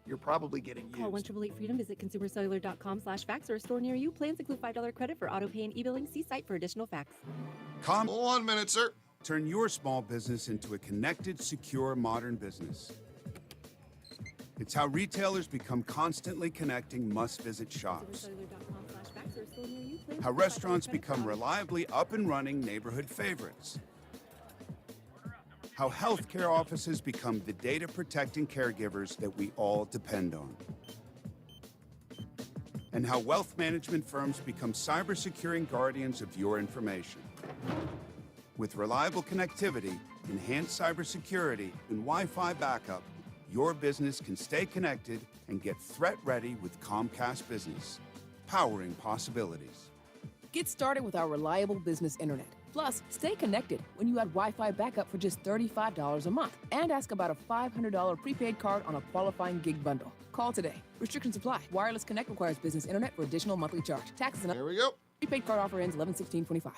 you're probably getting used. Call 1-888-FREEDOM, visit consumercellular.com/facts or a store near you. Plans include $5 credit for auto pay and e-billing. See site for additional facts. 1 minute, sir. Turn your small business into a connected, secure, modern business. It's how retailers become constantly connecting must-visit shops. Consumercellular.com/facts or a store near you. Plans How include restaurants $5 credit become for auto- reliably up and running neighborhood favorites. How healthcare offices become the data-protecting caregivers that we all depend on. And how wealth management firms become cyber-securing guardians of your information. With reliable connectivity, enhanced cybersecurity, and Wi-Fi backup, your business can stay connected and get threat-ready with Comcast Business, powering possibilities. Get started with our reliable business internet. Plus, stay connected when you add Wi-Fi backup for just $35 a month. And ask about a $500 prepaid card on a qualifying gig bundle. Call today. Restrictions apply. Wireless Connect requires business internet for additional monthly charge. Taxes and Here we go. prepaid card offer ends 11/16/25.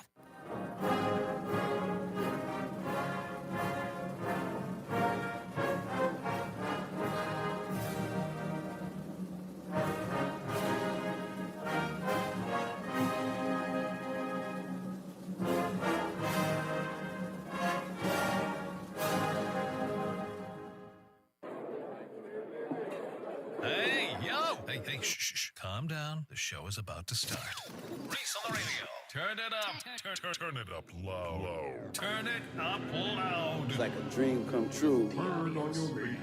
Hey, shh. Calm down. The show is about to start. Reese on the radio. Turn it up. Turn it up low. Turn it up loud. It's like a dream come true. Turn on your radio.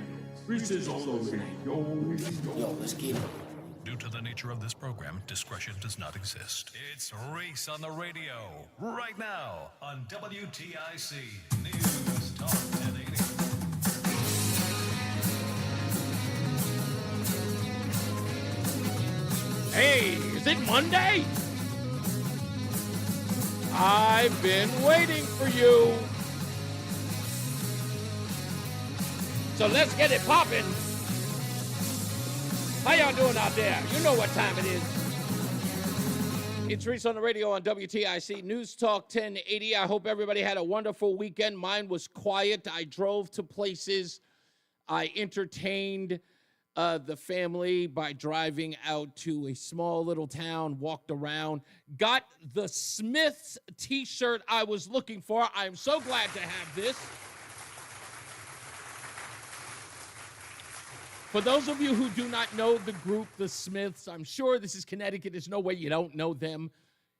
Reese is on the radio. Yo, let's get it. Due to the nature of this program, discretion does not exist. It's Reese on the radio. Right now on WTIC News Talk 1080. Hey, is it Monday? I've been waiting for you. So let's get it popping. How y'all doing out there? You know what time it is. It's Reese on the radio on WTIC News Talk 1080. I hope everybody had a wonderful weekend. Mine was quiet. I drove to places. I entertained the family by driving out to a small little town, walked around, got the Smiths t-shirt I was looking for. I'm so glad to have this. For those of you who do not know the group, the Smiths, I'm sure this is Connecticut. There's no way you don't know them.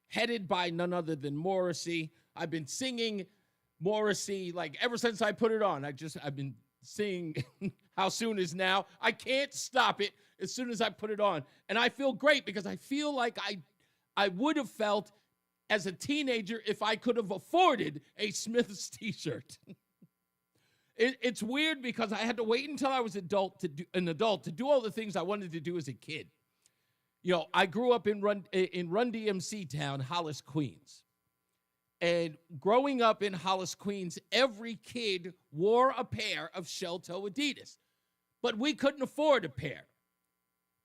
Headed by none other than Morrissey. I've been singing Morrissey like ever since I put it on. I've been singing How Soon Is Now. I can't stop it as soon as I put it on. And I feel great because I feel like I would have felt as a teenager if I could have afforded a Smiths t-shirt. It's weird because I had to wait until I was an adult to do all the things I wanted to do as a kid. You know, I grew up in Run DMC town, Hollis, Queens. And growing up in Hollis, Queens, every kid wore a pair of shell-toe Adidas. But we couldn't afford a pair.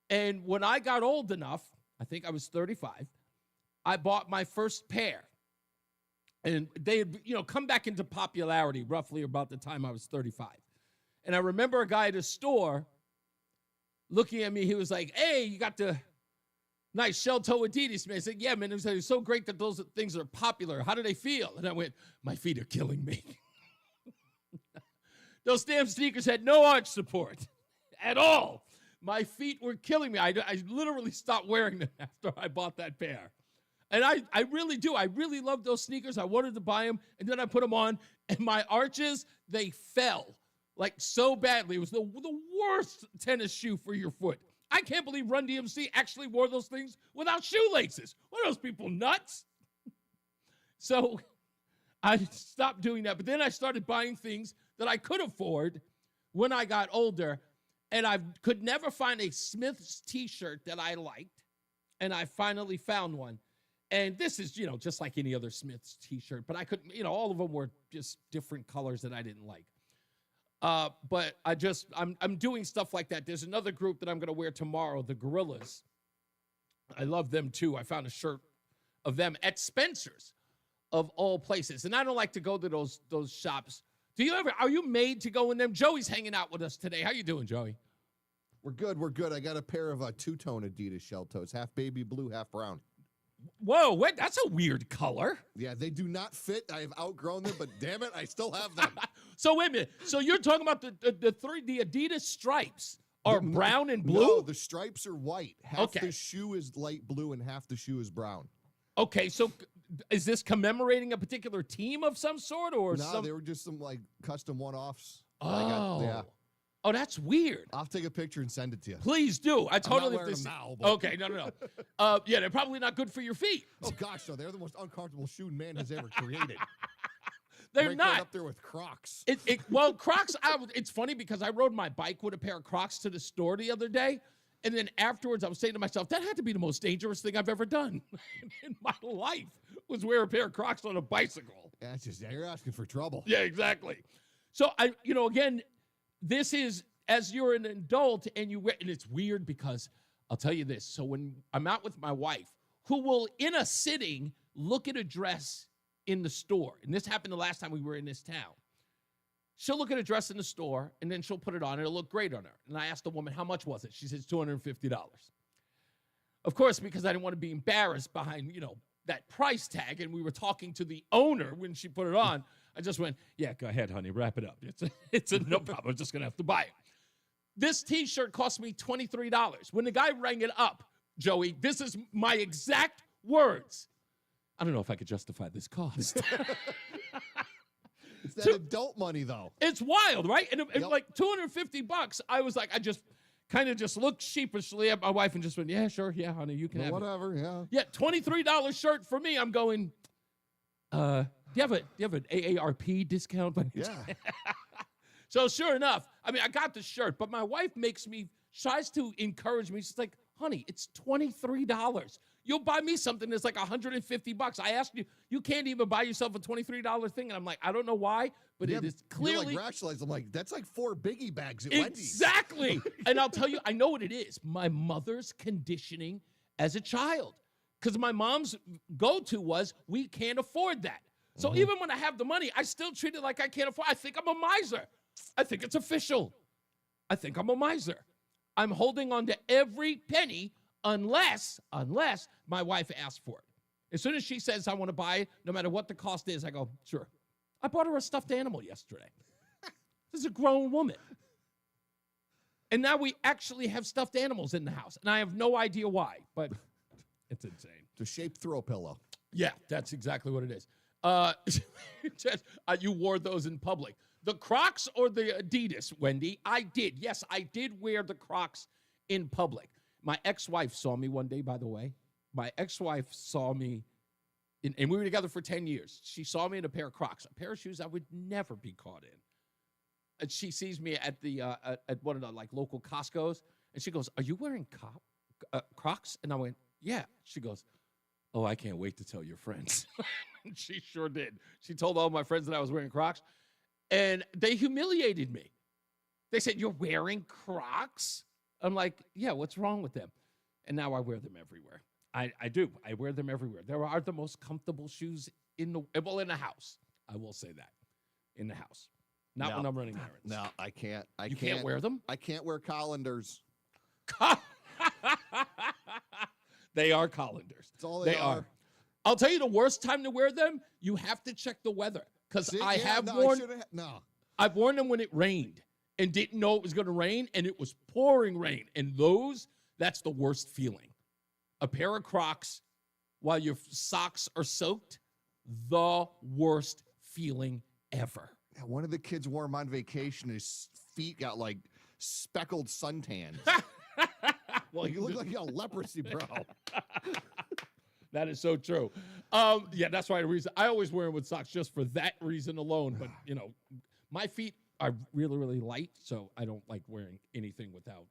And when I got old enough, I think I was 35, I bought my first pair. And they had, come back into popularity roughly about the time I was 35. And I remember a guy at a store looking at me. He was like, "Hey, you got the nice shell-toe Adidas, man." I said, "Yeah, man." It was so great that those things are popular. How do they feel? And I went, "My feet are killing me." Those damn sneakers had no arch support at all. My feet were killing me. I literally stopped wearing them after I bought that pair. And I really do. I really love those sneakers. I wanted to buy them, and then I put them on, and my arches, they fell like so badly. It was the worst tennis shoe for your foot. I can't believe Run DMC actually wore those things without shoelaces. What are those people, nuts? So I stopped doing that. But then I started buying things that I could afford when I got older. And I could never find a Smiths t-shirt that I liked. And I finally found one. And this is, just like any other Smiths t-shirt. But I couldn't, all of them were just different colors that I didn't like. But I'm doing stuff like that. There's another group that I'm going to wear tomorrow, the Gorillas. I love them too. I found a shirt of them at Spencer's, of all places. And I don't like to go to those shops. Are you made to go in them? Joey's hanging out with us today. How you doing, Joey? We're good. We're good. I got a pair of two-tone Adidas shell toes, half baby blue, half brown. Whoa, what? That's a weird color. Yeah, they do not fit. I have outgrown them, but damn it, I still have them. So wait a minute. So you're talking about the Adidas stripes are brown and blue? No, the stripes are white. Half Okay. the shoe is light blue and half the shoe is brown. Okay, so is this commemorating a particular team of some sort, or No, they were just some like custom one-offs. Oh, yeah. Oh, that's weird. I'll take a picture and send it to you. Please do. I totally. I'm not wearing them now, but... Okay, no. Yeah, they're probably not good for your feet. Oh gosh, no, they're the most uncomfortable shoe man has ever created. They're Rank not right up there with Crocs. Well, Crocs. It's funny because I rode my bike with a pair of Crocs to the store the other day, and then afterwards I was saying to myself, that had to be the most dangerous thing I've ever done in my life. Was wear a pair of Crocs on a bicycle. Yeah, you're asking for trouble. Yeah, exactly. So again, this is as you're an adult and and it's weird because I'll tell you this. So when I'm out with my wife, who will in a sitting look at a dress in the store, and this happened the last time we were in this town. She'll look at a dress in the store and then she'll put it on and it'll look great on her. And I asked the woman, how much was it? She says $250. Of course, because I didn't want to be embarrassed behind, that price tag, and we were talking to the owner when she put it on, I just went, yeah, go ahead, honey, wrap it up. It's a no problem. I'm just going to have to buy it. This T-shirt cost me $23. When the guy rang it up, Joey, this is my exact words. I don't know if I could justify this cost. It's that adult money, though. It's wild, right? And it like $250, I was like, I just kind of just looked sheepishly at my wife and just went, yeah, sure, yeah, honey, you can have whatever, it. yeah. Yeah, $23 shirt for me. I'm going, do you have an AARP discount? Yeah. So sure enough, I mean, I got the shirt, but my wife tries to encourage me. She's like, honey, it's $23. You'll buy me something that's like $150. I asked you, you can't even buy yourself a $23 thing. And I'm like, I don't know why, but it is clearly. You're like rationalized. I'm like, that's like 4 Biggie bags at Wendy's. Exactly. And I'll tell you, I know what it is. My mother's conditioning as a child. Because my mom's go-to was, we can't afford that. So even when I have the money, I still treat it like I can't afford. I think I'm a miser. I think it's official. I think I'm a miser. I'm holding on to every penny unless my wife asks for it. As soon as she says, I want to buy it, no matter what the cost is, I go, sure. I bought her a stuffed animal yesterday. This is a grown woman. And now we actually have stuffed animals in the house. And I have no idea why, but it's insane. It's a shaped throw pillow. Yeah, that's exactly what it is. You wore those in public. The Crocs or the Adidas, Wendy? I did. Yes, I did wear the Crocs in public. My ex-wife saw me one day, by the way. My ex-wife saw me, and we were together for 10 years. She saw me in a pair of Crocs, a pair of shoes I would never be caught in. And she sees me at one of the like local Costco's, and she goes, "Are you wearing Crocs?" And I went, "Yeah." She goes, "Oh, I can't wait to tell your friends." And she sure did. She told all my friends that I was wearing Crocs, and they humiliated me. They said, "You're wearing Crocs?" I'm like, "Yeah, what's wrong with them?" And now I wear them everywhere. I do. I wear them everywhere. There are the most comfortable shoes in the house. I will say that. In the house. Not when I'm running errands. No, I can't. You can't wear them? I can't wear colanders. They are colanders. That's all they are. I'll tell you the worst time to wear them, you have to check the weather. Because I've worn them when it rained and didn't know it was going to rain, and it was pouring rain. And that's the worst feeling. A pair of Crocs while your socks are soaked, the worst feeling ever. Yeah, one of the kids wore them on vacation. His feet got like speckled suntans. Well, you look like you got leprosy, bro. That is so true. Yeah, that's why I always wear them with socks just for that reason alone. But, my feet are really, really light, so I don't like wearing anything without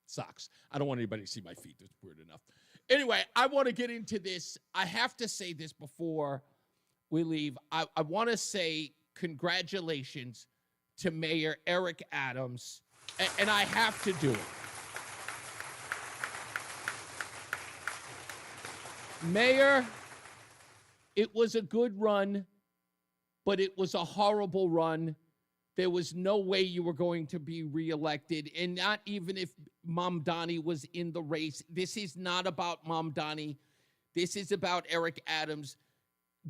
socks. I don't want anybody to see my feet. That's weird enough. Anyway, I want to get into this. I have to say this before we leave. I want to say congratulations to Mayor Eric Adams, and I have to do it. Mayor, it was a good run, but it was a horrible run. There was no way you were going to be reelected, and not even if Mamdani was in the race. This is not about Mamdani. This is about Eric Adams.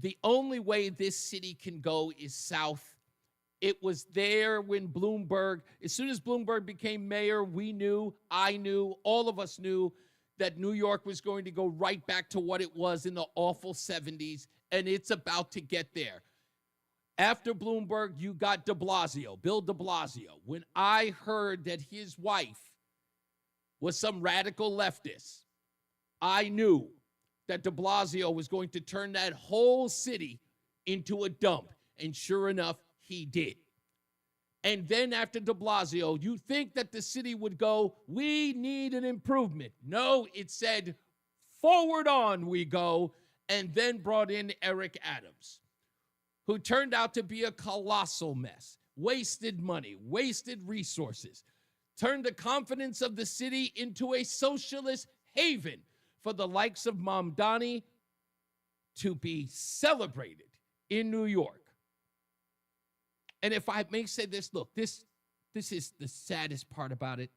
The only way this city can go is south. It was there when Bloomberg, as soon as Bloomberg became mayor, we knew, I knew, all of us knew that New York was going to go right back to what it was in the awful 70s, and it's about to get there. After Bloomberg, you got de Blasio, Bill de Blasio. When I heard that his wife was some radical leftist, I knew that de Blasio was going to turn that whole city into a dump. And sure enough, he did. And then after de Blasio, you think that the city would go, we need an improvement. No, it said, forward on we go, and then brought in Eric Adams, who turned out to be a colossal mess, wasted money, wasted resources, turned the confidence of the city into a socialist haven for the likes of Mamdani to be celebrated in New York. And if I may say this, look, this is the saddest part about it,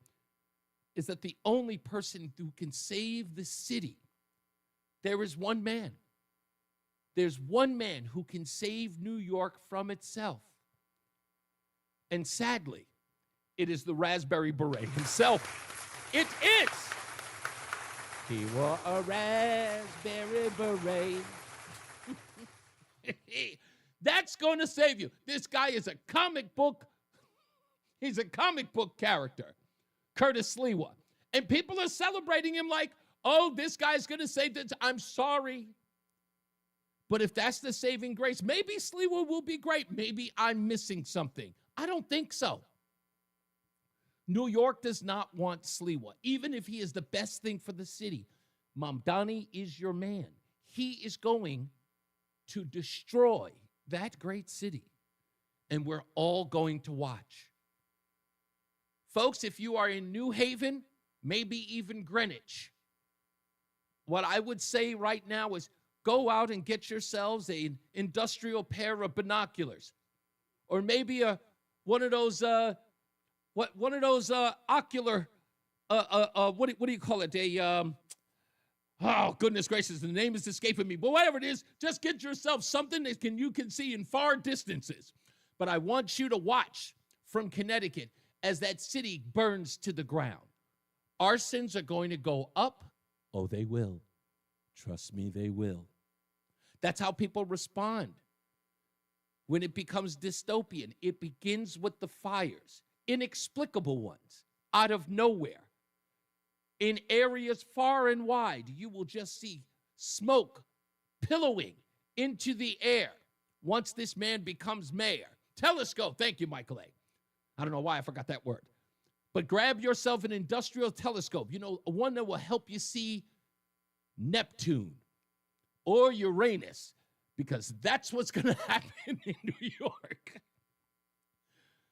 is that the only person who can save the city, there is one man. There's one man who can save New York from itself. And sadly, it is the Raspberry Beret himself. It is. He wore a raspberry beret. That's going to save you. This guy is a comic book. He's a comic book character, Curtis Sliwa. And people are celebrating him like, oh, this guy's going to save this. I'm sorry. But if that's the saving grace, maybe Sliwa will be great. Maybe I'm missing something. I don't think so. New York does not want Sliwa, even if he is the best thing for the city. Mamdani is your man. He is going to destroy that great city, and we're all going to watch. Folks, if you are in New Haven, maybe even Greenwich, what I would say right now is go out and get yourselves an industrial pair of binoculars, or maybe one of those ocular what do you call it? Oh, goodness gracious, the name is escaping me. But whatever it is, just get yourself something that you can see in far distances. But I want you to watch from Connecticut as that city burns to the ground. Our sins are going to go up. Oh, they will. Trust me, they will. That's how people respond. When it becomes dystopian, it begins with the fires, inexplicable ones, out of nowhere. In areas far and wide, you will just see smoke pillowing into the air once this man becomes mayor. Telescope. Thank you, Michael A. I don't know why I forgot that word. But grab yourself an industrial telescope, one that will help you see Neptune or Uranus, because that's what's going to happen in New York.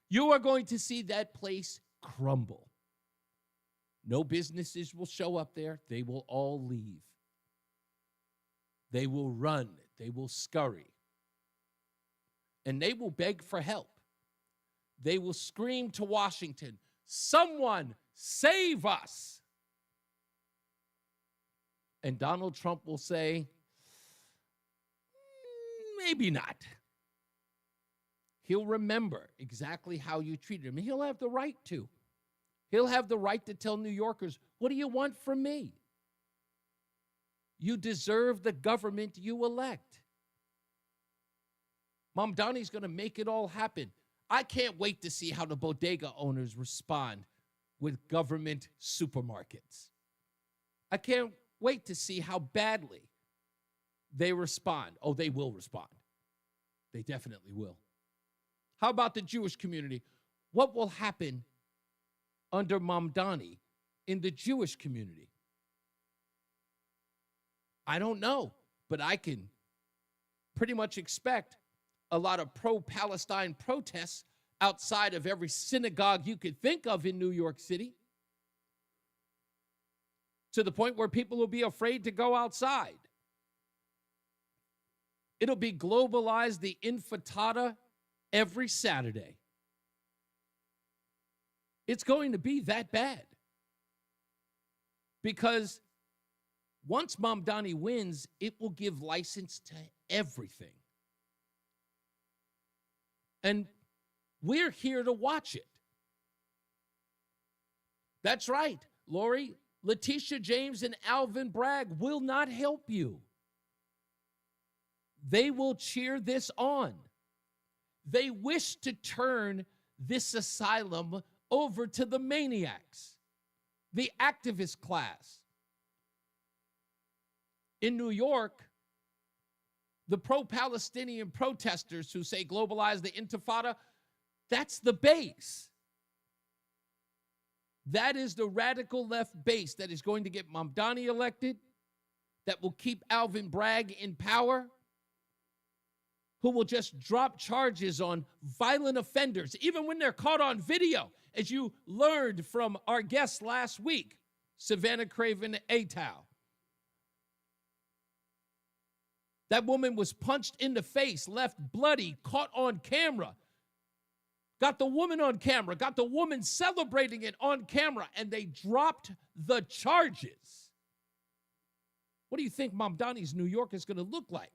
You are going to see that place crumble. No businesses will show up there. They will all leave. They will run. They will scurry. And they will beg for help. They will scream to Washington, someone save us. And Donald Trump will say, maybe not. He'll remember exactly how you treated him. And he'll have the right to. He'll have the right to tell New Yorkers, what do you want from me? You deserve the government you elect. Mamdani's going to make it all happen. I can't wait to see how the bodega owners respond with government supermarkets. I can't wait to see how badly they respond. Oh, they will respond. They definitely will. How about the Jewish community? What will happen under Mamdani in the Jewish community? I don't know, but I can pretty much expect a lot of pro-Palestine protests outside of every synagogue you could think of in New York City, to the point where people will be afraid to go outside. It'll be globalized, the intifada, every Saturday. It's going to be that bad. Because once Mamdani wins, it will give license to everything. And we're here to watch it. That's right, Lori. Letitia James and Alvin Bragg will not help you. They will cheer this on. They wish to turn this asylum over to the maniacs, the activist class. In New York, the pro-Palestinian protesters who say globalize the intifada, that's the base. That is the radical left base that is going to get Mamdani elected, that will keep Alvin Bragg in power, who will just drop charges on violent offenders, even when they're caught on video, as you learned from our guest last week, Savannah Craven Atow. That woman was punched in the face, left bloody, caught on camera. Got the woman on camera, got the woman celebrating it on camera, and they dropped the charges. What do you think Mamdani's New York is going to look like?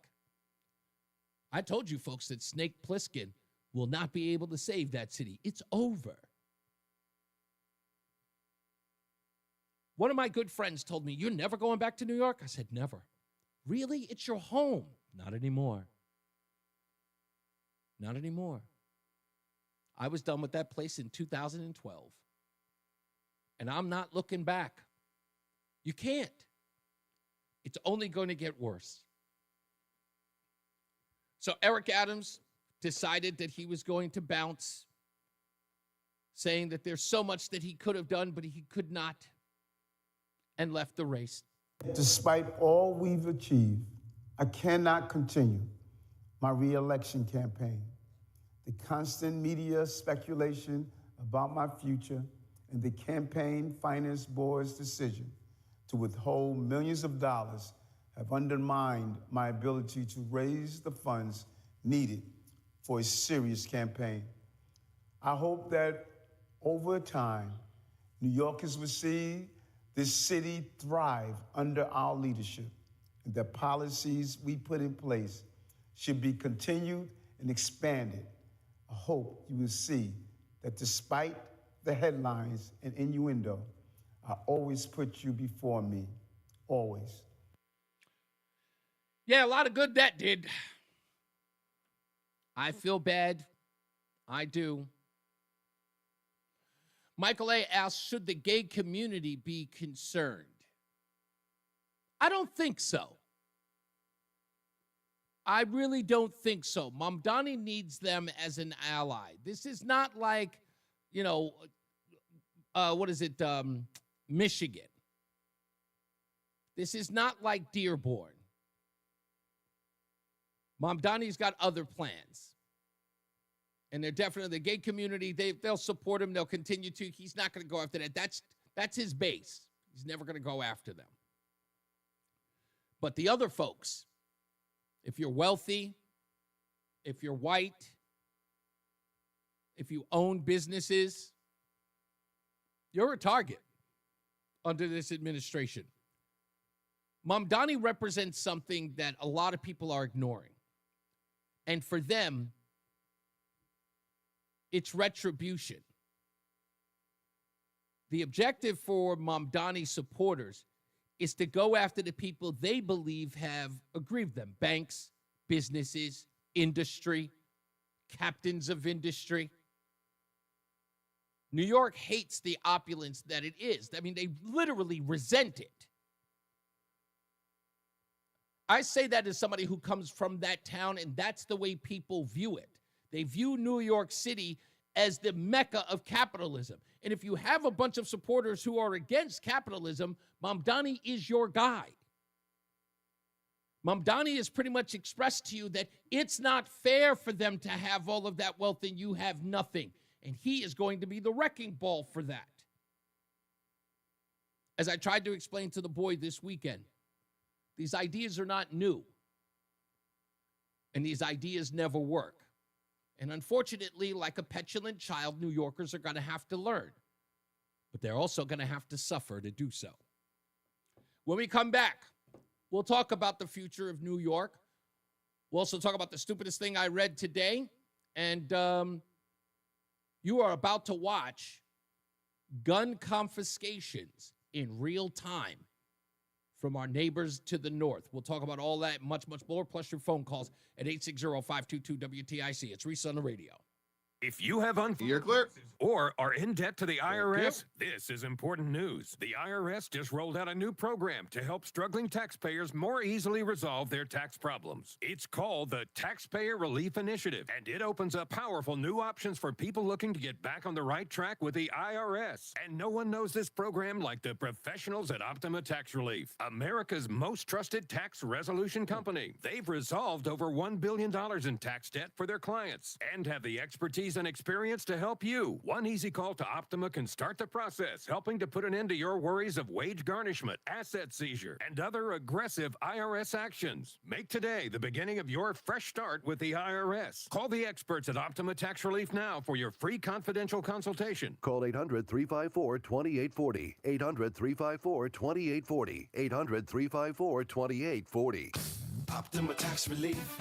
I told you folks that Snake Plissken will not be able to save that city. It's over. One of my good friends told me, "You're never going back to New York?" I said, "Never." "Really? It's your home." "Not anymore. Not anymore." I was done with that place in 2012. And I'm not looking back. You can't. It's only going to get worse. So Eric Adams decided that he was going to bounce, saying that there's so much that he could have done, but he could not, and left the race. Despite all we've achieved, I cannot continue my re-election campaign. The constant media speculation about my future and the Campaign Finance Board's decision to withhold millions of dollars have undermined my ability to raise the funds needed for a serious campaign. I hope that over time, New Yorkers will see this city thrive under our leadership, and the policies we put in place should be continued and expanded. I hope you will see that despite the headlines and innuendo, I always put you before me, always. Yeah, a lot of good that did. I feel bad. I do. Michael A. asks, should the gay community be concerned? I don't think so. I really don't think so. Mamdani needs them as an ally. This is not like, Michigan. This is not like Dearborn. Mamdani's got other plans. And they're definitely, the gay community, they'll support him. They'll continue to. He's not going to go after that. That's his base. He's never going to go after them. But the other folks, if you're wealthy, if you're white, if you own businesses, you're a target under this administration. Mamdani represents something that a lot of people are ignoring. And for them, it's retribution. The objective for Mamdani supporters is to go after the people they believe have aggrieved them. Banks, businesses, industry, captains of industry. New York hates the opulence that it is. I mean, they literally resent it. I say that as somebody who comes from that town, and that's the way people view it. They view New York City as the mecca of capitalism. And if you have a bunch of supporters who are against capitalism, Mamdani is your guy. Mamdani has pretty much expressed to you that it's not fair for them to have all of that wealth and you have nothing. And he is going to be the wrecking ball for that. As I tried to explain to the boy this weekend, these ideas are not new. And these ideas never work. And unfortunately, like a petulant child, New Yorkers are going to have to learn. but they're also going to have to suffer to do so. When we come back, we'll talk about the future of New York. We'll also talk about the stupidest thing I read today. And you are about to watch gun confiscations in real time from our neighbors to the north. We'll talk about all that, much, much more, plus your phone calls at 860-522-WTIC. It's Reese on the Radio. If you have You're clear. or are in debt to the IRS, this is important news. The IRS just rolled out a new program to help struggling taxpayers more easily resolve their tax problems. It's called the Taxpayer Relief Initiative, and it opens up powerful new options for people looking to get back on the right track with the IRS. And no one knows this program like the professionals at Optima Tax Relief, America's most trusted tax resolution company. They've resolved over $1 billion in tax debt for their clients and have the expertise and experience to help you. One easy call to Optima can start the process, helping to put an end to your worries of wage garnishment, asset seizure, and other aggressive IRS actions. Make today the beginning of your fresh start with the IRS. Call the experts at Optima Tax Relief now for your free confidential consultation. Call 800-354-2840. 800-354-2840. 800-354-2840. Optima Tax Relief.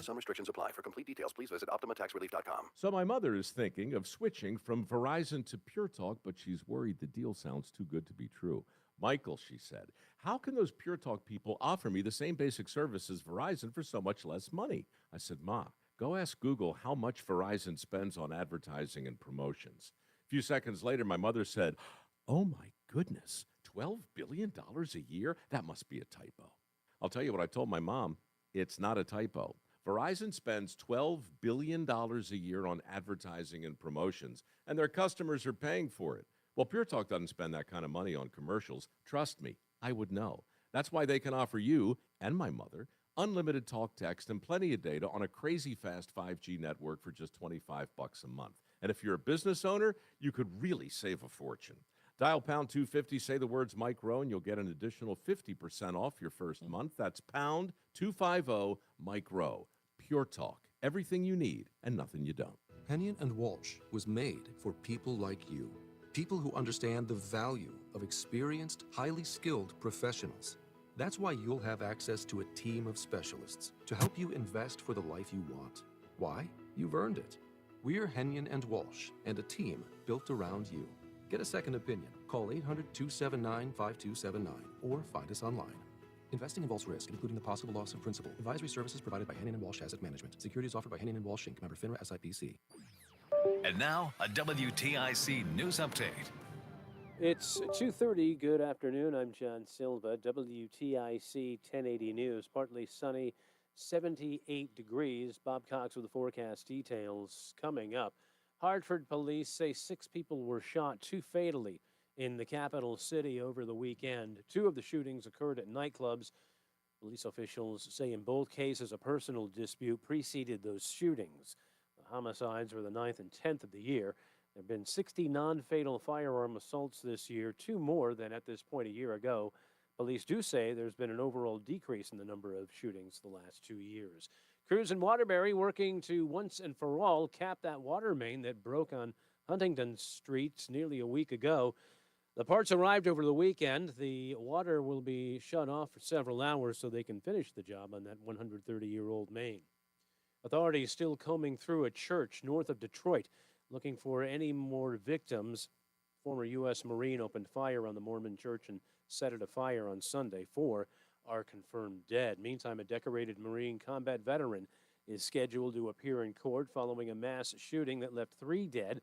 Some restrictions apply. For complete details, please visit OptimaTaxRelief.com. So my mother is thinking of switching from Verizon to Pure Talk, but she's worried the deal sounds too good to be true. Michael, she said, how can those Pure Talk people offer me the same basic service as Verizon for so much less money? I said, Ma, go ask Google how much Verizon spends on advertising and promotions. A few seconds later, my mother said, oh my goodness, $12 billion a year? That must be a typo. I'll tell you what I told my mom. It's not a typo. Verizon spends $12 billion a year on advertising and promotions, and their customers are paying for it. Well, Pure Talk doesn't spend that kind of money on commercials. Trust me, I would know. That's why they can offer you and my mother unlimited talk, text, and plenty of data on a crazy fast 5G network for just $25 a month. And if you're a business owner, you could really save a fortune. Dial pound 250, say the words Mike Rowe, and you'll get an additional 50% off your first month. That's pound 250 Mike Rowe. Pure Talk. Everything you need and nothing you don't. Hennion and Walsh was made for people like you. People who understand the value of experienced, highly skilled professionals. That's why you'll have access to a team of specialists to help you invest for the life you want. Why? You've earned it. We're Hennion and Walsh, and a team built around you. Get a second opinion. Call 800-279-5279 or find us online. Investing involves risk, including the possible loss of principal. Advisory services provided by Hennion & Walsh Asset Management. Securities offered by Hennion & Walsh Inc. Member FINRA SIPC. And now, a WTIC news update. It's 2:30. Good afternoon. I'm John Silva. WTIC 1080 News. Partly sunny, 78 degrees. Bob Cox with the forecast details coming up. Hartford police say 6 people were shot, 2 fatally, in the capital city over the weekend. 2 of the shootings occurred at nightclubs. Police officials say in both cases a personal dispute preceded those shootings. The homicides were the 9th and 10th of the year. There have been 60 non-fatal firearm assaults this year, 2 more than at this point a year ago. Police do say there's been an overall decrease in the number of shootings the last 2 years. Crews in Waterbury working to once and for all cap that water main that broke on Huntington Street nearly a week ago. The parts arrived over the weekend. The water will be shut off for several hours so they can finish the job on that 130-year-old main. Authorities still combing through a church north of Detroit, looking for any more victims. Former U.S. Marine opened fire on the Mormon church and set it afire on Sunday. 4 are confirmed dead. Meantime, a decorated Marine combat veteran is scheduled to appear in court following a mass shooting that left 3 dead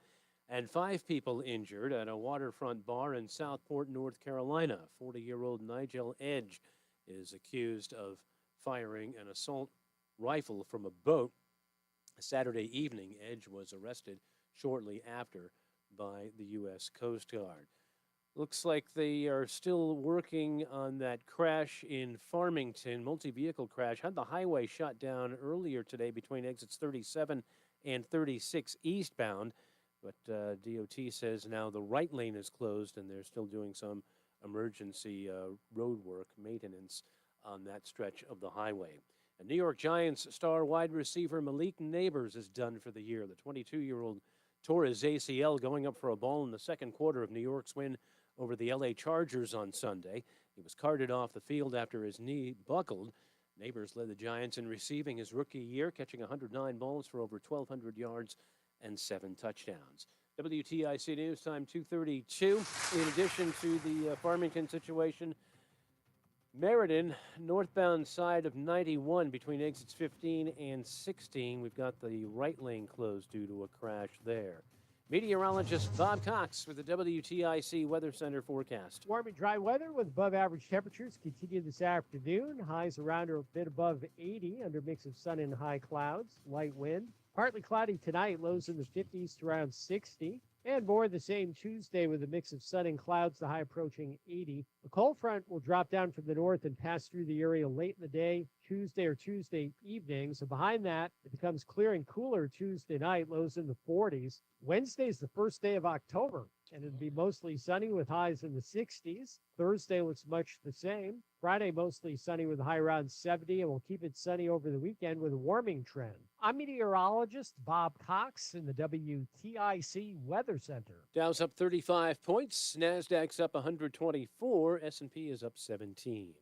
and 5 people injured at a waterfront bar in Southport, North Carolina. 40-year-old Nigel Edge is accused of firing an assault rifle from a boat. Saturday evening, Edge was arrested shortly after by the U.S. Coast Guard. Looks like they are still working on that crash in Farmington, multi-vehicle crash. Had the highway shut down earlier today between exits 37 and 36 eastbound. But DOT says now the right lane is closed and they're still doing some emergency road work maintenance on that stretch of the highway. A New York Giants star wide receiver Malik Neighbors is done for the year. The 22-year-old tore his ACL going up for a ball in the second quarter of New York's win over the LA Chargers on Sunday. He was carted off the field after his knee buckled. Neighbors led the Giants in receiving his rookie year, catching 109 balls for over 1,200 yards and 7 touchdowns. WTIC News Time 2:32. In addition to the Farmington situation, Meriden, northbound side of 91 between exits 15 and 16. We've got the right lane closed due to a crash there. Meteorologist Bob Cox with the WTIC Weather Center forecast. Warm and dry weather with above average temperatures continue this afternoon. Highs around or a bit above 80 under mix of sun and high clouds. Light wind. Partly cloudy tonight, lows in the 50s to around 60. And more of the same Tuesday with a mix of sun and clouds, the high approaching 80. A cold front will drop down from the north and pass through the area late in the day, Tuesday or Tuesday evening. So behind that, it becomes clear and cooler Tuesday night, lows in the 40s. Wednesday's the first day of October, and it'll be mostly sunny with highs in the 60s. Thursday looks much the same. Friday, mostly sunny with a high around 70, and we'll keep it sunny over the weekend with a warming trend. I'm meteorologist Bob Cox in the WTIC Weather Center. Dow's up 35 points. NASDAQ's up 124. S&P is up 17.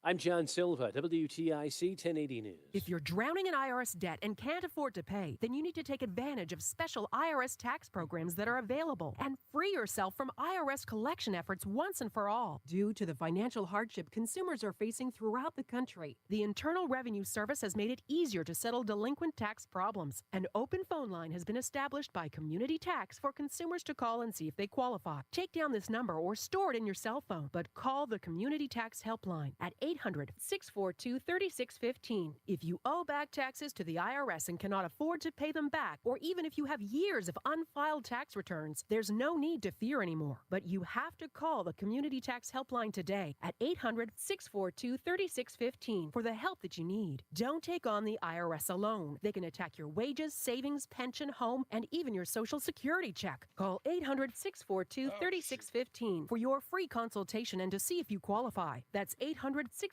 I'm John Silva, WTIC 1080 News. If you're drowning in IRS debt and can't afford to pay, then you need to take advantage of special IRS tax programs that are available and free yourself from IRS collection efforts once and for all. Due to the financial hardship consumers are facing throughout the country, the Internal Revenue Service has made it easier to settle delinquent tax problems. An open phone line has been established by Community Tax for consumers to call and see if they qualify. Take down this number or store it in your cell phone, but call the Community Tax Helpline at 800-642-3615. If you owe back taxes to the IRS and cannot afford to pay them back, or even if you have years of unfiled tax returns, there's no need to fear anymore. But you have to call the Community Tax Helpline today at 800-642-3615 for the help that you need. Don't take on the IRS alone. They can attack your wages, savings, pension, home, and even your Social Security check. Call 800-642-3615 for your free consultation and to see if you qualify. That's 800-642-3615.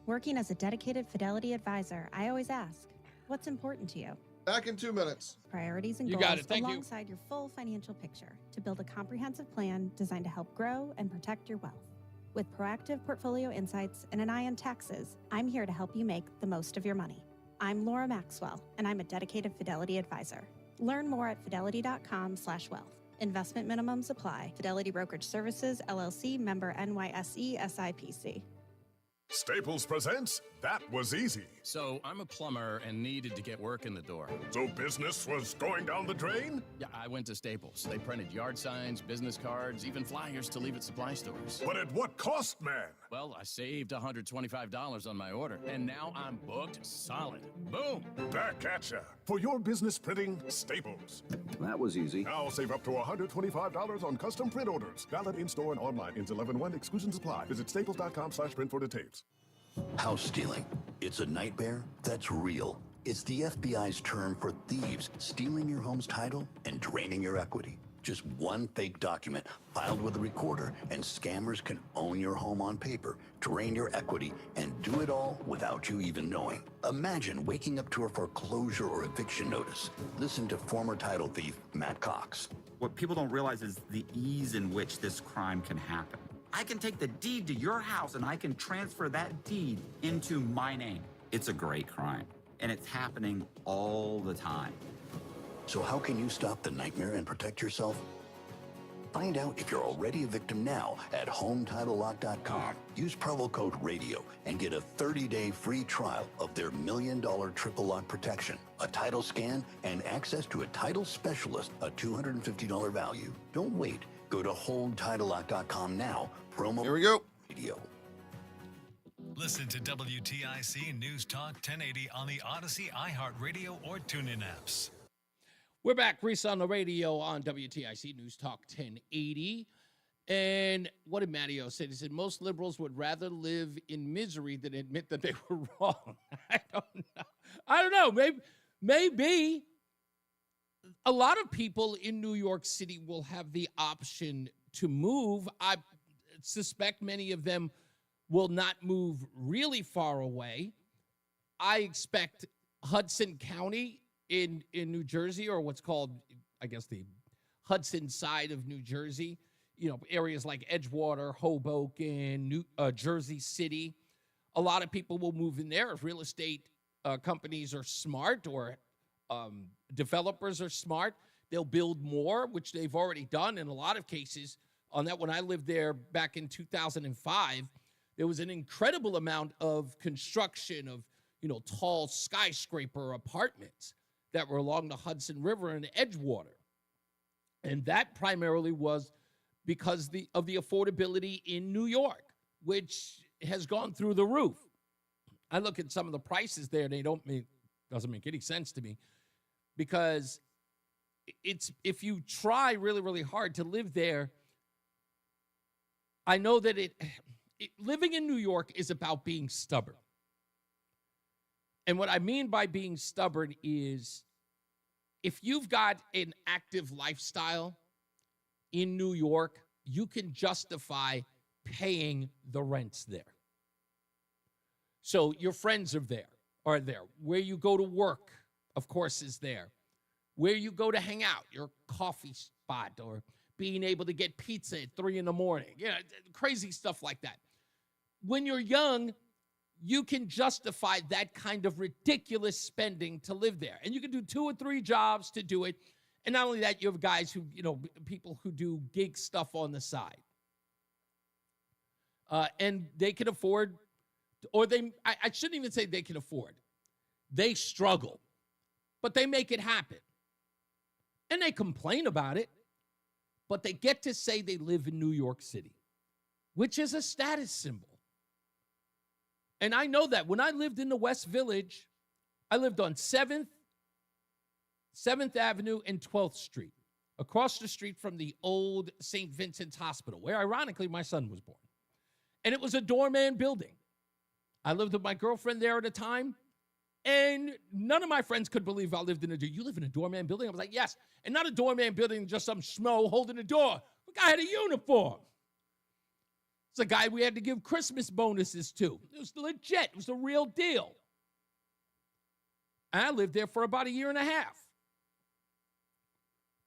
Working as a dedicated Fidelity advisor, I always ask, what's important to you? Back in 2 minutes. Priorities and You goals got it. Thank you. alongside your full financial picture to build a comprehensive plan designed to help grow and protect your wealth. With proactive portfolio insights and an eye on taxes, I'm here to help you make the most of your money. I'm Laura Maxwell, and I'm a dedicated Fidelity advisor. Learn more at fidelity.com/wealth. Investment minimums apply. Fidelity Brokerage Services, LLC, member NYSE, SIPC. Staples presents That Was Easy. So I'm a plumber and needed to get work in the door. So business was going down the drain? Yeah, I went to Staples. They printed yard signs, business cards, even flyers to leave at supply stores. But at what cost, man? Well, I saved $125 on my order, and now I'm booked solid. Boom! Back at ya. For your business printing, Staples. That was easy. Now save up to $125 on custom print orders. Valid in-store and online. Ends 11/1. Exclusions apply. Visit staples.com/print for details. House stealing. It's a nightmare that's real. It's the FBI's term for thieves stealing your home's title and draining your equity. Just one fake document filed with a recorder, and scammers can own your home on paper, drain your equity, and do it all without you even knowing. Imagine waking up to a foreclosure or eviction notice. Listen to former title thief Matt Cox. What people don't realize is the ease in which this crime can happen. I can take the deed to your house and I can transfer that deed into my name. It's a great crime, and it's happening all the time. So how can you stop the nightmare and protect yourself? Find out if you're already a victim now at HomeTitleLock.com. Use promo code RADIO and get a 30-day free trial of their $1 million triple lock protection, a title scan, and access to a title specialist, a $250 value. Don't wait. Go to HomeTitleLock.com now. Promo Here we go. Radio. Listen to WTIC News Talk 1080 on the Odyssey, iHeartRadio, or TuneIn apps. We're back. Reese on the radio on WTIC News Talk 1080. And what did Matteo say? He said most liberals would rather live in misery than admit that they were wrong. I don't know. Maybe a lot of people in New York City will have the option to move. I suspect many of them will not move really far away. I expect Hudson County in New Jersey, or what's called, I guess, the Hudson side of New Jersey, areas like Edgewater, Hoboken, Jersey City, a lot of people will move in there if real estate companies are smart or developers are smart. They'll build more, which they've already done in a lot of cases. On that, when I lived there back in 2005, there was an incredible amount of construction of, tall skyscraper apartments that were along the Hudson River and Edgewater. And that primarily was because of the affordability in New York, which has gone through the roof. I look at some of the prices there, and doesn't make any sense to me, because if you try really, really hard to live there, I know that living in New York is about being stubborn. And what I mean by being stubborn is if you've got an active lifestyle in New York, you can justify paying the rents there. So your friends are there. Where you go to work, of course, is there. Where you go to hang out, your coffee spot, or being able to get pizza at 3 a.m, crazy stuff like that. When you're young, you can justify that kind of ridiculous spending to live there. And you can do 2 or 3 jobs to do it. And not only that, you have guys who, people who do gig stuff on the side. And they can afford, I shouldn't even say they can afford. They struggle, but they make it happen. And they complain about it, but they get to say they live in New York City, which is a status symbol. And I know that when I lived in the West Village, I lived on 7th Avenue and 12th Street, across the street from the old St. Vincent's Hospital, where ironically my son was born. And it was a doorman building. I lived with my girlfriend there at the time, and none of my friends could believe I lived in you live in a doorman building? I was like, yes. And not a doorman building, just some schmo holding the door. The guy had a uniform. It's a guy we had to give Christmas bonuses to. It was legit. It was the real deal. And I lived there for about 1.5 years.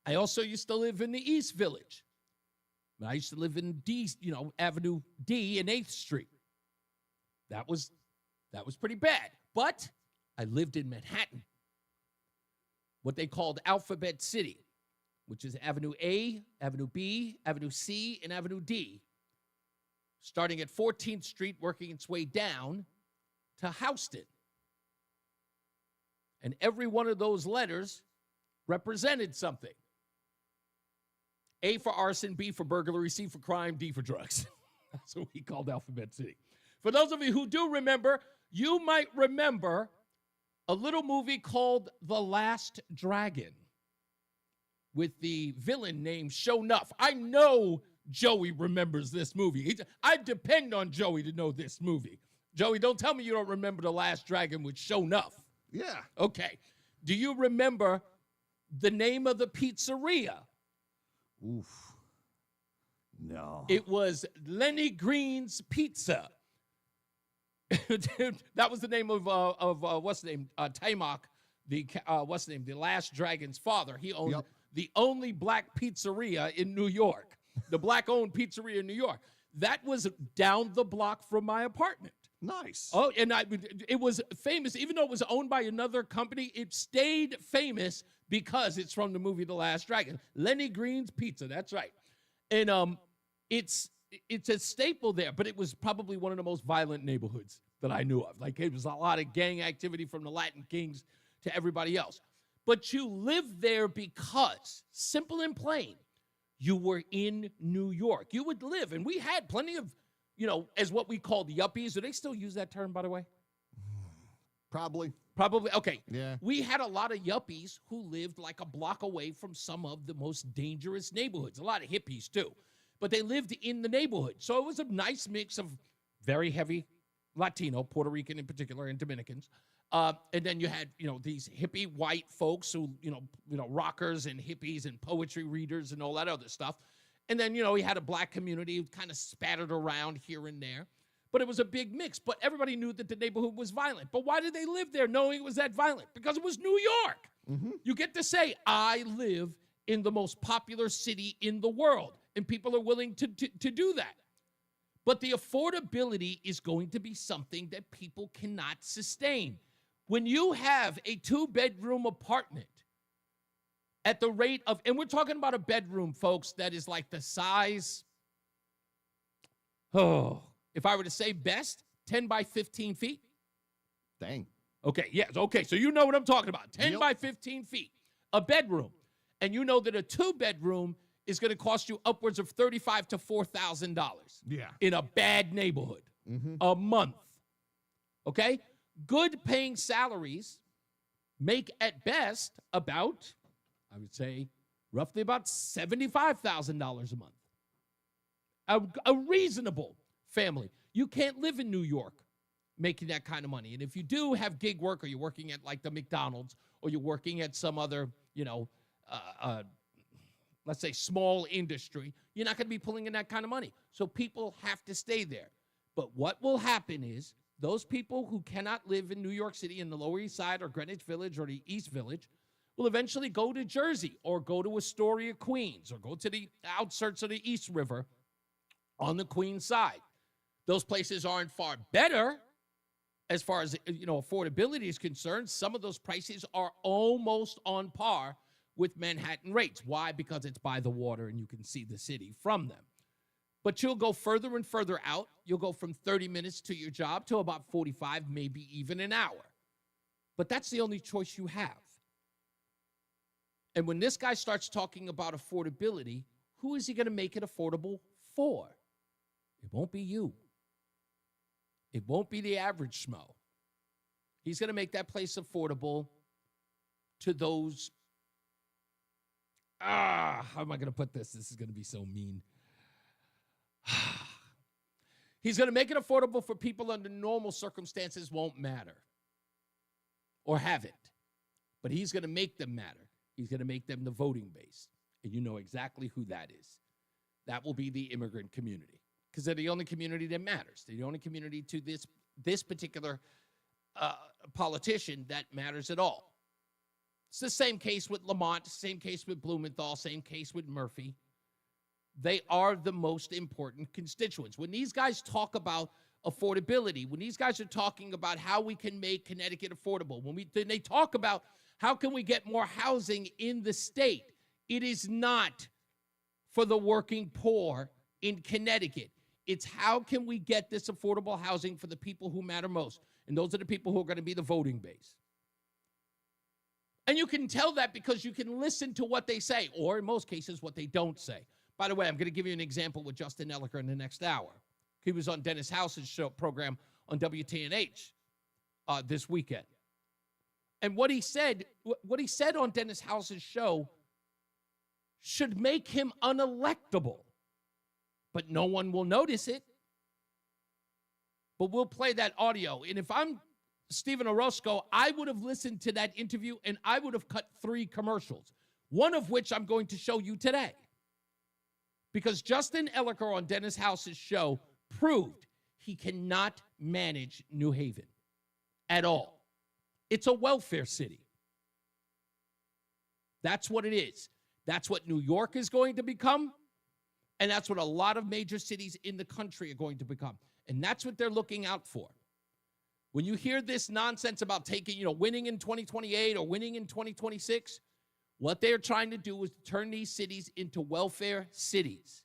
I also used to live in the East Village. I used to live in Avenue D and 8th Street. That was pretty bad. But I lived in Manhattan, what they called Alphabet City, which is Avenue A, Avenue B, Avenue C, and Avenue D, starting at 14th Street, working its way down to Houston. And every one of those letters represented something. A for arson, B for burglary, C for crime, D for drugs. That's what we called Alphabet City. For those of you who do remember, you might remember a little movie called The Last Dragon with the villain named Show Nuff. I know Joey remembers this movie. I depend on Joey to know this movie. Joey, don't tell me you don't remember The Last Dragon with Show Nuff. Yeah. Okay. Do you remember the name of the pizzeria? Oof. No. It was Lenny Green's Pizza. That was the name of what's the name? Tamok, the Last Dragon's father. He owned the only black pizzeria in New York. The black-owned pizzeria in New York. That was down the block from my apartment. Nice. Oh, and it was famous. Even though it was owned by another company, it stayed famous because it's from the movie The Last Dragon. Lenny Green's Pizza, that's right. And it's a staple there, but it was probably one of the most violent neighborhoods that I knew of. Like, it was a lot of gang activity from the Latin Kings to everybody else. But you lived there because, simple and plain, you were in New York. You would live, and we had plenty of, as what we called yuppies. Do they still use that term, by the way? Probably. Okay. Yeah. We had a lot of yuppies who lived like a block away from some of the most dangerous neighborhoods. A lot of hippies, too. But they lived in the neighborhood. So it was a nice mix of very heavy Latino, Puerto Rican in particular, and Dominicans. And then you had, these hippie white folks who, rockers and hippies and poetry readers and all that other stuff. And then, we had a black community who kind of spattered around here and there. But it was a big mix. But everybody knew that the neighborhood was violent. But why did they live there knowing it was that violent? Because it was New York. You get to say, I live in the most popular city in the world, and people are willing to do that. But the affordability is going to be something that people cannot sustain. When you have a 2-bedroom apartment at the rate of, and we're talking about a bedroom, folks, that is like the size, if I were to say best, 10 by 15 feet. Dang. Okay, yes, okay, so you know what I'm talking about. 10 by 15 feet, a bedroom. And you know that a 2-bedroom is going to cost you upwards of $35,000 to $4,000 in a bad neighborhood a month. Okay? Good paying salaries make at best about, I would say, roughly about $75,000 a month. A reasonable family. You can't live in New York making that kind of money. And if you do have gig work, or you're working at like the McDonald's, or you're working at some other, let's say small industry, you're not going to be pulling in that kind of money. So people have to stay there. But what will happen is those people who cannot live in New York City in the Lower East Side or Greenwich Village or the East Village will eventually go to Jersey or go to Astoria, Queens, or go to the outskirts of the East River on the Queens side. Those places aren't far better as far as, affordability is concerned. Some of those prices are almost on par with Manhattan rates. Why? Because it's by the water and you can see the city from them. But you'll go further and further out. You'll go from 30 minutes to your job to about 45, maybe even an hour. But that's the only choice you have. And when this guy starts talking about affordability, who is he going to make it affordable for? It won't be you. It won't be the average schmo. He's going to make that place affordable to those. How am I going to put this? This is going to be so mean. He's going to make it affordable for people under normal circumstances won't matter or haven't. But he's going to make them matter. He's going to make them the voting base. And you know exactly who that is. That will be the immigrant community, because they're the only community that matters. They're the only community to this particular politician that matters at all. It's the same case with Lamont, same case with Blumenthal, same case with Murphy. They are the most important constituents. When these guys talk about affordability, when these guys are talking about how we can make Connecticut affordable, when they talk about how can we get more housing in the state, it is not for the working poor in Connecticut. It's how can we get this affordable housing for the people who matter most. And those are the people who are going to be the voting base. And you can tell that because you can listen to what they say, or in most cases, what they don't say. By the way, I'm going to give you an example with Justin Elliker in the next hour. He was on Dennis House's program on WTNH this weekend. And what he said on Dennis House's show should make him unelectable. But no one will notice it. But we'll play that audio. And if I'm Stephen Orozco, I would have listened to that interview and I would have cut 3 commercials, one of which I'm going to show you today. Because Justin Elliker on Dennis House's show proved he cannot manage New Haven at all. It's a welfare city. That's what it is. That's what New York is going to become. And that's what a lot of major cities in the country are going to become. And that's what they're looking out for. When you hear this nonsense about winning in 2028 or winning in 2026, what they're trying to do is turn these cities into welfare cities.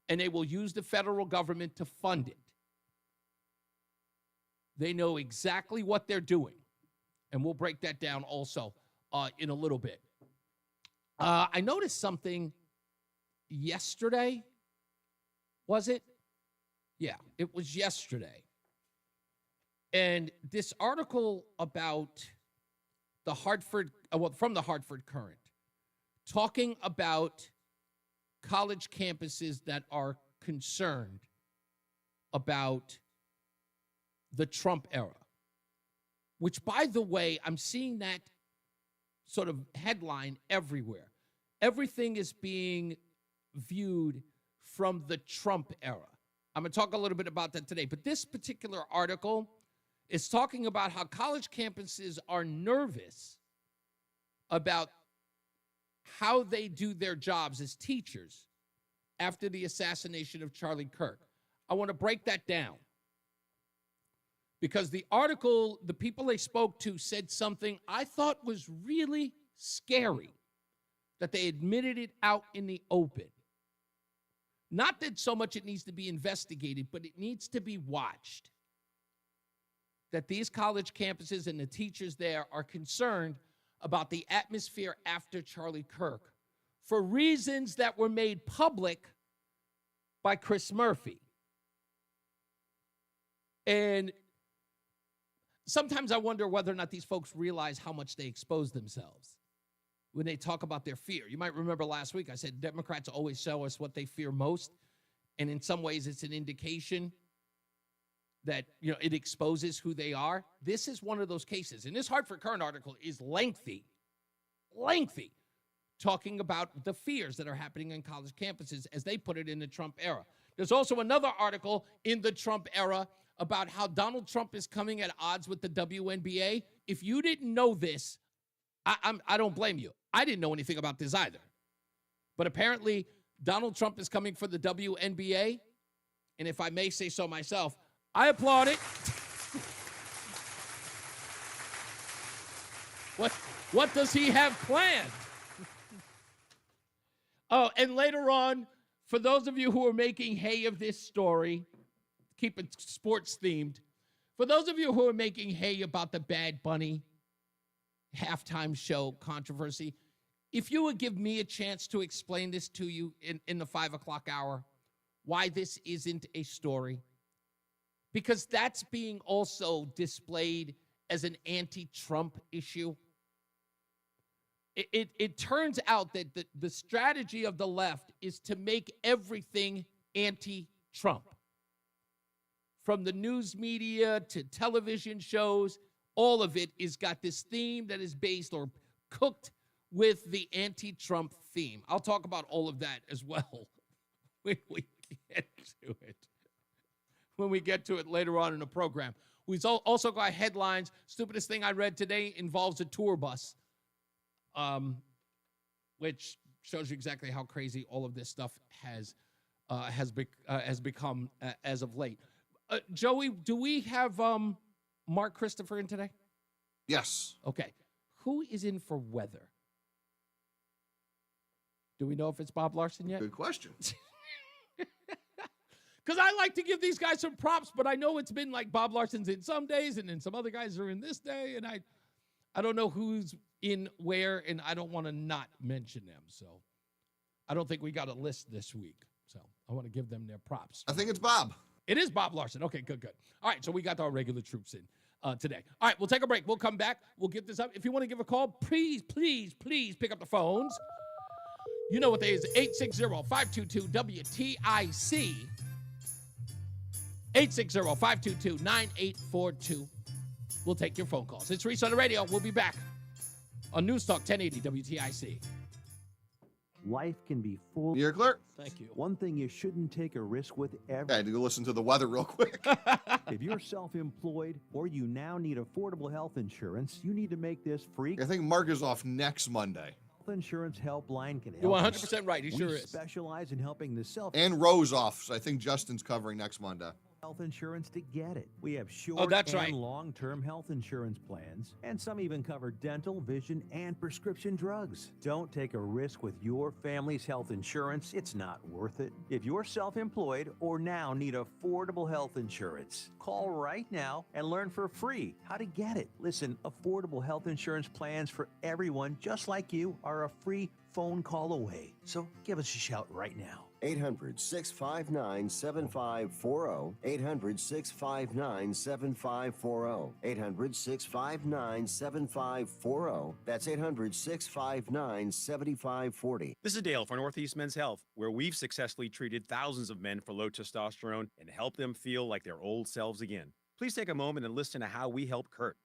And they will use the federal government to fund it. They know exactly what they're doing. And we'll break that down also in a little bit. I noticed something yesterday. Was it? Yeah, it was yesterday. And this article about the Hartford, from the Hartford Courant, talking about college campuses that are concerned about the Trump era, which, by the way, I'm seeing that sort of headline everywhere. Everything is being viewed from the Trump era. I'm going to talk a little bit about that today. But this particular article It's talking about how college campuses are nervous about how they do their jobs as teachers after the assassination of Charlie Kirk. I want to break that down because the article, the people they spoke to said something I thought was really scary, that they admitted it out in the open. Not that so much it needs to be investigated, but it needs to be watched. That these college campuses and the teachers there are concerned about the atmosphere after Charlie Kirk for reasons that were made public by Chris Murphy. And sometimes I wonder whether or not these folks realize how much they expose themselves when they talk about their fear. You might remember last week I said Democrats always show us what they fear most, and in some ways it's an indication that, you know, it exposes who they are. This is one of those cases. And this Hartford Courant article is lengthy, talking about the fears that are happening on college campuses, as they put it, in the Trump era. There's also another article in the Trump era about how Donald Trump is coming at odds with the WNBA. If you didn't know this, I don't blame you. I didn't know anything about this either. But apparently, Donald Trump is coming for the WNBA. And if I may say so myself, I applaud it. What does he have planned? Oh, and later on, for those of you who are making hay of this story, keep it sports themed. For those of you who are making hay about the Bad Bunny halftime show controversy, if you would give me a chance to explain this to you in the 5 o'clock hour, why this isn't a story, because that's being also displayed as an anti-Trump issue. It turns out that the strategy of the left is to make everything anti-Trump. From the news media to television shows, all of it has got this theme that is based or cooked with the anti-Trump theme. I'll talk about all of that as well when we get to it. When we get to it later on in the program. We've also got headlines. Stupidest thing I read today involves a tour bus, which shows you exactly how crazy all of this stuff has become as of late. Joey, do we have Mark Christopher in today? Yes. Okay. Who is in for weather? Do we know if it's Bob Larson yet? Good question. Because I like to give these guys some props, but I know it's been like Bob Larson's in some days, and then some other guys are in this day, and I don't know who's in where, and I don't want to not mention them. So I don't think we got a list this week. So I want to give them their props. I think it's Bob. It is Bob Larson. Okay, good. All right, so we got our regular troops in today. All right, we'll take a break. We'll come back. We'll get this up. If you want to give a call, please pick up the phones. You know what they is, 860-522-WTIC. 860-522-9842. We'll take your phone calls. It's Reese on the Radio. We'll be back on NewsTalk 1080 WTIC. Life can be full. You're clear. Thank you. One thing you shouldn't take a risk with ever. I had to go listen to the weather real quick. If you're self-employed or you now need affordable health insurance, you need to make this free. I think Mark is off next Monday. Health Insurance Helpline can help. You're 100% right. He sure is. We specialize in helping the And Rose off, so I think Justin's covering next Monday. Health insurance to get it. We have short right. long-term health insurance plans, and some even cover dental, vision, and prescription drugs. Don't take a risk with your family's health insurance. It's not worth it. If you're self-employed or now need affordable health insurance, call right now and learn for free how to get it. Listen, affordable health insurance plans for everyone just like you are a free phone call away. So give us a shout right now. 800-659-7540. 800-659-7540. 800-659-7540. That's 800-659-7540. This is Dale for Northeast Men's Health, where we've successfully treated thousands of men for low testosterone and helped them feel like their old selves again. Please take a moment and listen to how we help Kurt.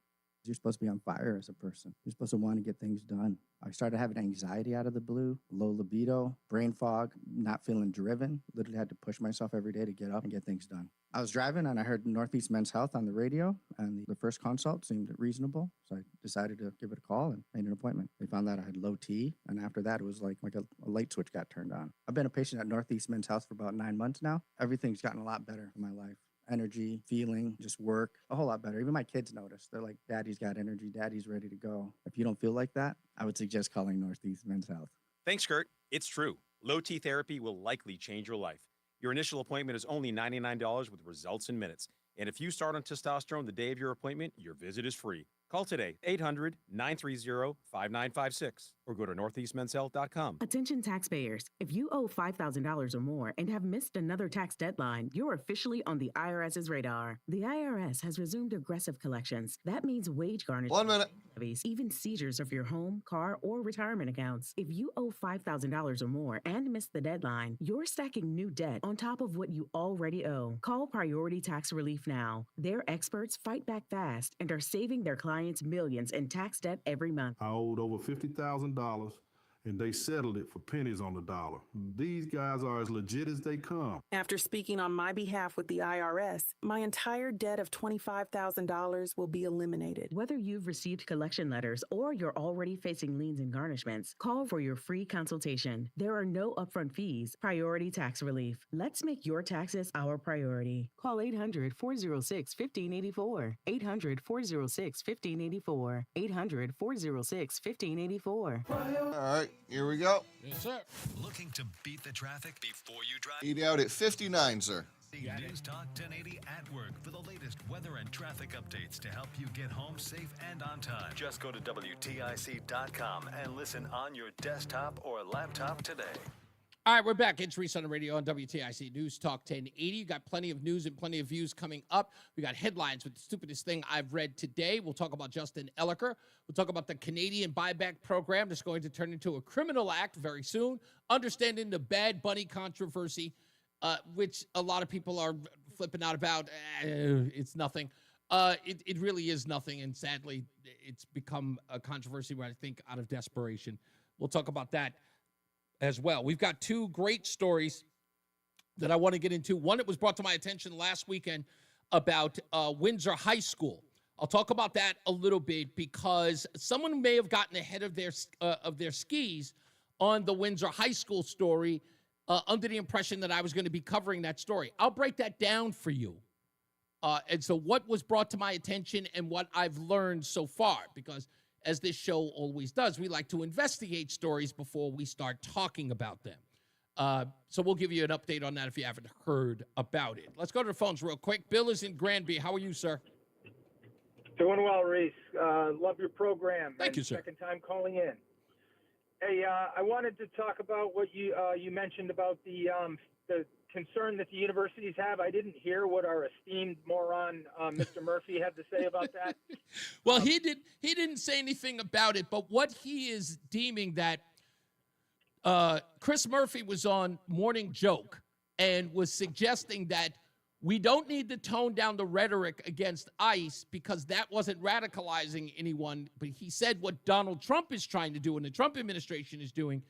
You're supposed to be on fire as a person. You're supposed to want to get things done. I started having anxiety out of the blue, low libido, brain fog, not feeling driven. Literally had to push myself every day to get up and get things done. I was driving and I heard Northeast Men's Health on the radio, and the first consult seemed reasonable. So I decided to give it a call and made an appointment. They found that I had low T, and after that, it was like a light switch got turned on. I've been a patient at Northeast Men's Health for about 9 months now. Everything's gotten a lot better in my life. Energy, feeling, just work, a whole lot better. Even my kids notice. They're like, Daddy's got energy, Daddy's ready to go. If you don't feel like that, I would suggest calling Northeast Men's Health. Thanks, Kurt. It's true. Low T therapy will likely change your life. Your initial appointment is only $99 with results in minutes. And if you start on testosterone the day of your appointment, your visit is free. Call today, 800-930-5956, or go to northeastmenshealth.com. Attention taxpayers. If you owe $5,000 or more and have missed another tax deadline, you're officially on the IRS's radar. The IRS has resumed aggressive collections. That means wage garnishment. 1 minute. Levies, even seizures of your home, car, or retirement accounts. If you owe $5,000 or more and missed the deadline, you're stacking new debt on top of what you already owe. Call Priority Tax Relief now. Their experts fight back fast and are saving their clients millions in tax debt every month. I owed over $50,000, and they settled it for pennies on the dollar. These guys are as legit as they come. After speaking on my behalf with the IRS, my entire debt of $25,000 will be eliminated. Whether you've received collection letters or you're already facing liens and garnishments, call for your free consultation. There are no upfront fees. Priority Tax Relief. Let's make your taxes our priority. Call 800-406-1584. 800-406-1584. 800-406-1584. All right, here we go. Yes, sir. Looking to beat the traffic before you drive? Eat out at 59, sir. See NewsTalk 1080 at work for the latest weather and traffic updates to help you get home safe and on time. Just go to WTIC.com and listen on your desktop or laptop today. All right, we're back. It's Reese on the Radio on WTIC News Talk 1080. You got plenty of news and plenty of views coming up. We got headlines with the stupidest thing I've read today. We'll talk about Justin Elliker. We'll talk about the Canadian buyback program that's going to turn into a criminal act very soon. Understanding the Bad Bunny controversy, which a lot of people are flipping out about. It's nothing. It really is nothing, and sadly, it's become a controversy where I think out of desperation. We'll talk about that as well. We've got two great stories that I want to get into. One that was brought to my attention last weekend about Windsor High School. I'll talk about that a little bit because someone may have gotten ahead of their skis on the Windsor High School story under the impression that I was going to be covering that story. I'll break that down for you. And so what was brought to my attention and what I've learned so far, because as this show always does, we like to investigate stories before we start talking about them. So we'll give you an update on that if you haven't heard about it. Let's go to the phones real quick. Bill is in Granby. How are you, sir? Doing well, Reese. Love your program. Thank you, sir. Second time calling in. Hey, I wanted to talk about what you mentioned about the concern that the universities have. I didn't hear what our esteemed moron, Mr. Murphy, had to say about that. Well, he didn't say anything about it, but what he is deeming that Chris Murphy was on Morning Joke and was suggesting that we don't need to tone down the rhetoric against ICE because that wasn't radicalizing anyone. But he said what Donald Trump is trying to do and the Trump administration is doing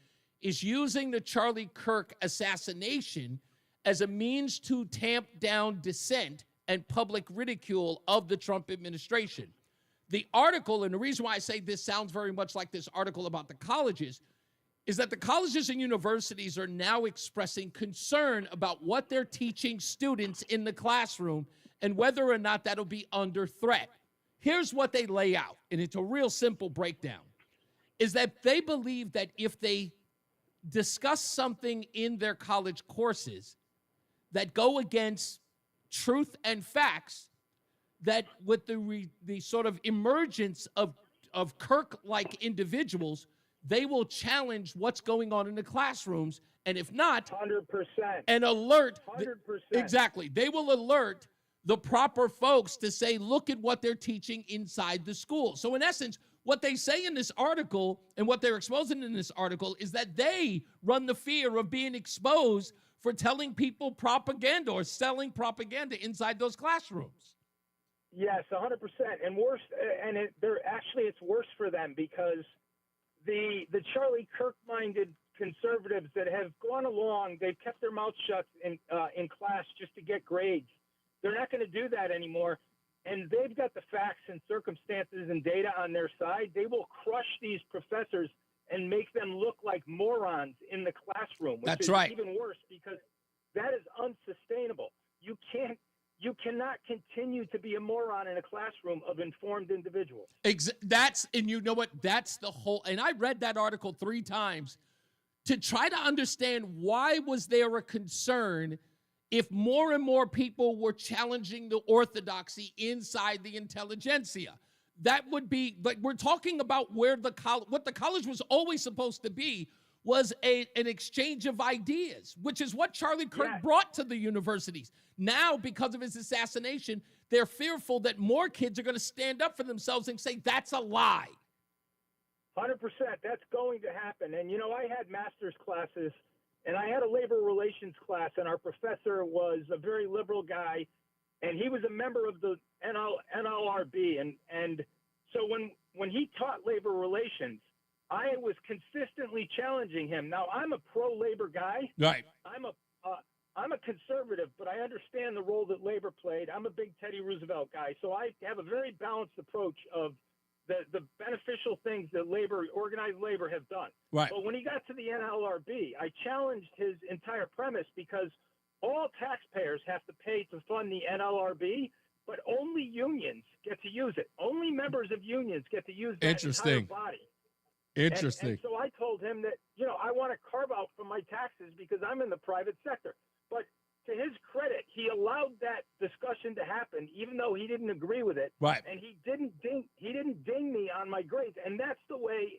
is using the Charlie Kirk assassination as a means to tamp down dissent and public ridicule of the Trump administration. The article, and the reason why I say this sounds very much like this article about the colleges, is that the colleges and universities are now expressing concern about what they're teaching students in the classroom and whether or not that'll be under threat. Here's what they lay out, and it's a real simple breakdown, is that they believe that if they discuss something in their college courses that go against truth and facts, that with the sort of emergence of Kirk-like individuals, they will challenge what's going on in the classrooms, and if not, 100%, and alert, 100%. Exactly, they will alert the proper folks to say, look at what they're teaching inside the school. So in essence, what they say in this article and what they're exposing in this article is that they run the fear of being exposed for telling people propaganda or selling propaganda inside those classrooms. Yes, 100%. And worse, and it's worse for them because the Charlie Kirk-minded conservatives that have gone along, they've kept their mouths shut in class just to get grades. They're not going to do that anymore. And they've got the facts and circumstances and data on their side. They will crush these professors and make them look like morons in the classroom, which That's is right. even worse because that is unsustainable. You cannot continue to be a moron in a classroom of informed individuals. And you know what? That's the whole, and I read that article 3 times to try to understand why was there a concern if more and more people were challenging the orthodoxy inside the intelligentsia. That would be, like, we're talking about where what the college was always supposed to be was an exchange of ideas, which is what Charlie Kirk brought to the universities. Now, because of his assassination, they're fearful that more kids are going to stand up for themselves and say, that's a lie. 100%. That's going to happen. And, I had master's classes, and I had a labor relations class, and our professor was a very liberal guy, and he was a member of the NLRB. And so when he taught labor relations, I was consistently challenging him. Now, I'm a pro-labor guy. Right. I'm a conservative, but I understand the role that labor played. I'm a big Teddy Roosevelt guy, so I have a very balanced approach of the beneficial things that organized labor have done. Right. But when he got to the NLRB, I challenged his entire premise because all taxpayers have to pay to fund the NLRB, but only unions get to use it. Only members of unions get to use that entire body. Interesting. And so I told him that, I want to carve out from my taxes because I'm in the private sector. But to his credit, he allowed that discussion to happen, even though he didn't agree with it. Right. And he didn't ding me on my grades. And that's the way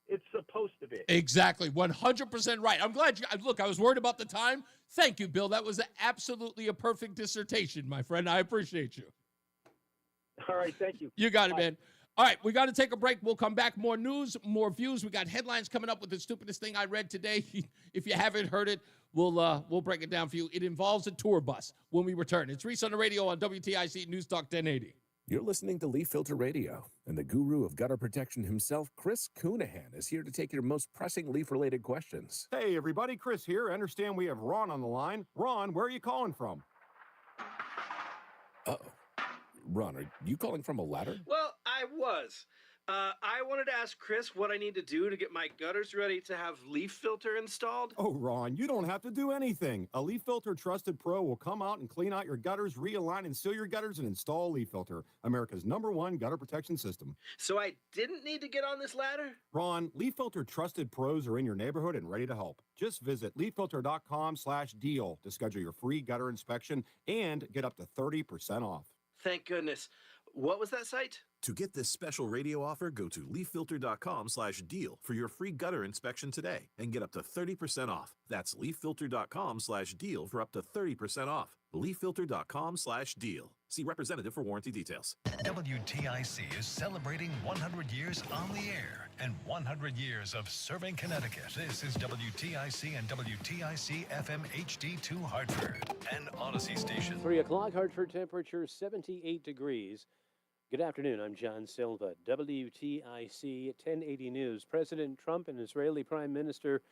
it's supposed to be. Exactly. 100% right. I'm glad look, I was worried about the time. Thank you, Bill. That was absolutely a perfect dissertation, my friend. I appreciate you. All right. Thank you. You got it, man. All right, we got to take a break. We'll come back. More news, more views. We got headlines coming up with the stupidest thing I read today. If you haven't heard it, we'll break it down for you. It involves a tour bus when we return. It's Reese on the Radio on WTIC NewsTalk 1080. You're listening to Leaf Filter Radio, and the guru of gutter protection himself, Chris Coonahan, is here to take your most pressing leaf-related questions. Hey, everybody, Chris here. I understand we have Ron on the line. Ron, where are you calling from? Uh-oh. Ron, are you calling from a ladder? Well, I was. I wanted to ask Chris what I need to do to get my gutters ready to have leaf filter installed. Oh, Ron, you don't have to do anything. A Leaf Filter Trusted Pro will come out and clean out your gutters, realign and seal your gutters, and install Leaf Filter, America's #1 gutter protection system. So I didn't need to get on this ladder? Ron, Leaf Filter Trusted Pros are in your neighborhood and ready to help. Just visit leaffilter.com/deal to schedule your free gutter inspection and get up to 30% off. Thank goodness. What was that site? To get this special radio offer, go to leaffilter.com/deal for your free gutter inspection today and get up to 30% off. That's leaffilter.com/deal for up to 30% off. leaffilter.com/deal. See representative for warranty details. WTIC is celebrating 100 years on the air and 100 years of serving Connecticut. This is WTIC and WTIC FM HD2 Hartford, an Odyssey station. 3 o'clock, Hartford temperature 78 degrees. Good afternoon. I'm John Silva. WTIC 1080 News. President Trump and Israeli Prime Minister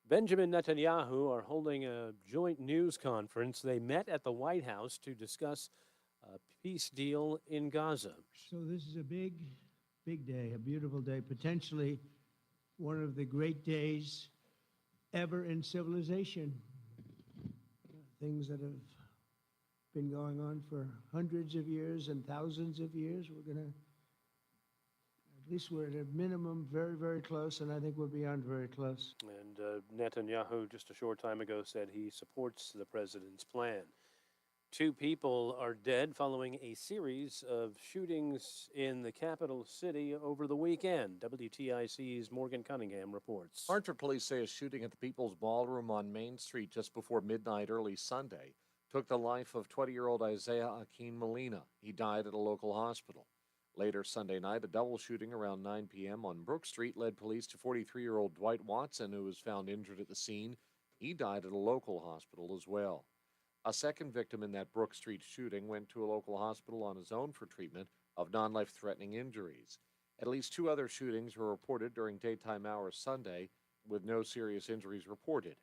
Benjamin Netanyahu are holding a joint news conference. They met at the White House to discuss a peace deal in Gaza. So this is a big day, a beautiful day, potentially one of the great days ever in civilization. Things that have been going on for hundreds of years and thousands of years. At least we're at a minimum very, very close, and I think we're beyond very close. And Netanyahu just a short time ago said he supports the president's plan. 2 people are dead following a series of shootings in the capital city over the weekend. WTIC's Morgan Cunningham reports. Hartford police say a shooting at the People's Ballroom on Main Street just before midnight early Sunday took the life of 20-year-old Isaiah Akin Molina. He died at a local hospital. Later Sunday night, a double shooting around 9 p.m. on Brook Street led police to 43-year-old Dwight Watson, who was found injured at the scene. He died at a local hospital as well. A second victim in that Brook Street shooting went to a local hospital on his own for treatment of non-life-threatening injuries. At least 2 other shootings were reported during daytime hours Sunday, with no serious injuries reported.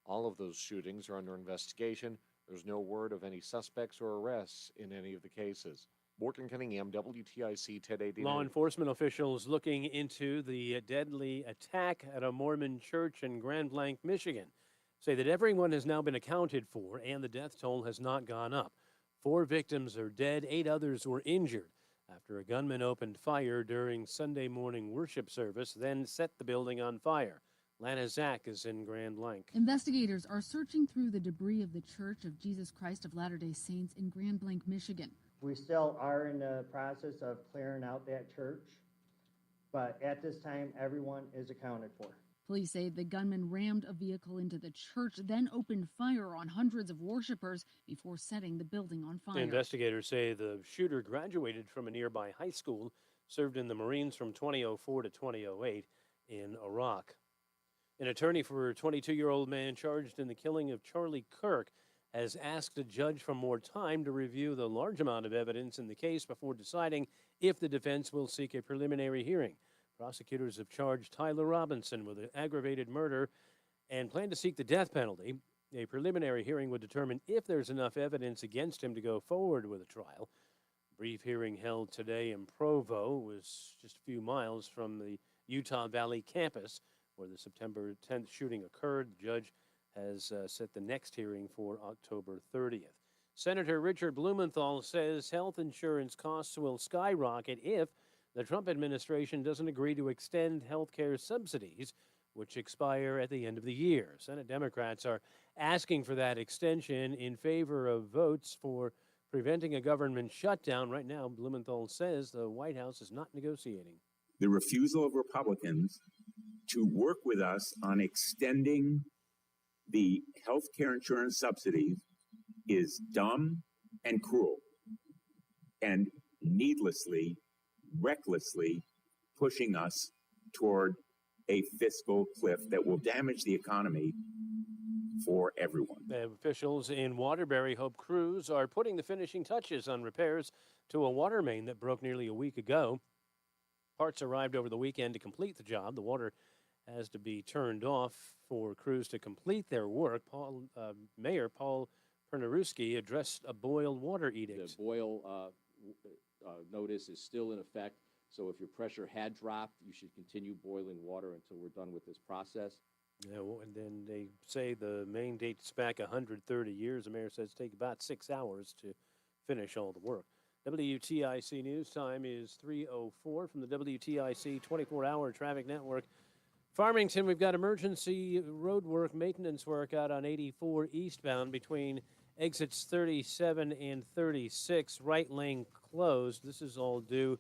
All of those shootings are under investigation. There's no word of any suspects or arrests in any of the cases. Morgan Cunningham, WTIC 1080. Law enforcement officials looking into the deadly attack at a Mormon church in Grand Blanc, Michigan, say that everyone has now been accounted for and the death toll has not gone up. 4 victims are dead, 8 others were injured after a gunman opened fire during Sunday morning worship service, then set the building on fire. Lana Zach is in Grand Blanc. Investigators are searching through the debris of the Church of Jesus Christ of Latter-day Saints in Grand Blanc, Michigan. We still are in the process of clearing out that church, but at this time, everyone is accounted for. Police say the gunman rammed a vehicle into the church, then opened fire on hundreds of worshipers before setting the building on fire. Investigators say the shooter graduated from a nearby high school, served in the Marines from 2004 to 2008 in Iraq. An attorney for a 22-year-old man charged in the killing of Charlie Kirk has asked a judge for more time to review the large amount of evidence in the case before deciding if the defense will seek a preliminary hearing. Prosecutors have charged Tyler Robinson with aggravated murder and plan to seek the death penalty. A preliminary hearing would determine if there's enough evidence against him to go forward with a trial. A brief hearing held today in Provo was just a few miles from the Utah Valley campus where the September 10th shooting occurred. The judge has set the next hearing for October 30th. Senator Richard Blumenthal says health insurance costs will skyrocket if the Trump administration doesn't agree to extend health care subsidies, which expire at the end of the year. Senate Democrats are asking for that extension in favor of votes for preventing a government shutdown. Right now, Blumenthal says the White House is not negotiating. The refusal of Republicans to work with us on extending the health care insurance subsidies is dumb and cruel and needlessly, recklessly pushing us toward a fiscal cliff that will damage the economy for everyone. The officials in Waterbury hope crews are putting the finishing touches on repairs to a water main that broke nearly a week ago. Parts arrived over the weekend to complete the job. The water has to be turned off for crews to complete their work. Mayor Paul Pernaruski addressed a boil water edict. The boil notice is still in effect, so if your pressure had dropped, you should continue boiling water until we're done with this process. Yeah, well, and then they say the main dates back 130 years. The mayor says take about 6 hours to finish all the work. WTIC News Time is 3:04 from the WTIC 24-hour traffic network. Farmington, we've got emergency road work, maintenance work out on 84 eastbound between exits 37 and 36. Right lane closed. This is all due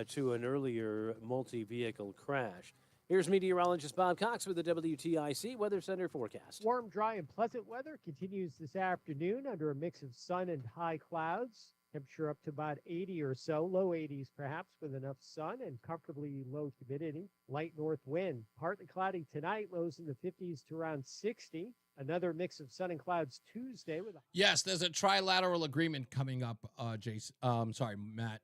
to an earlier multi-vehicle crash. Here's meteorologist Bob Cox with the WTIC Weather Center forecast. Warm, dry, and pleasant weather continues this afternoon under a mix of sun and high clouds. Temperature up to about 80 or so, low 80s perhaps with enough sun and comfortably low humidity. Light north wind, partly cloudy tonight, lows in the 50s to around 60. Another mix of sun and clouds Tuesday with a Yes, there's a trilateral agreement coming up, Matt.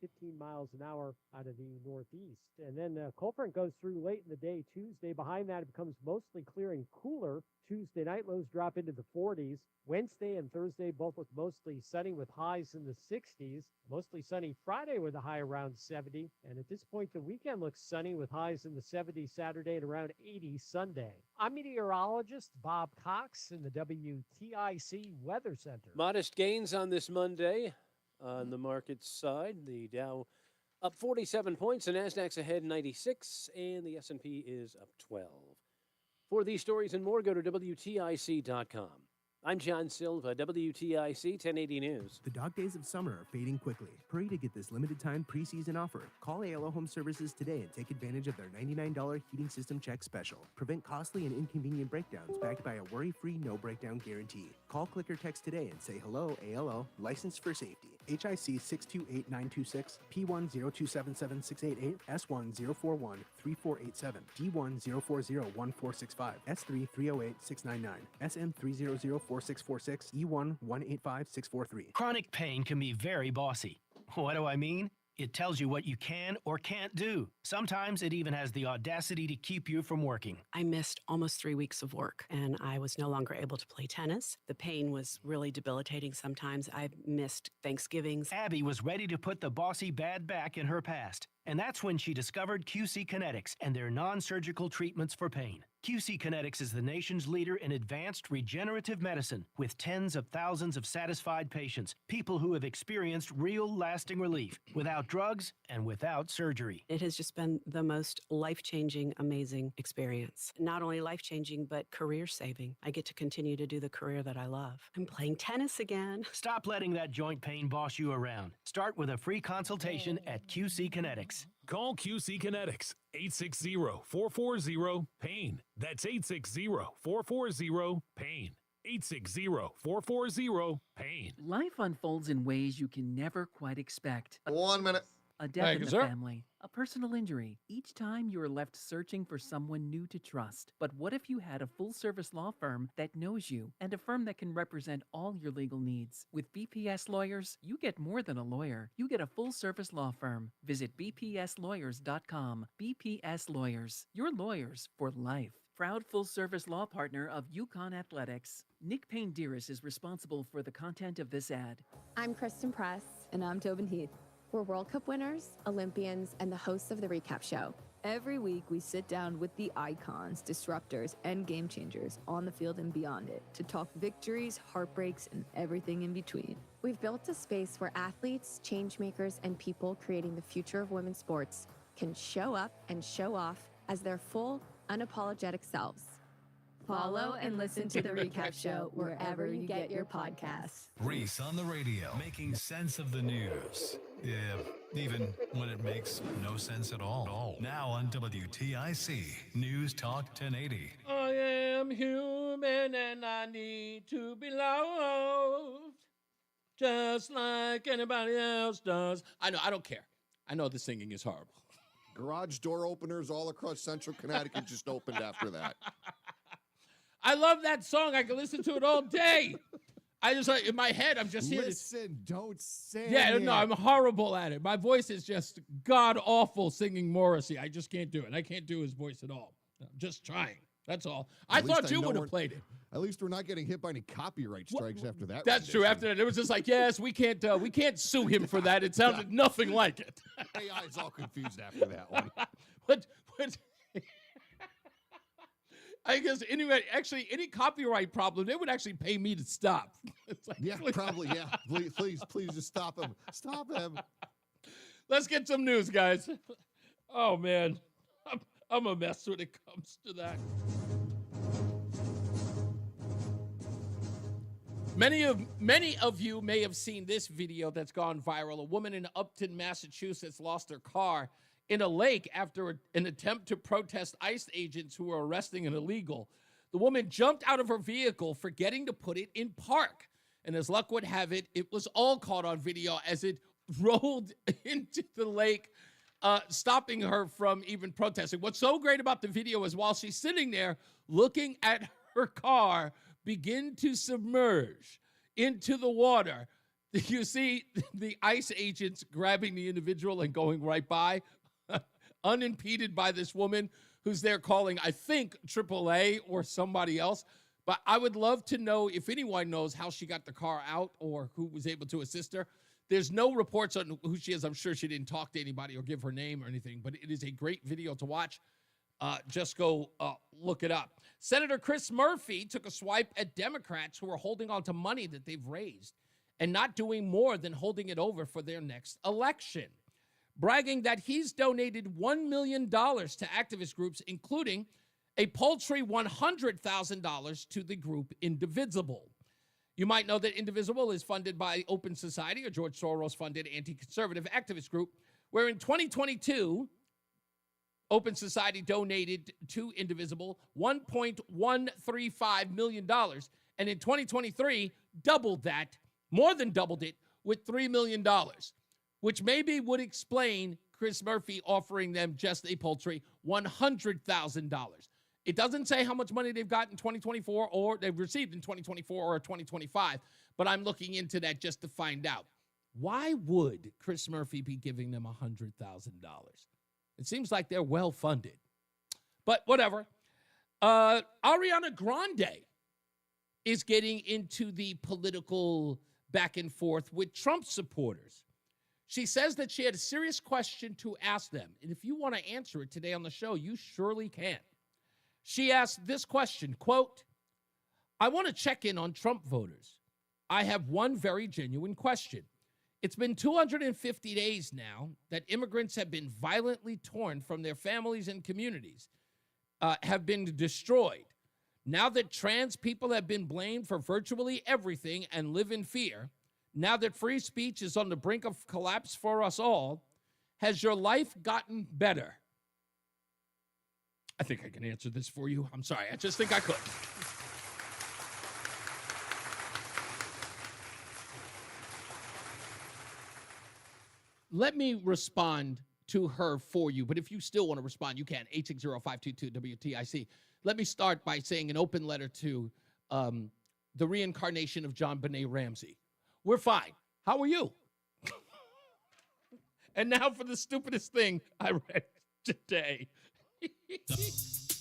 15 miles an hour out of the northeast. And then cold front goes through late in the day Tuesday. Behind that, it becomes mostly clear and cooler. Tuesday night lows drop into the 40s. Wednesday and Thursday both look mostly sunny with highs in the 60s. Mostly sunny Friday with a high around 70. And at this point, the weekend looks sunny with highs in the 70s Saturday and around 80 Sunday. I'm meteorologist Bob Cox in the WTIC Weather Center. Modest gains on this Monday. On the market side, the Dow up 47 points, the Nasdaq's ahead 96, and the S&P is up 12. For these stories and more, go to WTIC.com. I'm John Silva, WTIC 1080 News. The dog days of summer are fading quickly. Hurry to get this limited-time preseason offer. Call ALO Home Services today and take advantage of their $99 heating system check special. Prevent costly and inconvenient breakdowns backed by a worry-free, no-breakdown guarantee. Call, click, or text today and say hello, ALO, licensed for safety. HIC 628926, P10277688, S10413487, D10401465, S3308 SM3004646, E1185 Chronic pain can be very bossy. What do I mean? It tells you what you can or can't do. Sometimes it even has the audacity to keep you from working. I missed almost 3 weeks of work, and I was no longer able to play tennis. The pain was really debilitating sometimes. I missed Thanksgivings. Abby was ready to put the bossy bad back in her past. And that's when she discovered QC Kinetics and their non-surgical treatments for pain. QC Kinetics is the nation's leader in advanced regenerative medicine with tens of thousands of satisfied patients, people who have experienced real lasting relief without drugs and without surgery. It has just been the most life-changing, amazing experience. Not only life-changing, but career-saving. I get to continue to do the career that I love. I'm playing tennis again. Stop letting that joint pain boss you around. Start with a free consultation at QC Kinetics. Call QC Kinetics, 860-440-PAIN. That's 860-440-PAIN. 860-440-PAIN. Life unfolds in ways you can never quite expect. 1 minute. A death Thank in you, the sir. family, a personal injury. Each time you are left searching for someone new to trust. But what if you had a full-service law firm that knows you and a firm that can represent all your legal needs? With BPS Lawyers, you get more than a lawyer. You get a full-service law firm. Visit bpslawyers.com. BPS Lawyers, your lawyers for life. Proud full-service law partner of Yukon Athletics. Nick Payne-Dearest is responsible for the content of this ad. I'm Kristen Press. And I'm Tobin Heath. We're World Cup winners, Olympians, and the hosts of the Recap Show. Every week, we sit down with the icons, disruptors, and game changers on the field and beyond it to talk victories, heartbreaks, and everything in between. We've built a space where athletes, change makers, and people creating the future of women's sports can show up and show off as their full, unapologetic selves. Follow and listen to the Recap Show wherever you get your podcasts. Reese on the radio, making sense of the news. Yeah, even when it makes no sense at all. Now on WTIC, News Talk 1080. I am human and I need to be loved just like anybody else does. I know, I don't care. I know the singing is horrible. Garage door openers all across central Connecticut just opened after that. I love that song. I can listen to it all day. I just, in my head, I'm just here. Listen, don't sing. Yeah, no, I'm horrible at it. My voice is just god-awful singing Morrissey. I just can't do it. I can't do his voice at all. I'm just trying. That's all. I thought you would have played it. At least we're not getting hit by any copyright strikes after that. That's true. After that, it was just like, yes, we can't sue him for that. It sounded nothing like it. AI is all confused after that one. What? I guess anyway, actually, any copyright problem, they would actually pay me to stop. It's like, Yeah, probably, yeah. Please just stop him. Stop him. Let's get some news, guys. Oh, man. I'm a mess when it comes to that. Many of you may have seen this video that's gone viral. A woman in Upton, Massachusetts lost her car in a lake after an attempt to protest ICE agents who were arresting an illegal. The woman jumped out of her vehicle, forgetting to put it in park. And as luck would have it, it was all caught on video as it rolled into the lake, stopping her from even protesting. What's so great about the video is while she's sitting there looking at her car begin to submerge into the water, you see the ICE agents grabbing the individual and going right by, unimpeded by this woman who's there calling, I think, AAA or somebody else. But I would love to know if anyone knows how she got the car out or who was able to assist her. There's no reports on who she is. I'm sure she didn't talk to anybody or give her name or anything, but it is a great video to watch. Just go look it up. Senator Chris Murphy took a swipe at Democrats who are holding on to money that they've raised and not doing more than holding it over for their next election, bragging that he's donated $1 million to activist groups, including a paltry $100,000 to the group Indivisible. You might know that Indivisible is funded by Open Society, a George Soros-funded anti-conservative activist group, where in 2022, Open Society donated to Indivisible $1.135 million, and in 2023, doubled that, more than doubled it, with $3 million, which maybe would explain Chris Murphy offering them just a paltry $100,000. It doesn't say how much money they've got in 2024 or they've received in 2024 or 2025, but I'm looking into that just to find out. Why would Chris Murphy be giving them $100,000? It seems like they're well funded. But whatever. Ariana Grande is getting into the political back and forth with Trump supporters. She says that she had a serious question to ask them. And if you want to answer it today on the show, you surely can. She asked this question, quote, I want to check in on Trump voters. I have one very genuine question. It's been 250 days now that immigrants have been violently torn from their families and communities, have been destroyed. Now that trans people have been blamed for virtually everything and live in fear, now that free speech is on the brink of collapse for us all, has your life gotten better? I think I can answer this for you. I'm sorry. I just think I could. Let me respond to her for you, but if you still want to respond, you can. 860-522-WTIC. Let me start by saying an open letter to the reincarnation of John Benet Ramsey. We're fine. How are you? And now for the stupidest thing I read today. Yes,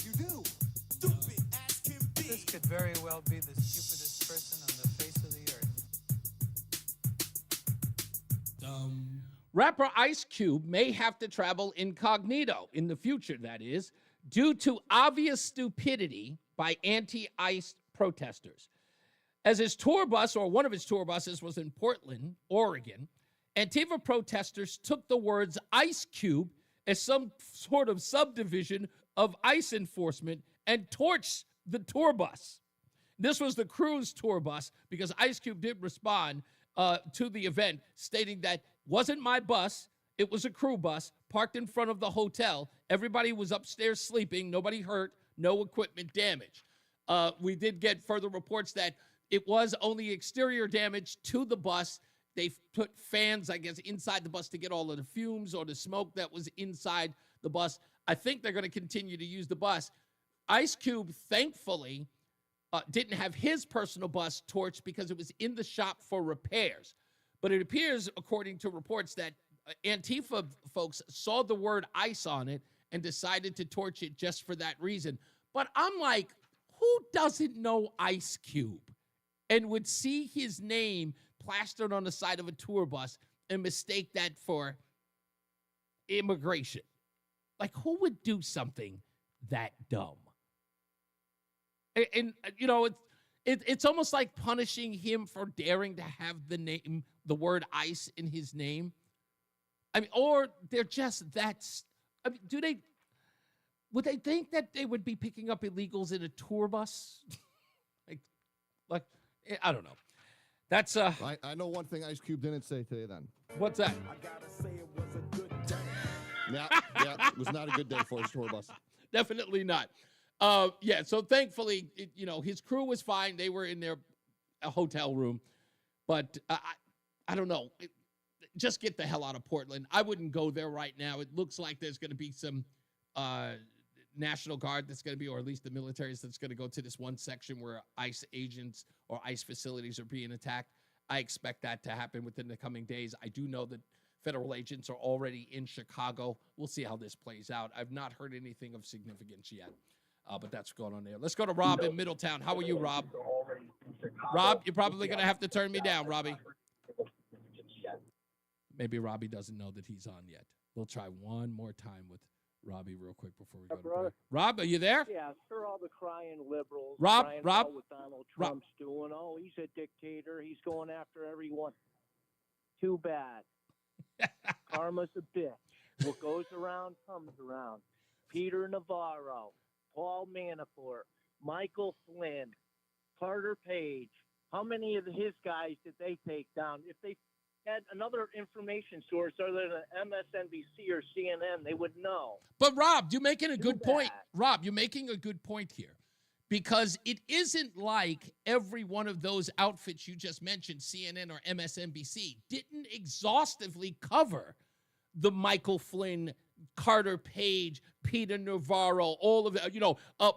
you do. Stupid as can be. This could very well be the stupidest person on the face of the earth. Rapper Ice Cube may have to travel incognito in the future, that is, due to obvious stupidity by anti-ICE protesters. As his tour bus, or one of his tour buses, was in Portland, Oregon, Antifa protesters took the words Ice Cube as some sort of subdivision of ICE enforcement and torched the tour bus. This was the crew's tour bus because Ice Cube did respond to the event, stating that wasn't my bus, it was a crew bus parked in front of the hotel. Everybody was upstairs sleeping, nobody hurt, no equipment damage. We did get further reports that it was only exterior damage to the bus. They put fans, I guess, inside the bus to get all of the fumes or the smoke that was inside the bus. I think they're going to continue to use the bus. Ice Cube, thankfully, didn't have his personal bus torched because it was in the shop for repairs. But it appears, according to reports, that Antifa folks saw the word ICE on it and decided to torch it just for that reason. But I'm like, who doesn't know Ice Cube and would see his name plastered on the side of a tour bus and mistake that for immigration? Like, who would do something that dumb? And you know, it's almost like punishing him for daring to have the word ICE in his name. I mean, or they're just I mean, would they think that they would be picking up illegals in a tour bus? like, I don't know. That's I know one thing Ice Cube didn't say today then. What's that? I gotta say it was a good day. Yeah, it was not a good day for his tour bus. Definitely not. Yeah, so thankfully, his crew was fine. They were in their hotel room. But I don't know. Just get the hell out of Portland. I wouldn't go there right now. It looks like there's going to be some National Guard that's going to be, or at least the military that's going to go to this one section where ICE agents or ICE facilities are being attacked. I expect that to happen within the coming days. I do know that federal agents are already in Chicago. We'll see how this plays out. I've not heard anything of significance yet, but that's going on there. Let's go to Rob in Middletown. How are you, Rob? Rob, you're probably going to have to turn me down, Robbie. Maybe Robbie doesn't know that he's on yet. We'll try one more time with Robbie real quick before we go to break. Rob, are you there? Yeah, sure, all the crying liberals. Rob, crying Rob, about what Donald Trump's doing. Oh, he's a dictator. He's going after everyone. Too bad. Karma's a bitch. What goes around comes around. Peter Navarro, Paul Manafort, Michael Flynn, Carter Page. How many of his guys did they take down? If they had another information source other than MSNBC or CNN, they would know. But Rob, you're making a good point. Rob, you're making a good point here. because it isn't like every one of those outfits you just mentioned, CNN or MSNBC, didn't exhaustively cover the Michael Flynn, Carter Page, Peter Navarro, all of it,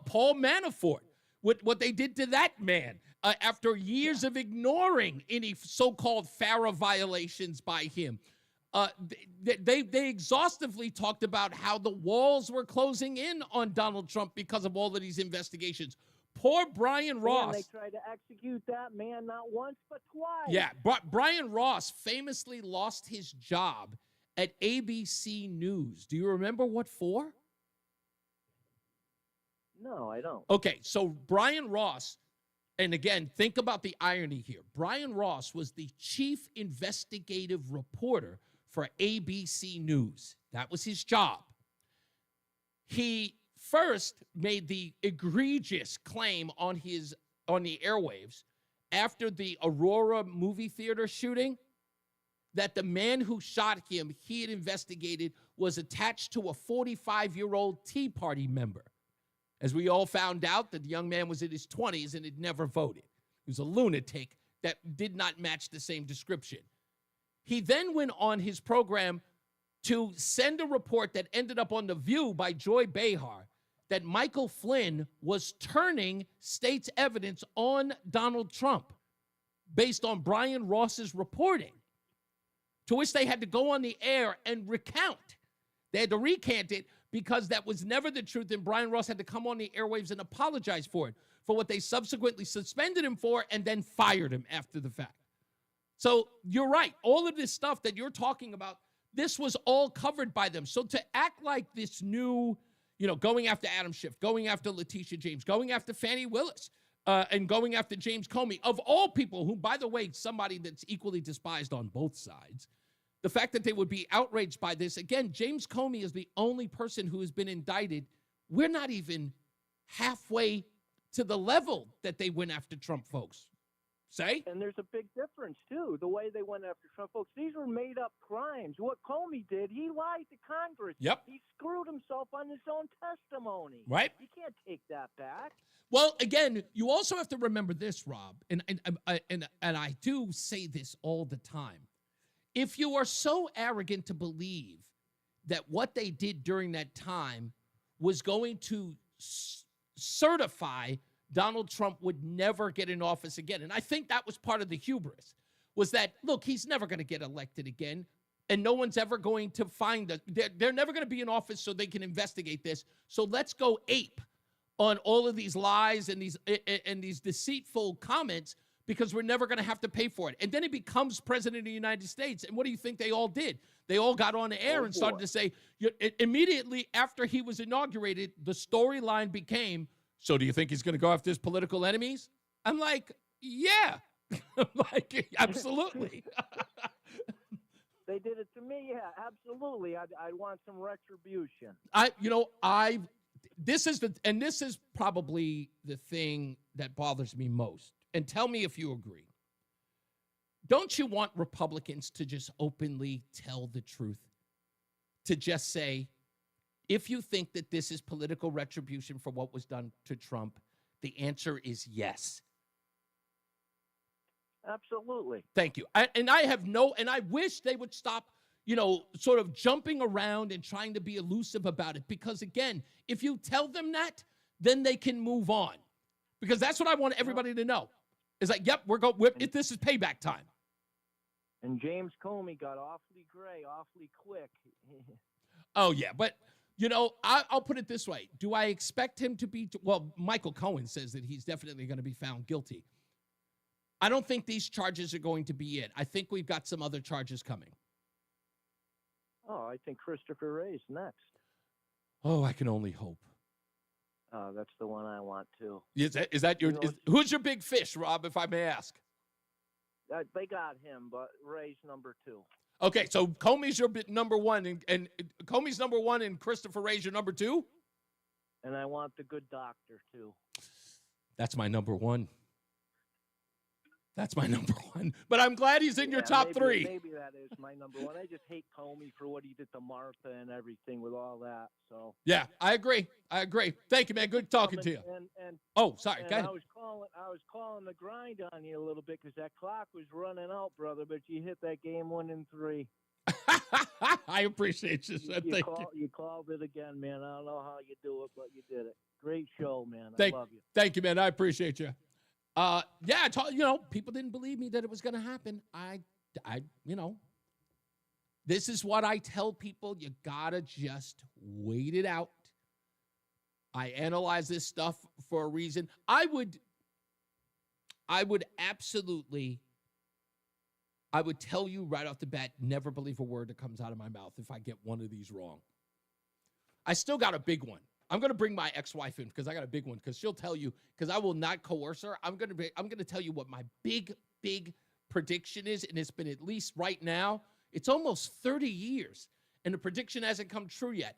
Paul Manafort, what they did to that man after years of ignoring any so-called FARA violations by him. They exhaustively talked about how the walls were closing in on Donald Trump because of all of these investigations. Poor Brian Ross. Man, they tried to execute that man not once but twice. Yeah, Brian Ross famously lost his job at ABC News. Do you remember what for? No, I don't. Okay, so Brian Ross, and again, think about the irony here. Brian Ross was the chief investigative reporter for ABC News. That was his job. He first made the egregious claim on the airwaves after the Aurora movie theater shooting that the man who shot him, he had investigated, was attached to a 45-year-old Tea Party member. As we all found out, that the young man was in his 20s and had never voted. He was a lunatic that did not match the same description. He then went on his program to send a report that ended up on The View by Joy Behar that Michael Flynn was turning state's evidence on Donald Trump based on Brian Ross's reporting, to which they had to go on the air and recount. They had to recant it because that was never the truth, and Brian Ross had to come on the airwaves and apologize for it, for what they subsequently suspended him for and then fired him after the fact. So you're right. All of this stuff that you're talking about, this was all covered by them. So to act like this new, going after Adam Schiff, going after Letitia James, going after Fani Willis, and going after James Comey, of all people, who, by the way, somebody that's equally despised on both sides, the fact that they would be outraged by this, again, James Comey is the only person who has been indicted. We're not even halfway to the level that they went after Trump folks. Say? And there's a big difference, too, the way they went after Trump folks. These were made-up crimes. What Comey did, he lied to Congress. Yep. He screwed himself on his own testimony. Right. You can't take that back. Well, again, you also have to remember this, Rob, and I do say this all the time. If you are so arrogant to believe that what they did during that time was going to certify Donald Trump would never get in office again, and I think that was part of the hubris, was that, look, he's never going to get elected again, and no one's ever going to find they're never going to be in office so they can investigate this, so let's go ape on all of these lies and these deceitful comments, because we're never going to have to pay for it. And then he becomes president of the United States. And what do you think they all did? They all got on the air and started to say, immediately after he was inaugurated, the storyline became, so do you think he's going to go after his political enemies? I'm like, yeah. I'm like, absolutely. They did it to me. Yeah, absolutely. I want some retribution. This is probably the thing that bothers me most. And tell me if you agree. Don't you want Republicans to just openly tell the truth? To just say, if you think that this is political retribution for what was done to Trump, the answer is yes. Absolutely. Thank you. And I wish they would stop, sort of jumping around and trying to be elusive about it. Because again, if you tell them that, then they can move on. Because that's what I want everybody to know. It's like, yep, this is payback time. And James Comey got awfully gray, awfully quick. Oh, yeah. But, I'll put it this way. Do I expect him to be, Michael Cohen says that he's definitely going to be found guilty. I don't think these charges are going to be it. I think we've got some other charges coming. Oh, I think Christopher Wray's next. Oh, I can only hope. That's the one I want too. Is that your? Who's your big fish, Rob? If I may ask. They got him, but Wray's number 2. Okay, so Comey's your number 1, and Comey's number 1, and Christopher Wray's your number 2. And I want the good doctor too. That's my number 1. That's my number 1. But I'm glad he's in your top 3. Maybe that is my number 1. I just hate Comey for what he did to Martha and everything with all that. So yeah, I agree. I agree. Thank you, man. Good talking to you. And Oh, sorry. and Go ahead. I was calling the grind on you a little bit because that clock was running out, brother. But you hit that game 1-3. I appreciate you, sir. Thank you. You called it again, man. I don't know how you do it, but you did it. Great show, man. Thank, I love you. Thank you, man. I appreciate you. Yeah, I told people didn't believe me that it was going to happen. This is what I tell people. You gotta just wait it out. I analyze this stuff for a reason. I would tell you right off the bat, never believe a word that comes out of my mouth if I get one of these wrong. I still got a big one. I'm going to bring my ex-wife in because I got a big one because she'll tell you, because I will not coerce her. I'm going to tell you what my big prediction is, and it's been at least right now, it's almost 30 years, and the prediction hasn't come true yet,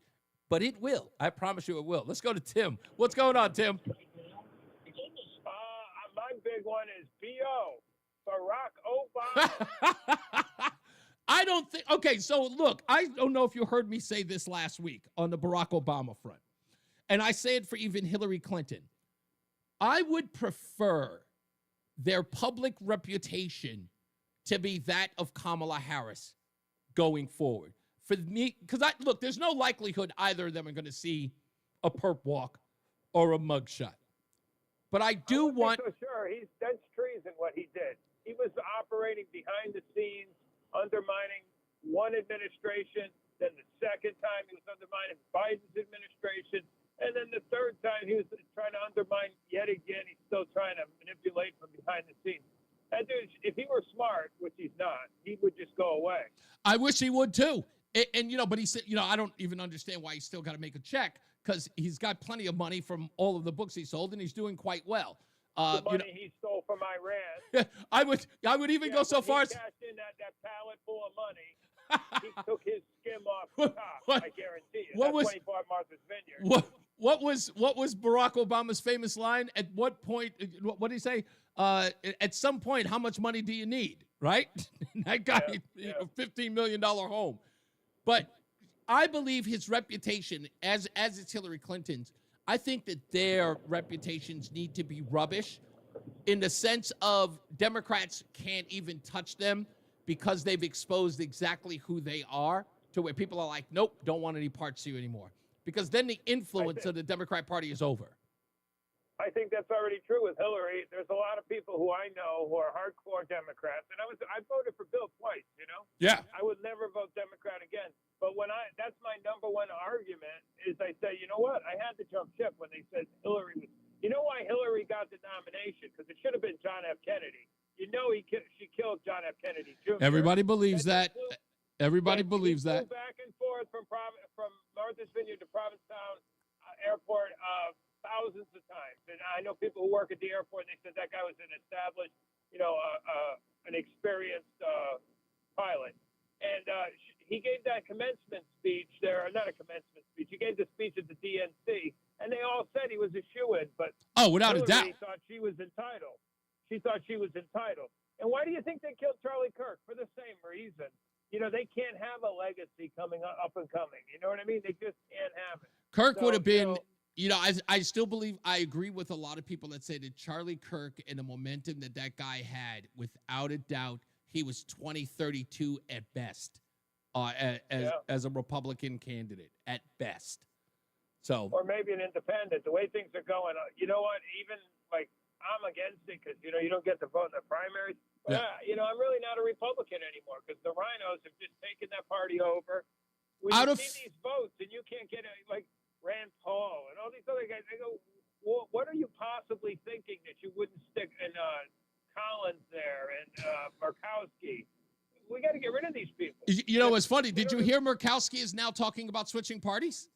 but it will. I promise you it will. Let's go to Tim. What's going on, Tim? My big one is B.O. Barack Obama. I don't think. Okay, so look, I don't know if you heard me say this last week on the Barack Obama front, and I say it for even Hillary Clinton. I would prefer their public reputation to be that of Kamala Harris going forward. For me, because look, there's no likelihood either of them are going to see a perp walk or a mugshot. But I do want. So sure, that's treason what he did. He was operating behind the scenes, undermining one administration. Then the second time he was undermining Biden's administration. And then the third time he was trying to undermine yet again. He's still trying to manipulate from behind the scenes. That dude, if he were smart, which he's not, he would just go away. I wish he would too. And but he said, I don't even understand why he's still got to make a check because he's got plenty of money from all of the books he sold and he's doing quite well. The money he stole from Iran. I would even go so far as cashed in that pallet full of money. He took his skim off the top. I guarantee you. What was 24 Martha's Vineyard. What was Barack Obama's famous line? At what point? What did he say? At some point, how much money do you need? Right? That guy, $15 million home. But I believe his reputation, as it's Hillary Clinton's, I think that their reputations need to be rubbish in the sense of Democrats can't even touch them because they've exposed exactly who they are to where people are like, nope, don't want any parts of you anymore. Because then the influence of the Democrat Party is over. I think that's already true with Hillary. There's a lot of people who I know who are hardcore Democrats, and I voted for Bill twice. Yeah. I would never vote Democrat again. But that's my number one argument is I say, you know what? I had to jump ship when they said Hillary was. You know why Hillary got the nomination? Because it should have been John F. Kennedy. She killed John F. Kennedy Jr. Everybody believes that. Everybody believes that. Back and forth from Martha's Vineyard to Provincetown Airport thousands of times. And I know people who work at the airport, and they said that guy was an established, an experienced pilot. And he gave that commencement speech there, not a commencement speech. He gave the speech at the DNC, and they all said he was a shoo-in. But without a doubt, thought she was entitled. She thought she was entitled. And why do you think they killed Charlie Kirk? For the same reason. They can't have a legacy coming up and coming. You know what I mean? They just can't have it. Kirk would have been. I still believe I agree with a lot of people that say that Charlie Kirk and the momentum that guy had, without a doubt, he was 2032 at best as a Republican candidate at best. So, or maybe an independent. The way things are going, you know what? Even I'm against it because you don't get to vote in the primaries. But, I'm really not a Republican anymore because the rhinos have just taken that party over. When you see these votes and you can't get Rand Paul and all these other guys, they go, well, what are you possibly thinking that you wouldn't stick in Collins there and Murkowski? We got to get rid of these people. It's funny. Did you hear Murkowski is now talking about switching parties?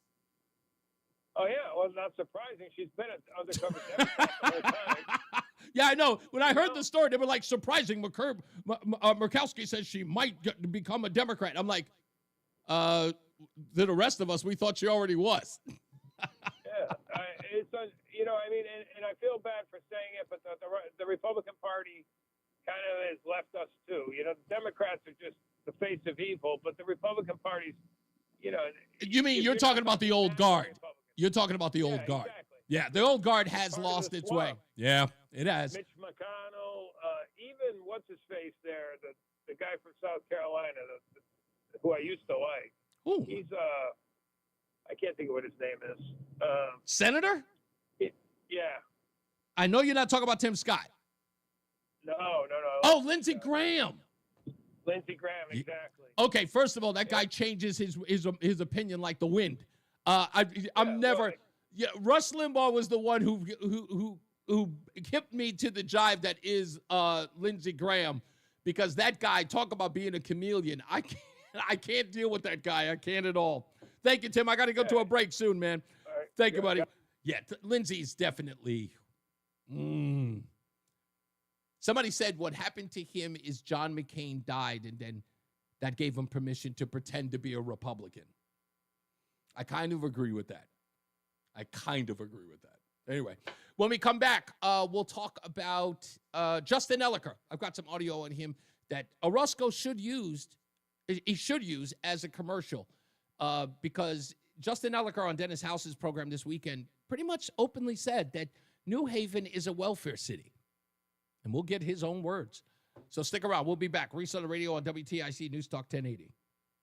Oh, yeah. Well, not surprising. She's been an undercover Democrat the whole time. Yeah, I know. When I heard the story, they were like, surprising. Murkowski says she might become a Democrat. I'm like, the rest of us, we thought she already was. Yeah. And I feel bad for saying it, but the Republican Party kind of has left us too. The Democrats are just the face of evil, but the Republican Party's, You mean you're talking about the old guard? You're talking about the old guard. Exactly. Yeah, the old guard has Part of lost the its way. swamp. Yeah, it has. Mitch McConnell, even what's his face there, the guy from South Carolina, who I used to like. Ooh. He's I can't think of what his name is. Senator? Yeah. I know you're not talking about Tim Scott. No. Oh, Lindsey Graham. Lindsey Graham, exactly. Okay, first of all, that guy changes his opinion like the wind. I'm never. Yeah, Rush Limbaugh was the one who hipped me to the jive that is Lindsey Graham, because that guy, talk about being a chameleon. I can't deal with that guy. I can't at all. Thank you, Tim. I got to go to a break soon, man. All right. Thank you, buddy. Yeah, Lindsey's definitely. Somebody said what happened to him is John McCain died, and then that gave him permission to pretend to be a Republican. I kind of agree with that. Anyway, when we come back, we'll talk about Justin Elliker. I've got some audio on him that Orozco should use as a commercial because Justin Elliker on Dennis House's program this weekend pretty much openly said that New Haven is a welfare city. And we'll get his own words. So stick around. We'll be back. Reese on the Radio on WTIC News Talk 1080.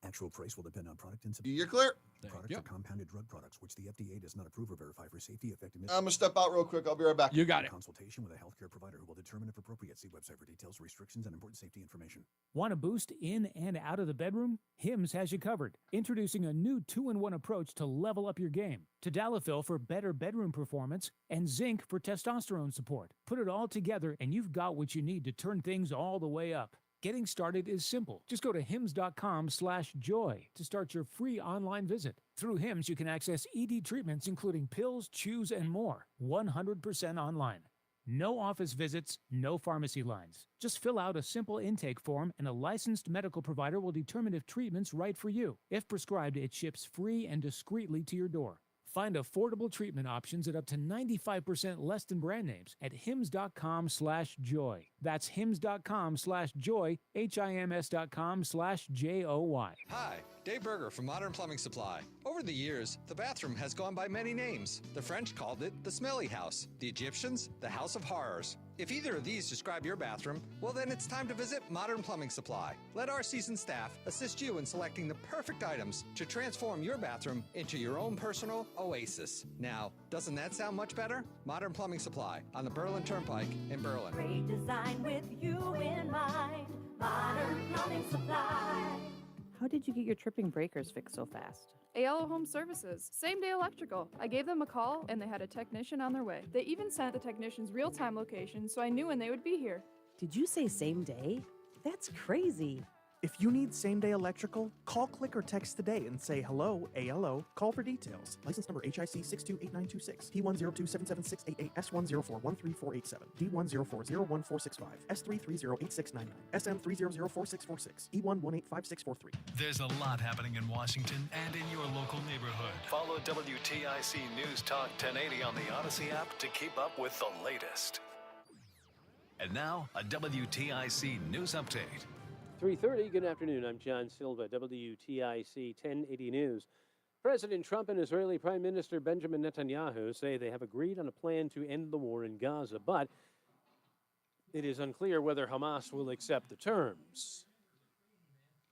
Actual price will depend on product and You're clear. Products are compounded drug products, which the FDA does not approve or verify for safety, effectiveness. I'm going to step out real quick. I'll be right back. You got it. Consultation with a healthcare provider who will determine if appropriate. See website for details, restrictions, and important safety information. Want a boost in and out of the bedroom? Hims has you covered. Introducing a new 2-in-1 approach to level up your game. Tadalafil for better bedroom performance and zinc for testosterone support. Put it all together and you've got what you need to turn things all the way up. Getting started is simple. Just go to hims.com/joy to start your free online visit. Through Hims, you can access ED treatments including pills, chews, and more. 100% online. No office visits, no pharmacy lines. Just fill out a simple intake form and a licensed medical provider will determine if treatment's right for you. If prescribed, it ships free and discreetly to your door. Find affordable treatment options at up to 95% less than brand names at hims.com/joy. That's hims.com/joy, hims.com/joy. Hi, Dave Berger from Modern Plumbing Supply. Over the years, the bathroom has gone by many names. The French called it the smelly house, the Egyptians, the house of horrors. If either of these describe your bathroom, well then it's time to visit Modern Plumbing Supply. Let our seasoned staff assist you in selecting the perfect items to transform your bathroom into your own personal oasis. Now, doesn't that sound much better? Modern Plumbing Supply on the Berlin Turnpike in Berlin. Great design with you in mind. Modern Plumbing Supply. How did you get your tripping breakers fixed so fast? ALO Home Services, same day electrical. I gave them a call and they had a technician on their way. They even sent the technician's real-time location so I knew when they would be here. Did you say same day? That's crazy. If you need same-day electrical, call, click, or text today and say hello, ALO. Call for details. License number HIC 628926, P102776688, S1041347, D104014665, S3308699, SM3004646, E1185643. There's a lot happening in Washington and in your local neighborhood. Follow WTIC News Talk 1080 on the Odyssey app to keep up with the latest. And now, a WTIC News Update. 3:30, good afternoon. I'm John Silva, WTIC 1080 News. President Trump and Israeli Prime Minister Benjamin Netanyahu say they have agreed on a plan to end the war in Gaza, but it is unclear whether Hamas will accept the terms.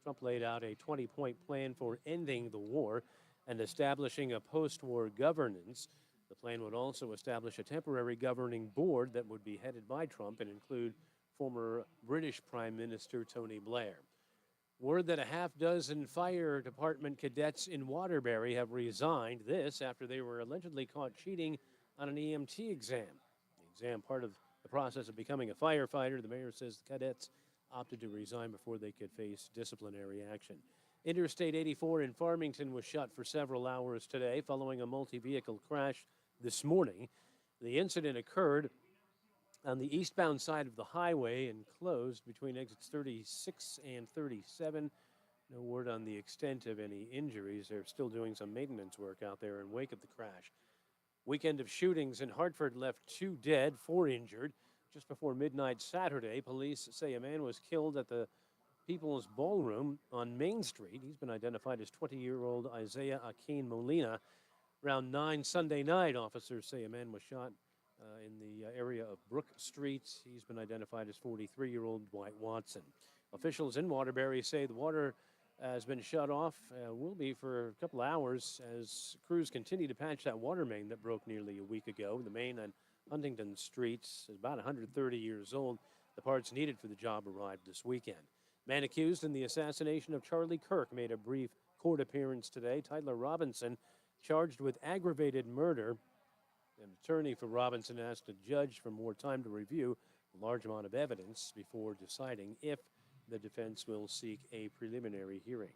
Trump laid out a 20-point plan for ending the war and establishing a post-war governance. The plan would also establish a temporary governing board that would be headed by Trump and include former British Prime Minister Tony Blair. Word that a half-dozen fire department cadets in Waterbury have resigned, this after they were allegedly caught cheating on an EMT exam. The exam part of the process of becoming a firefighter. The mayor says the cadets opted to resign before they could face disciplinary action. Interstate 84 in Farmington was shut for several hours today following a multi-vehicle crash this morning. The incident occurred on the eastbound side of the highway and closed between exits 36 and 37. No word on the extent of any injuries. They're still doing some maintenance work out there in wake of the crash. Weekend of shootings in Hartford left 2 dead, 4 injured. Just before midnight Saturday, police say a man was killed at the People's Ballroom on Main Street. He's been identified as 20-year-old Isaiah Akin Molina. Around 9 Sunday night, officers say a man was shot in the area of Brook Street. He's been identified as 43-year-old Dwight Watson. Officials in Waterbury say the water has been shut off, will be for a couple hours as crews continue to patch that water main that broke nearly a week ago. The main on Huntington Street is about 130 years old. The parts needed for the job arrived this weekend. Man accused in the assassination of Charlie Kirk made a brief court appearance today. Tyler Robinson charged with aggravated murder. An attorney for Robinson asked a judge for more time to review a large amount of evidence before deciding if the defense will seek a preliminary hearing.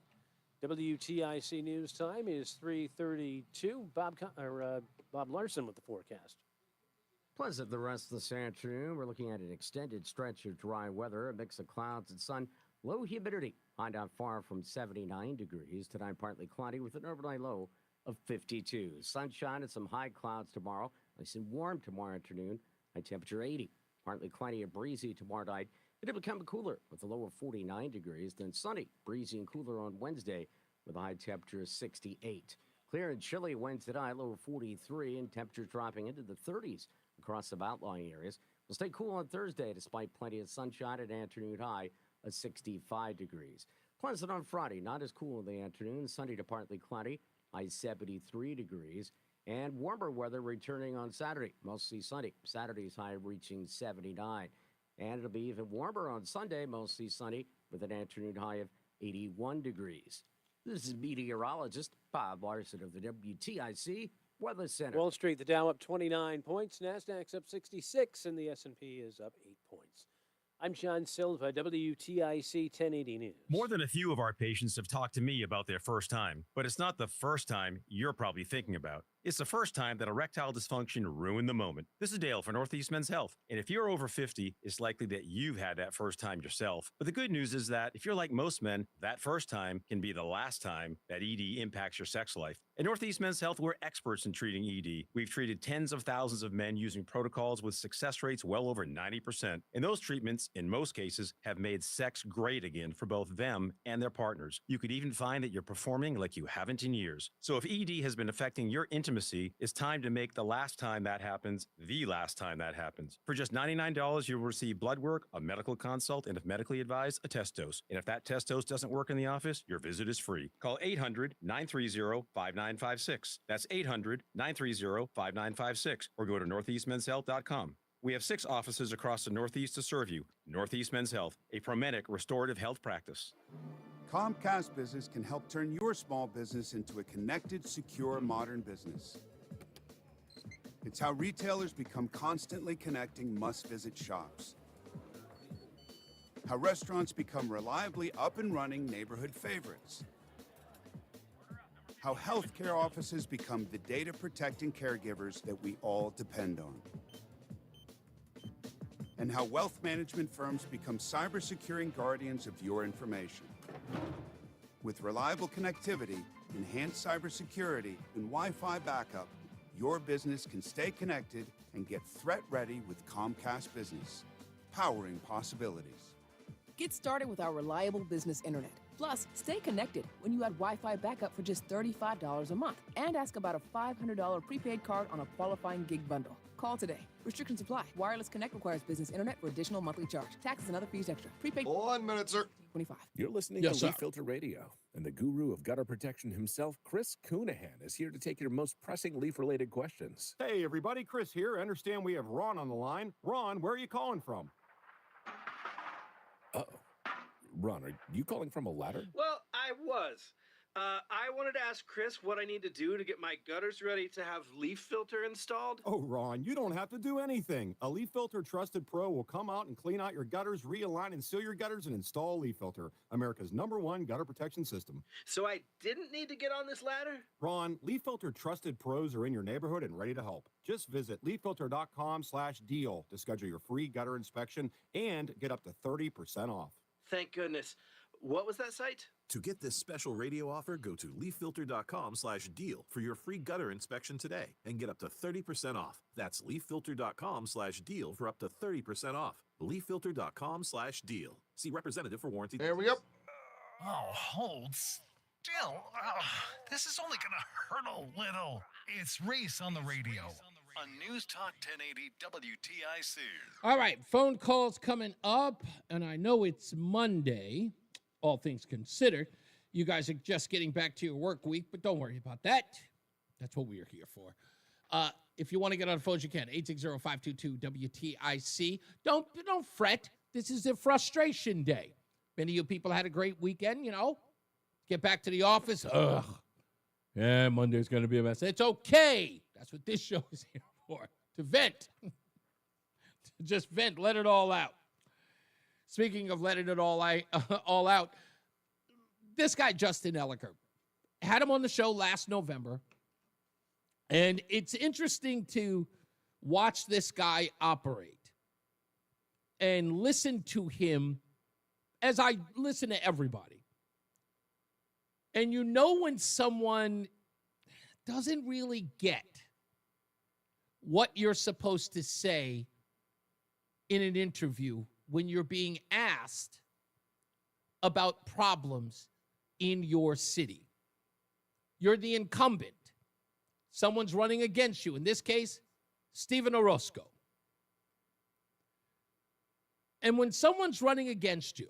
WTIC News Time is 3:32. Bob Larson with the forecast. Pleasant the rest of this afternoon. We're looking at an extended stretch of dry weather, a mix of clouds and sun, low humidity. High not far from 79 degrees. Tonight, partly cloudy with an overnight low of 52. Sunshine and some high clouds tomorrow. Nice and warm tomorrow afternoon. High temperature 80. Partly cloudy and breezy tomorrow night. It'll become cooler with a low of 49 degrees. Then sunny, breezy and cooler on Wednesday with a high temperature of 68. Clear and chilly Wednesday night, low of 43, and temperatures dropping into the 30s across some outlying areas. We'll stay cool on Thursday despite plenty of sunshine at afternoon high of 65 degrees. Pleasant on Friday, not as cool in the afternoon. Sunny to partly cloudy, high 73 degrees. And warmer weather returning on Saturday, mostly sunny. Saturday's high reaching 79. And it'll be even warmer on Sunday, mostly sunny, with an afternoon high of 81 degrees. This is meteorologist Bob Larson of the WTIC Weather Center. Wall Street, the Dow up 29 points, NASDAQ's up 66, and the S&P is up 8 points. I'm John Silva, WTIC 1080 News. More than a few of our patients have talked to me about their first time, but it's not the first time you're probably thinking about. It's the first time that erectile dysfunction ruined the moment. This is Dale for Northeast Men's Health. And if you're over 50, it's likely that you've had that first time yourself. But the good news is that if you're like most men, that first time can be the last time that ED impacts your sex life. At Northeast Men's Health, we're experts in treating ED. We've treated tens of thousands of men using protocols with success rates well over 90%. And those treatments, in most cases, have made sex great again for both them and their partners. You could even find that you're performing like you haven't in years. So if ED has been affecting your intimacy, it's time to make the last time that happens the last time that happens. For just $99, you'll receive blood work, a medical consult, and if medically advised, a test dose. And if that test dose doesn't work in the office, your visit is free. Call 800-930-5956. That's 800-930-5956. Or go to northeastmenshealth.com. We have 6 offices across the Northeast to serve you. Northeast Men's Health, a Promenic restorative health practice. Comcast Business can help turn your small business into a connected, secure, modern business. It's how retailers become constantly connecting must-visit shops. How restaurants become reliably up and running neighborhood favorites. How healthcare offices become the data-protecting caregivers that we all depend on. And how wealth management firms become cyber-securing guardians of your information. With reliable connectivity, enhanced cybersecurity, and Wi-Fi backup, your business can stay connected and get threat-ready with Comcast Business, powering possibilities. Get started with our reliable business internet. Plus, stay connected when you add Wi-Fi backup for just $35 a month and ask about a $500 prepaid card on a qualifying gig bundle. Call today. Restrictions apply. Wireless Connect requires business internet for additional monthly charge. Taxes and other fees extra. Prepaid. 1 minute, sir. 25. You're listening Yes, to sir. Leaf Filter Radio, and the guru of gutter protection himself, Chris Coonahan, is here to take your most pressing leaf-related questions. Hey, everybody, Chris here. I understand we have Ron on the line. Ron, where are you calling from? Uh-oh. Ron, are you calling from a ladder? Well, I was. I wanted to ask Chris what I need to do to get my gutters ready to have leaf filter installed. Oh, Ron, you don't have to do anything. A Leaf Filter Trusted Pro will come out and clean out your gutters, realign and seal your gutters, and install Leaf Filter, America's #1 gutter protection system. So I didn't need to get on this ladder? Ron, Leaf Filter Trusted Pros are in your neighborhood and ready to help. Just visit leaffilter.com/deal to schedule your free gutter inspection and get up to 30% off. Thank goodness. What was that site? To get this special radio offer, go to leaffilter.com/deal for your free gutter inspection today and get up to 30% off. That's leaffilter.com/deal for up to 30% off. leaffilter.com/deal. See representative for warranty. There we go. Oh, Holtz. Jill, this is only going to hurt a little. It's Reese on the radio on NewsTalk 1080 WTIC. All right, phone calls coming up, and I know it's Monday, all things considered. You guys are just getting back to your work week, but don't worry about that. That's what we are here for. If you want to get on the phones, you can. 860-522-WTIC. Don't fret. This is a frustration day. Many of you people had a great weekend, Get back to the office. Ugh. Yeah, Monday's going to be a mess. It's okay. That's what this show is here for, to vent. To just vent. Let it all out. Speaking of letting it all out, this guy, Justin Elliker, had him on the show last November. And it's interesting to watch this guy operate and listen to him as I listen to everybody. And when someone doesn't really get what you're supposed to say in an interview when you're being asked about problems in your city. You're the incumbent. Someone's running against you. In this case, Stephen Orozco. And when someone's running against you,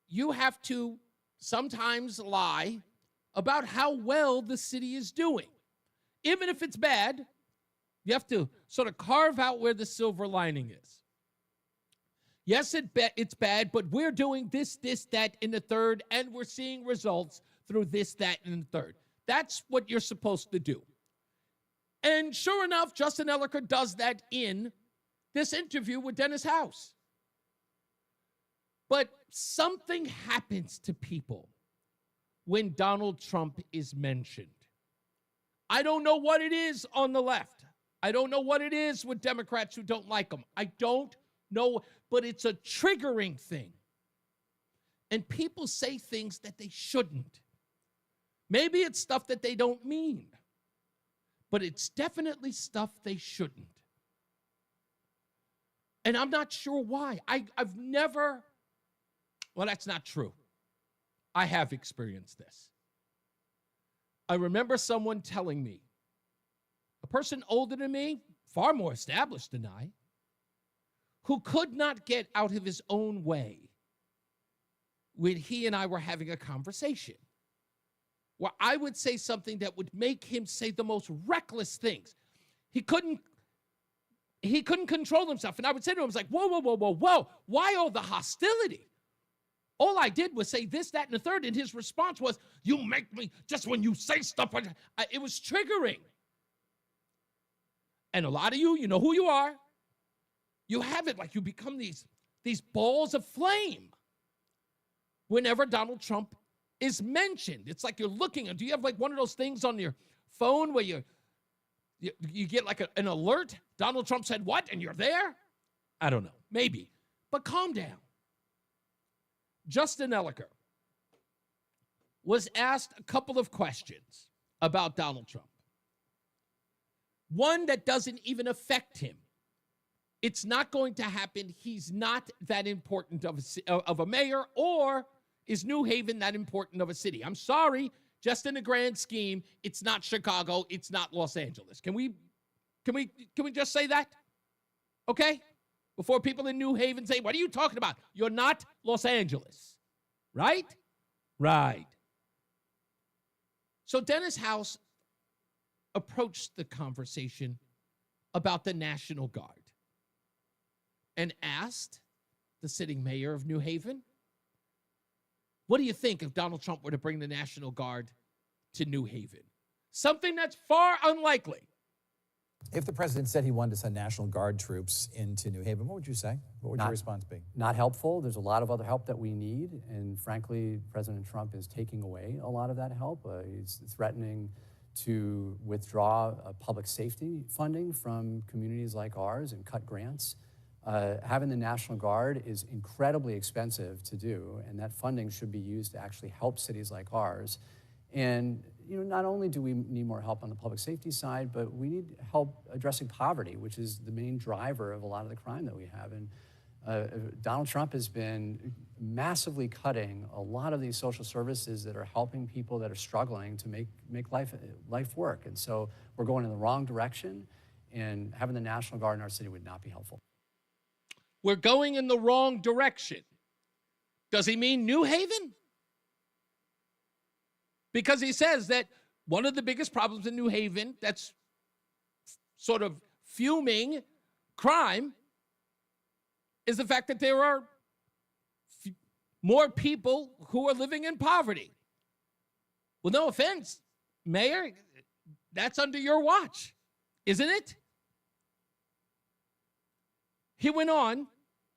you have to sometimes lie about how well the city is doing. Even if it's bad, you have to sort of carve out where the silver lining is. Yes, it's bad, but we're doing this, that, and the third, and we're seeing results through this, that, and the third. That's what you're supposed to do. And sure enough, Justin Elliker does that in this interview with Dennis House. But something happens to people when Donald Trump is mentioned. I don't know what it is on the left. I don't know what it is with Democrats who don't like him. I don't know, but it's a triggering thing. And people say things that they shouldn't. Maybe it's stuff that they don't mean, but it's definitely stuff they shouldn't. And I'm not sure why. I've never, well, that's not true. I have experienced this. I remember someone telling me, a person older than me, far more established than I, who could not get out of his own way when he and I were having a conversation, where I would say something that would make him say the most reckless things. He couldn't control himself. And I would say to him, I was like, whoa. Why all the hostility? All I did was say this, that, and the third. And his response was, you make me, just when you say stuff, it was triggering. And a lot of you know who you are. You have it like you become these balls of flame whenever Donald Trump is mentioned. It's like you're looking. Do you have like one of those things on your phone where you get like an alert? Donald Trump said what? And you're there? I don't know. Maybe. But calm down. Justin Elliker was asked a couple of questions about Donald Trump. One that doesn't even affect him. It's not going to happen. He's not that important of a mayor, or is New Haven that important of a city? I'm sorry, just in the grand scheme, it's not Chicago, it's not Los Angeles. Can we just say that? Okay? Before people in New Haven say, what are you talking about? You're not Los Angeles. Right? Right. So Dennis House approached the conversation about the National Guard and asked the sitting mayor of New Haven, what do you think if Donald Trump were to bring the National Guard to New Haven? Something that's far unlikely. If the president said he wanted to send National Guard troops into New Haven, what would you say? What would your response be? Not helpful. There's a lot of other help that we need. And frankly, President Trump is taking away a lot of that help. He's threatening to withdraw public safety funding from communities like ours and cut grants. Having the National Guard is incredibly expensive to do, and that funding should be used to actually help cities like ours. And not only do we need more help on the public safety side, but we need help addressing poverty, which is the main driver of a lot of the crime that we have. And Donald Trump has been massively cutting a lot of these social services that are helping people that are struggling to make life work. And so we're going in the wrong direction, and having the National Guard in our city would not be helpful. We're going in the wrong direction. Does he mean New Haven? Because he says that one of the biggest problems in New Haven that's sort of fuming crime is the fact that there are more people who are living in poverty. Well, no offense, Mayor, that's under your watch, isn't it? He went on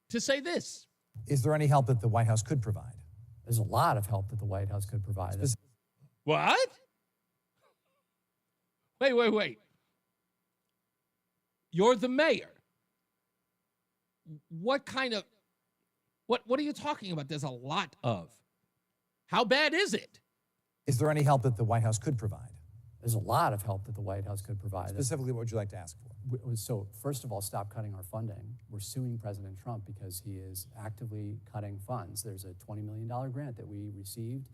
to say this. Is there any help that the White House could provide? There's a lot of help that the White House could provide. What? Wait. You're the mayor. What are you talking about? There's a lot of. How bad is it? Is there any help that the White House could provide? There's a lot of help that the White House could provide. Specifically, what would you like to ask for? So first of all, stop cutting our funding. We're suing President Trump because he is actively cutting funds. There's a $20 million grant that we received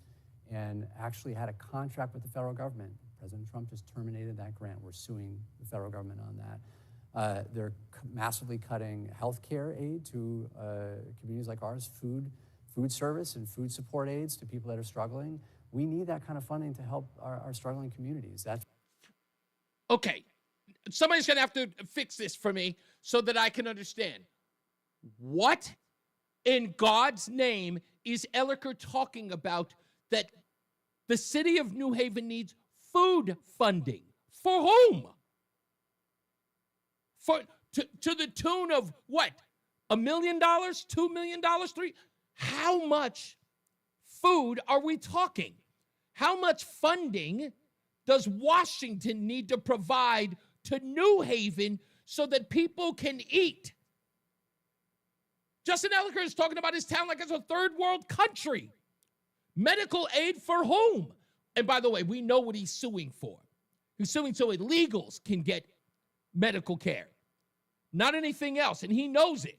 and actually had a contract with the federal government. President Trump just terminated that grant. We're suing the federal government on that. They're massively cutting health care aid to communities like ours, food service and food support aids to people that are struggling. We need that kind of funding to help our struggling communities. That's okay. Somebody's going to have to fix this for me so that I can understand. What in God's name is Elliker talking about that the city of New Haven needs food funding? For whom? To the tune of what? $1 million? $2 million? $3 million? How much food are we talking? How much funding does Washington need to provide to New Haven so that people can eat? Justin Elliker is talking about his town like it's a third world country. Medical aid for whom? And by the way, we know what he's suing for. He's suing so illegals can get medical care, not anything else, and he knows it.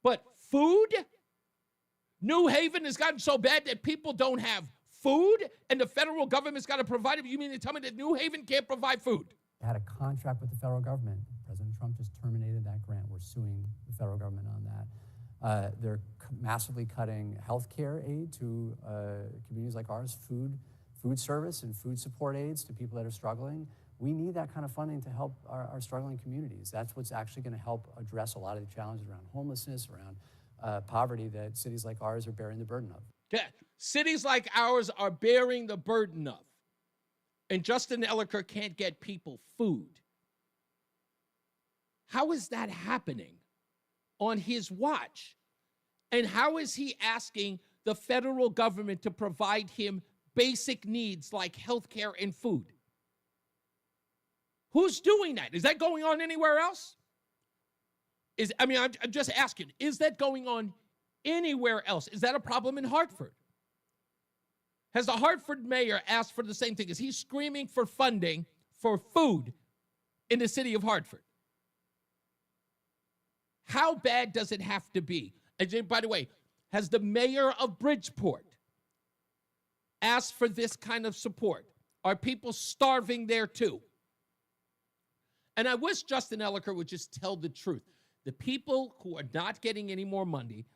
But food? New Haven has gotten so bad that people don't have food, and the federal government's got to provide it. You mean to tell me that New Haven can't provide food? Had a contract with the federal government. President Trump just terminated that grant. We're suing the federal government on that. They're massively cutting health care aid to communities like ours, food service and food support aids to people that are struggling. We need that kind of funding to help our struggling communities. That's what's actually going to help address a lot of the challenges around homelessness, around poverty that cities like ours are bearing the burden of. Yeah, cities like ours are bearing the burden of. And Justin Elliker can't get people food. How is that happening on his watch? And how is he asking the federal government to provide him basic needs like health care and food? Who's doing that? Is that going on anywhere else? I'm just asking, is that going on anywhere else? Is that a problem in Hartford? Has the Hartford mayor asked for the same thing? Is he screaming for funding for food in the city of Hartford? How bad does it have to be? And by the way, has the mayor of Bridgeport asked for this kind of support? Are people starving there too? And I wish Justin Elliker would just tell the truth. The people who are not getting any more money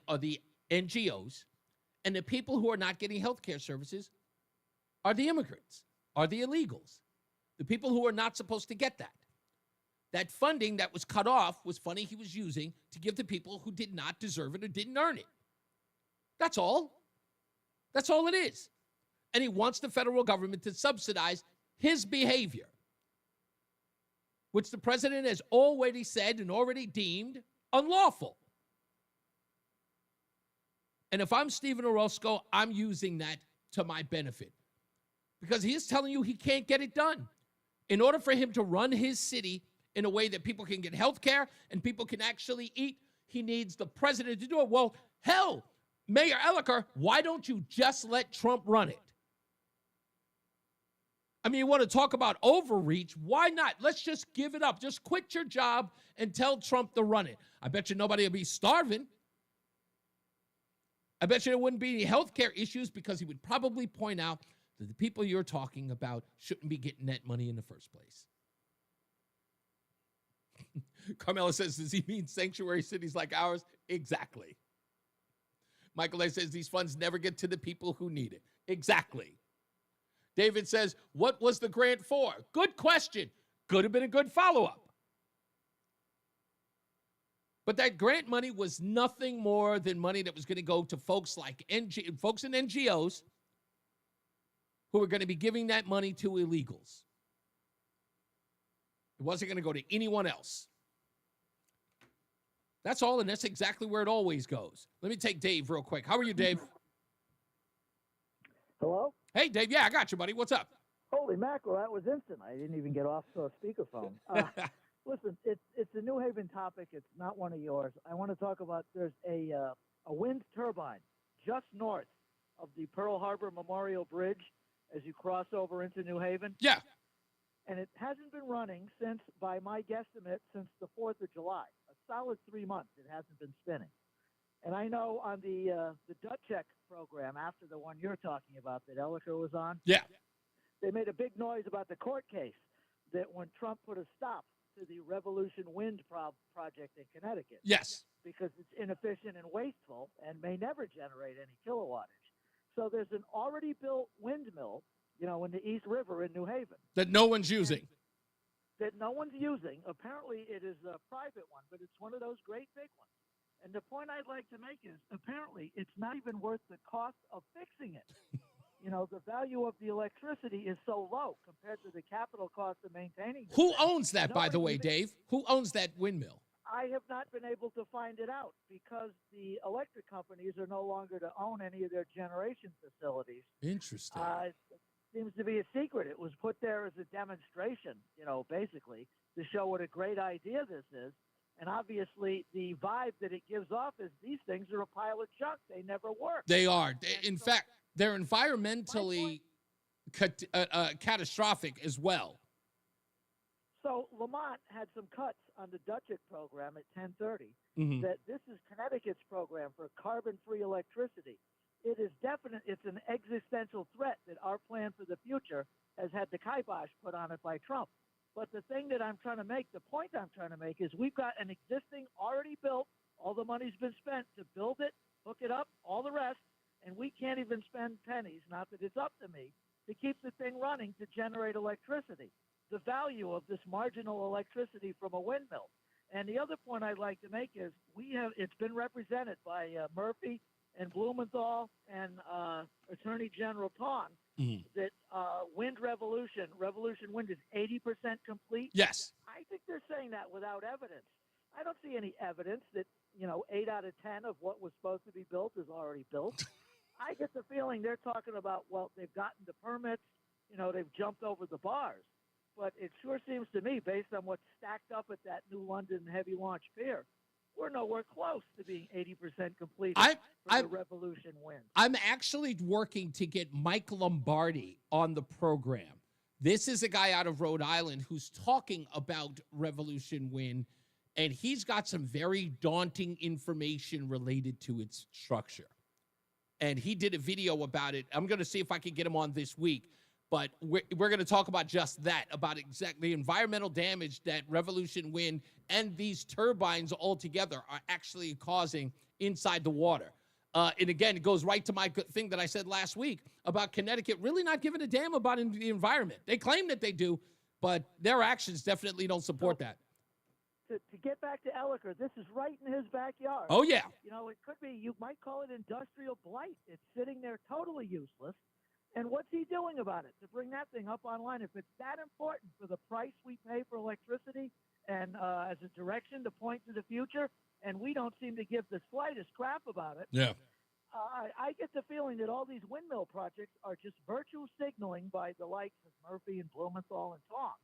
are the NGOs, and the people who are not getting health care services are the immigrants, are the illegals, the people who are not supposed to get that. That funding that was cut off was funny he was using to give to people who did not deserve it or didn't earn it. That's all. That's all it is. And he wants the federal government to subsidize his behavior, which the president has already said and already deemed unlawful. And if I'm Stephen Orozco, I'm using that to my benefit because he is telling you he can't get it done. In order for him to run his city in a way that people can get health care and people can actually eat, he needs the president to do it. Well, hell, Mayor Elliker, why don't you just let Trump run it? I mean, you want to talk about overreach? Why not? Let's just give it up. Just quit your job and tell Trump to run it. I bet you nobody will be starving. I bet you there wouldn't be any health care issues because he would probably point out that the people you're talking about shouldn't be getting that money in the first place. Carmela says, does he mean sanctuary cities like ours? Exactly. Michael A. says, these funds never get to the people who need it. Exactly. David says, what was the grant for? Good question. Could have been a good follow-up. But that grant money was nothing more than money that was going to go to folks like folks in NGOs who are going to be giving that money to illegals. It wasn't going to go to anyone else. That's all, and that's exactly where it always goes. Let me take Dave real quick. How are you, Dave? Hello? Hey, Dave. Yeah, I got you, buddy. What's up? Holy mackerel, that was instant. I didn't even get off the speakerphone. Listen, it's a New Haven topic. It's not one of yours. I want to talk about there's a wind turbine just north of the Pearl Harbor Memorial Bridge as you cross over into New Haven. Yeah. And it hasn't been running since, by my guesstimate, since the 4th of July. A solid 3 months it hasn't been spinning. And I know on the WTIC program, after the one you're talking about that Elliker was on, yeah, they made a big noise about the court case that when Trump put a stop to the Revolution Wind project in Connecticut. Yes. Because it's inefficient and wasteful and may never generate any kilowattage. So there's an already built windmill, in the East River in New Haven. That no one's using. That no one's using. Apparently it is a private one, but it's one of those great big ones. And the point I'd like to make is apparently it's not even worth the cost of fixing it. The value of the electricity is so low compared to the capital cost of maintaining it. Who owns that, by the way, Dave? Who owns that windmill? I have not been able to find it out because the electric companies are no longer to own any of their generation facilities. Interesting. It seems to be a secret. It was put there as a demonstration, basically to show what a great idea this is. And obviously the vibe that it gives off is these things are a pile of junk. They never work. They are. In fact, they're environmentally catastrophic as well. So Lamont had some cuts on the WTIC program at 10:30 that this is Connecticut's program for carbon-free electricity. It is definite. It's an existential threat that our plan for the future has had the kibosh put on it by Trump. But the thing that I'm trying to make, the point I'm trying to make is we've got an existing, already built, all the money's been spent to build it, hook it up, all the rest, and we can't even spend pennies, not that it's up to me, to keep the thing running to generate electricity. The value of this marginal electricity from a windmill. And the other point I'd like to make is it's been represented by Murphy and Blumenthal and Attorney General Tong that Revolution Wind is 80% complete. Yes. I think they're saying that without evidence. I don't see any evidence that, 8 out of 10 of what was supposed to be built is already built. I get the feeling they're talking about, they've gotten the permits, they've jumped over the bars. But it sure seems to me, based on what's stacked up at that New London Heavy Launch Pier, we're nowhere close to being 80% complete for the Revolution Wind. I'm actually working to get Mike Lombardi on the program. This is a guy out of Rhode Island who's talking about Revolution Wind, and he's got some very daunting information related to its structure. And he did a video about it. I'm going to see if I can get him on this week. But we're going to talk about just that, about exactly the environmental damage that Revolution Wind and these turbines altogether are actually causing inside the water. And again, it goes right to my thing that I said last week about Connecticut really not giving a damn about the environment. They claim that they do, but their actions definitely don't support that. To get back to Elliker, this is right in his backyard. Oh, yeah. It could be, you might call it industrial blight. It's sitting there totally useless. And what's he doing about it to bring that thing up online? If it's that important for the price we pay for electricity and as a direction to point to the future, and we don't seem to give the slightest crap about it. Yeah. I get the feeling that all these windmill projects are just virtue signaling by the likes of Murphy and Blumenthal and Tong.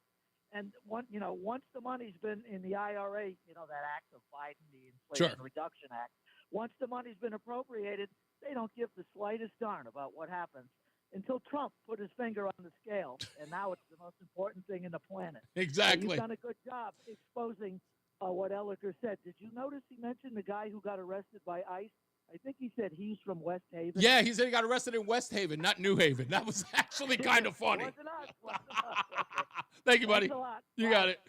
And once the money's been in the IRA, that act of Biden, the Inflation Reduction Act, once the money's been appropriated, they don't give the slightest darn about what happens until Trump put his finger on the scale, and now it's the most important thing in the planet. Exactly. You've done a good job exposing what Elliker said. Did you notice he mentioned the guy who got arrested by ICE? I think he said he's from West Haven. Yeah, he said he got arrested in West Haven, not New Haven. That was actually kind of funny. Wasn't us. Okay. Thank you, buddy. Thanks a lot. You Bye. got it.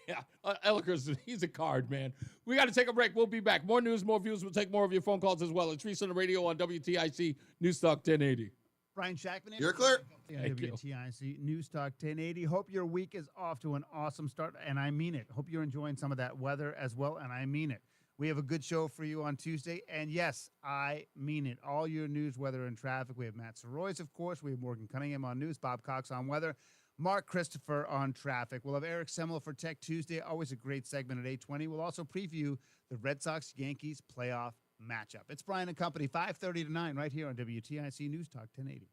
Yeah, Elliker's, he's a card, man. We got to take a break. We'll be back. More news, more views. We'll take more of your phone calls as well. It's Reese on the Radio on WTIC NewsTalk 1080. Brian Shackman. You're clear. Yeah, WTIC NewsTalk 1080. Hope your week is off to an awesome start, and I mean it. Hope you're enjoying some of that weather as well, and I mean it. We have a good show for you on Tuesday, and yes, I mean it. All your news, weather, and traffic. We have Matt Soroyce, of course. We have Morgan Cunningham on news, Bob Cox on weather, Mark Christopher on traffic. We'll have Eric Semmel for Tech Tuesday. Always a great segment at 8:20. We'll also preview the Red Sox-Yankees playoff matchup. It's Brian and Company, 5:30 to 9, right here on WTIC News Talk 1080.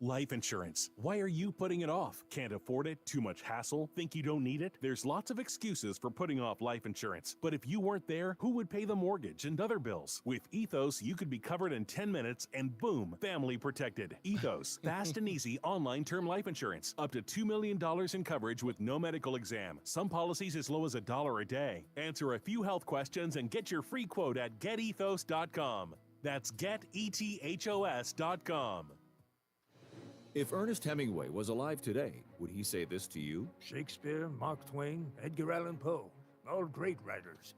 Life insurance. Why are you putting it off? Can't afford it? Too much hassle? Think you don't need it? There's lots of excuses for putting off life insurance. But if you weren't there, who would pay the mortgage and other bills? With Ethos, you could be covered in 10 minutes and boom, family protected. Ethos, fast and easy online term life insurance. Up to $2 million in coverage with no medical exam. Some policies as low as $1 a day. Answer a few health questions and get your free quote at getethos.com. That's getethos.com. If Ernest Hemingway was alive today, would he say this to you? Shakespeare, Mark Twain, Edgar Allan Poe, all great writers.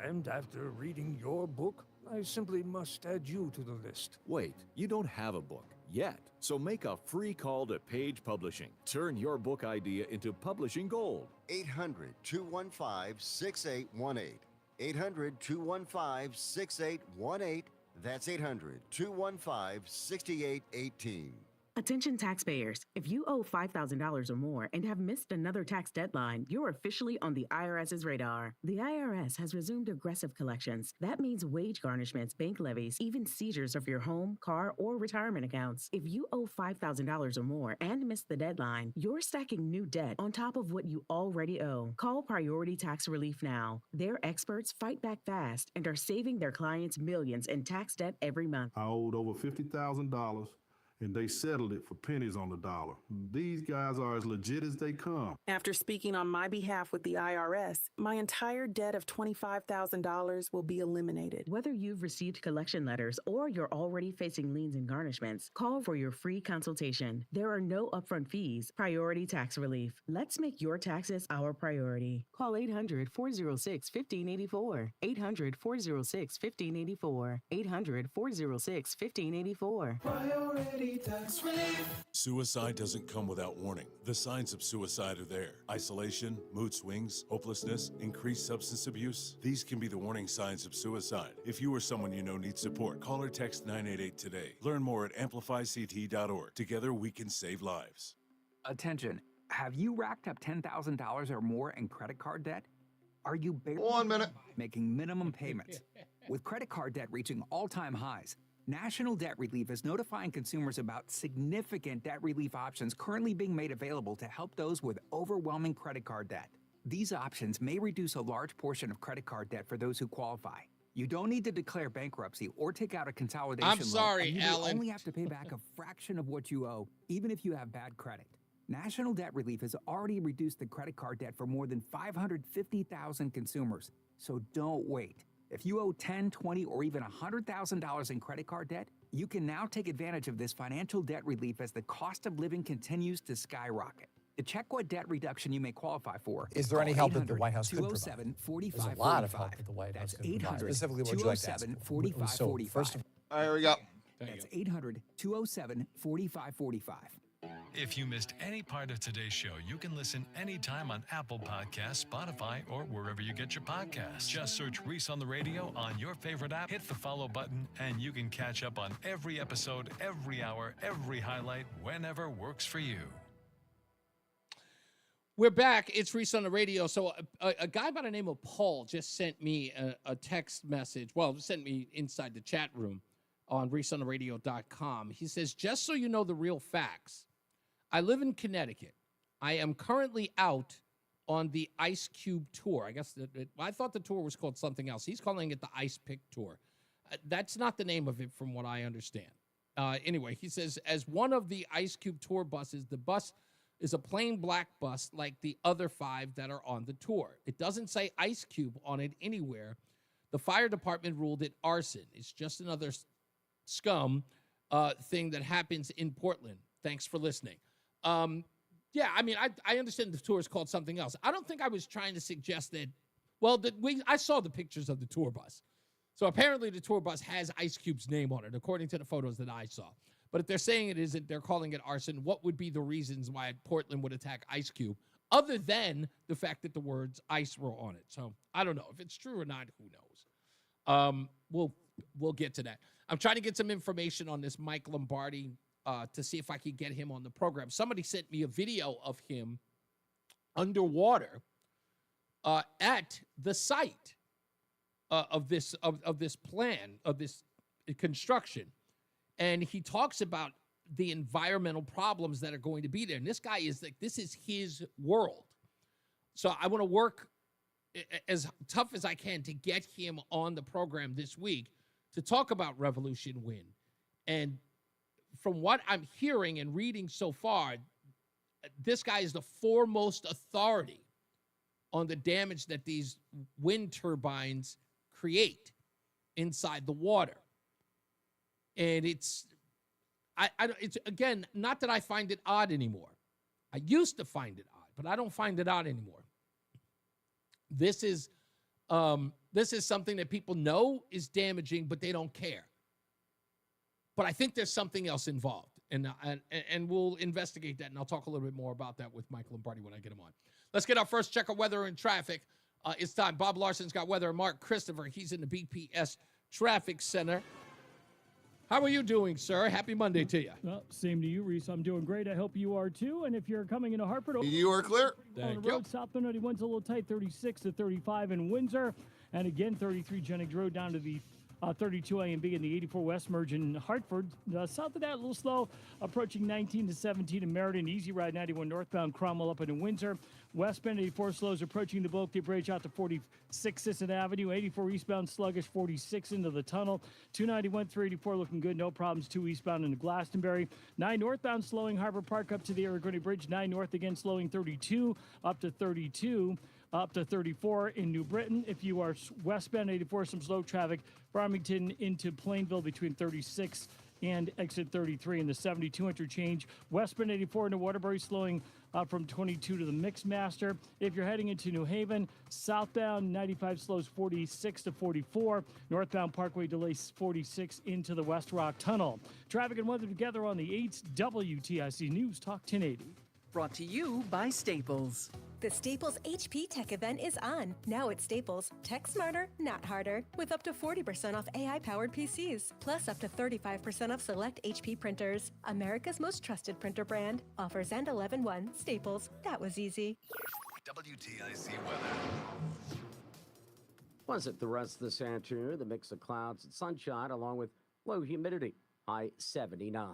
And after reading your book, I simply must add you to the list. Wait, you don't have a book yet. So make a free call to Page Publishing. Turn your book idea into publishing gold. 800-215-6818. 800-215-6818. That's 800-215-6818. Attention taxpayers, if you owe $5,000 or more and have missed another tax deadline, you're officially on the IRS's radar. The IRS has resumed aggressive collections. That means wage garnishments, bank levies, even seizures of your home, car, or retirement accounts. If you owe $5,000 or more and missed the deadline, you're stacking new debt on top of what you already owe. Call Priority Tax Relief now. Their experts fight back fast and are saving their clients millions in tax debt every month. I owed over $50,000. And they settled it for pennies on the dollar. These guys are as legit as they come. After speaking on my behalf with the IRS, my entire debt of $25,000 will be eliminated. Whether you've received collection letters or you're already facing liens and garnishments, call for your free consultation. There are no upfront fees. Priority Tax Relief. Let's make your taxes our priority. Call 800-406-1584. 800-406-1584. 800-406-1584. Priority Tax Relief. Suicide doesn't come without warning. The signs of suicide are there. Isolation, mood swings, hopelessness, increased substance abuse. These can be the warning signs of suicide. If you or someone you know needs support, call or text 988 today. Learn more at amplifyct.org. Together we can save lives. Attention. Have you racked up $10,000 or more in credit card debt? Are you barely 1 minute making minimum payments? With credit card debt reaching all-time highs, National Debt Relief is notifying consumers about significant debt relief options currently being made available to help those with overwhelming credit card debt. These options may reduce a large portion of credit card debt for those who qualify. You don't need to declare bankruptcy or take out a consolidation loan. I'm sorry, and you Alan. only have to pay back a fraction of what you owe, even if you have bad credit. National Debt Relief has already reduced the credit card debt for more than 550,000 consumers. So don't wait. If you owe $10,000, $20,000, or even $100,000 in credit card debt, you can now take advantage of this financial debt relief as the cost of living continues to skyrocket. To check what debt reduction you may qualify for, is there any help that the White House could provide? 207-4545. There's a lot of help that the White House could provide. Specifically, what would you like to ask? 800-207-4545. So, first of all, here we go. That's 800-207-4545. If you missed any part of today's show, you can listen anytime on Apple Podcasts, Spotify, or wherever you get your podcasts. Just search Reese on the Radio on your favorite app, hit the follow button, and you can catch up on every episode, every hour, every highlight, whenever works for you. We're back. It's Reese on the Radio. So a guy by the name of Paul just sent me a text message. Well, sent me inside the chat room on reasoontheradio.com. He says, just so you know the real facts, I live in Connecticut. I am currently out on the Ice Cube tour. I guess I thought the tour was called something else. He's calling it the Ice Pick Tour. That's not the name of it from what I understand. Anyway, he says, as one of the Ice Cube tour buses, the bus is a plain black bus like the other 5 that are on the tour. It doesn't say Ice Cube on it anywhere. The fire department ruled it arson. It's just another scum thing that happens in Portland. Thanks for listening. Yeah, I mean, I understand the tour is called something else. I don't think I was trying to suggest that. Well, I saw the pictures of the tour bus. So apparently the tour bus has Ice Cube's name on it, according to the photos that I saw. But if they're saying it isn't, they're calling it arson, what would be the reasons why Portland would attack Ice Cube, other than the fact that the words ice were on it? So I don't know. If it's true or not, who knows? We'll get to that. I'm trying to get some information on this Mike Lombardi to see if I could get him on the program. Somebody sent me a video of him underwater at the site of this plan, of this construction. And he talks about the environmental problems that are going to be there. And this guy is like, this is his world. So I want to work as tough as I can to get him on the program this week to talk about Revolution Wind. And from what I'm hearing and reading so far, this guy is the foremost authority on the damage that these wind turbines create inside the water. And it's again, not that I find it odd anymore. I used to find it odd, but I don't find it odd anymore. This is something that people know is damaging, but they don't care. But I think there's something else involved, and we'll investigate that, and I'll talk a little bit more about that with Mike Lombardi when I get him on. Let's get our first check of weather and traffic. It's time. Bob Larson's got weather. Mark Christopher, he's in the BPS Traffic Center. How are you doing, sir? Happy Monday to you. Well, same to you, Reese. I'm doing great. I hope you are too. And if you're coming into Hartford, you are clear. On the road, south 91's a little tight, 36 to 35 in Windsor. And again, 33 Jennings Road down to the 32 A and B in the 84 West merge in Hartford. South of that, a little slow, approaching 19 to 17 in Meriden. Easy ride 91 northbound, Cromwell up into Windsor. Westbound 84 slows approaching the Bulkey Bridge out to 46 Sisson Avenue. 84 eastbound sluggish, 46 into the tunnel. 291 384 looking good, no problems. 2 eastbound into Glastonbury. 9 northbound slowing Harbor Park up to the Aragoni Bridge. 9 north again slowing 32 up to 32. Up to 34 in New Britain. If you are westbound 84, some slow traffic. Farmington into Plainville between 36 and exit 33 in the 72 interchange. Westbound 84 into Waterbury slowing from 22 to the Mixmaster. If you're heading into New Haven, southbound 95 slows 46 to 44. Northbound Parkway delays 46 into the West Rock Tunnel. Traffic and weather together on the 8th WTIC News Talk 1080. Brought to you by Staples. The Staples HP Tech event is on. Now at Staples, tech smarter, not harder. With up to 40% off AI-powered PCs. Plus up to 35% off select HP printers. America's most trusted printer brand. Offers end 11/1. Staples. That was easy. WTIC weather. Pleasant the rest of this afternoon. The mix of clouds and sunshine along with low humidity. High 79.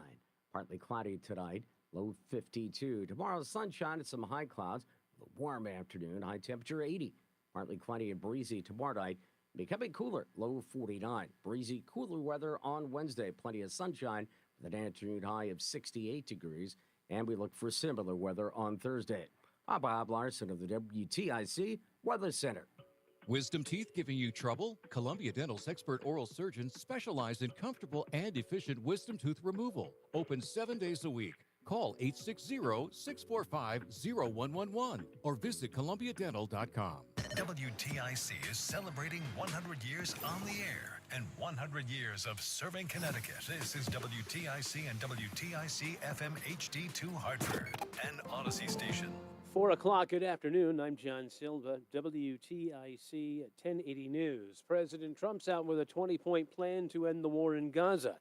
Partly cloudy tonight. Low 52. Tomorrow, sunshine and some high clouds. A warm afternoon. High temperature 80. Partly cloudy and breezy tomorrow night. Becoming cooler. Low 49. Breezy, cooler weather on Wednesday. Plenty of sunshine with an afternoon high of 68 degrees. And we look for similar weather on Thursday. I'm Bob Larson of the WTIC Weather Center. Wisdom teeth giving you trouble? Columbia Dental's expert oral surgeons specialize in comfortable and efficient wisdom tooth removal. Open 7 days a week. Call 860-645-0111 or visit columbiadental.com. WTIC is celebrating 100 years on the air and 100 years of serving Connecticut. This is WTIC and WTIC FM HD2 Hartford, an Odyssey station. 4 o'clock, good afternoon. I'm John Silva, WTIC 1080 News. President Trump's out with a 20-point plan to end the war in Gaza.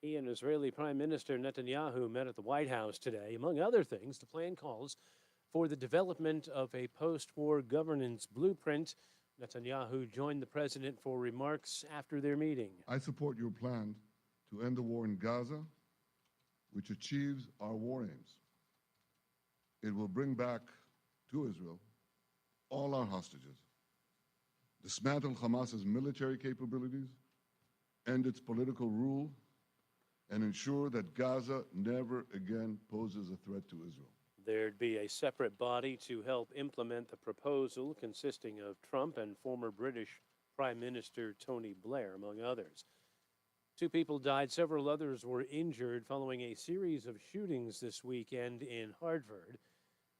He and Israeli Prime Minister Netanyahu met at the White House today. Among other things, the plan calls for the development of a post-war governance blueprint. Netanyahu joined the president for remarks after their meeting. I support your plan to end the war in Gaza, which achieves our war aims. It will bring back to Israel all our hostages, dismantle Hamas's military capabilities, end its political rule, and ensure that Gaza never again poses a threat to Israel. There'd be a separate body to help implement the proposal, consisting of Trump and former British Prime Minister Tony Blair, among others. 2 people died, several others were injured following a series of shootings this weekend in Hartford.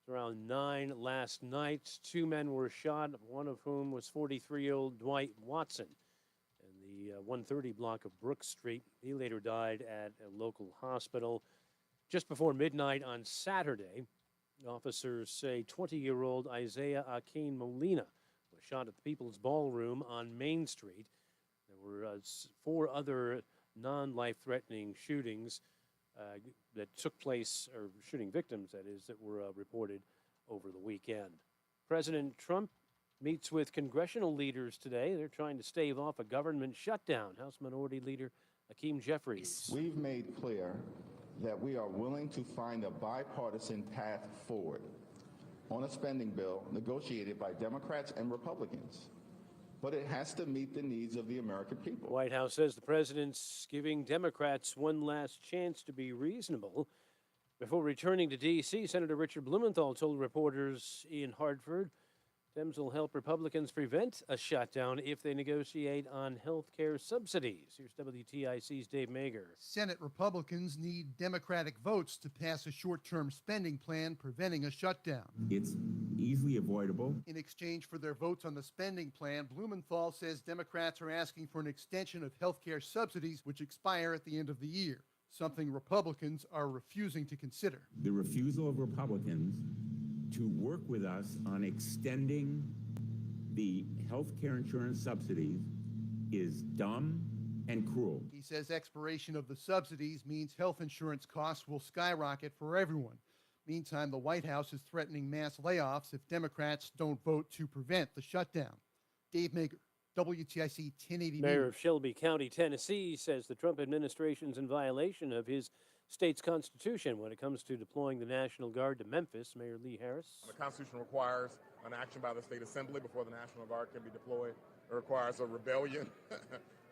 Around 9 last night, 2 men were shot, one of whom was 43-year-old Dwight Watson in the 130 block of Brook Street. He later died at a local hospital. Just before midnight on Saturday, officers say 20-year-old Isaiah Akin Molina was shot at the People's Ballroom on Main Street. There were 4 other non-life-threatening shootings that took place, or shooting victims, that is, that were reported over the weekend. President Trump meets with congressional leaders today. They're trying to stave off a government shutdown. House Minority Leader Hakeem Jeffries. We've made clear that we are willing to find a bipartisan path forward on a spending bill negotiated by Democrats and Republicans. But it has to meet the needs of the American people. The White House says the president's giving Democrats one last chance to be reasonable. Before returning to D.C., Senator Richard Blumenthal told reporters in Hartford, Dems will help Republicans prevent a shutdown if they negotiate on health care subsidies. Here's WTIC's Dave Mager. Senate Republicans need Democratic votes to pass a short-term spending plan preventing a shutdown. It's easily avoidable. In exchange for their votes on the spending plan, Blumenthal says Democrats are asking for an extension of health care subsidies, which expire at the end of the year, something Republicans are refusing to consider. The refusal of Republicans to work with us on extending the health care insurance subsidies is dumb and cruel. He says expiration of the subsidies means health insurance costs will skyrocket for everyone. Meantime, the White House is threatening mass layoffs if Democrats don't vote to prevent the shutdown. Dave Mager, WTIC 1080 Mayor News. of Shelby County, Tennessee, says the Trump administration's in violation of his state's constitution when it comes to deploying the National Guard to Memphis. Mayor Lee Harris. The Constitution requires an action by the state assembly before the National Guard can be deployed. It requires a rebellion.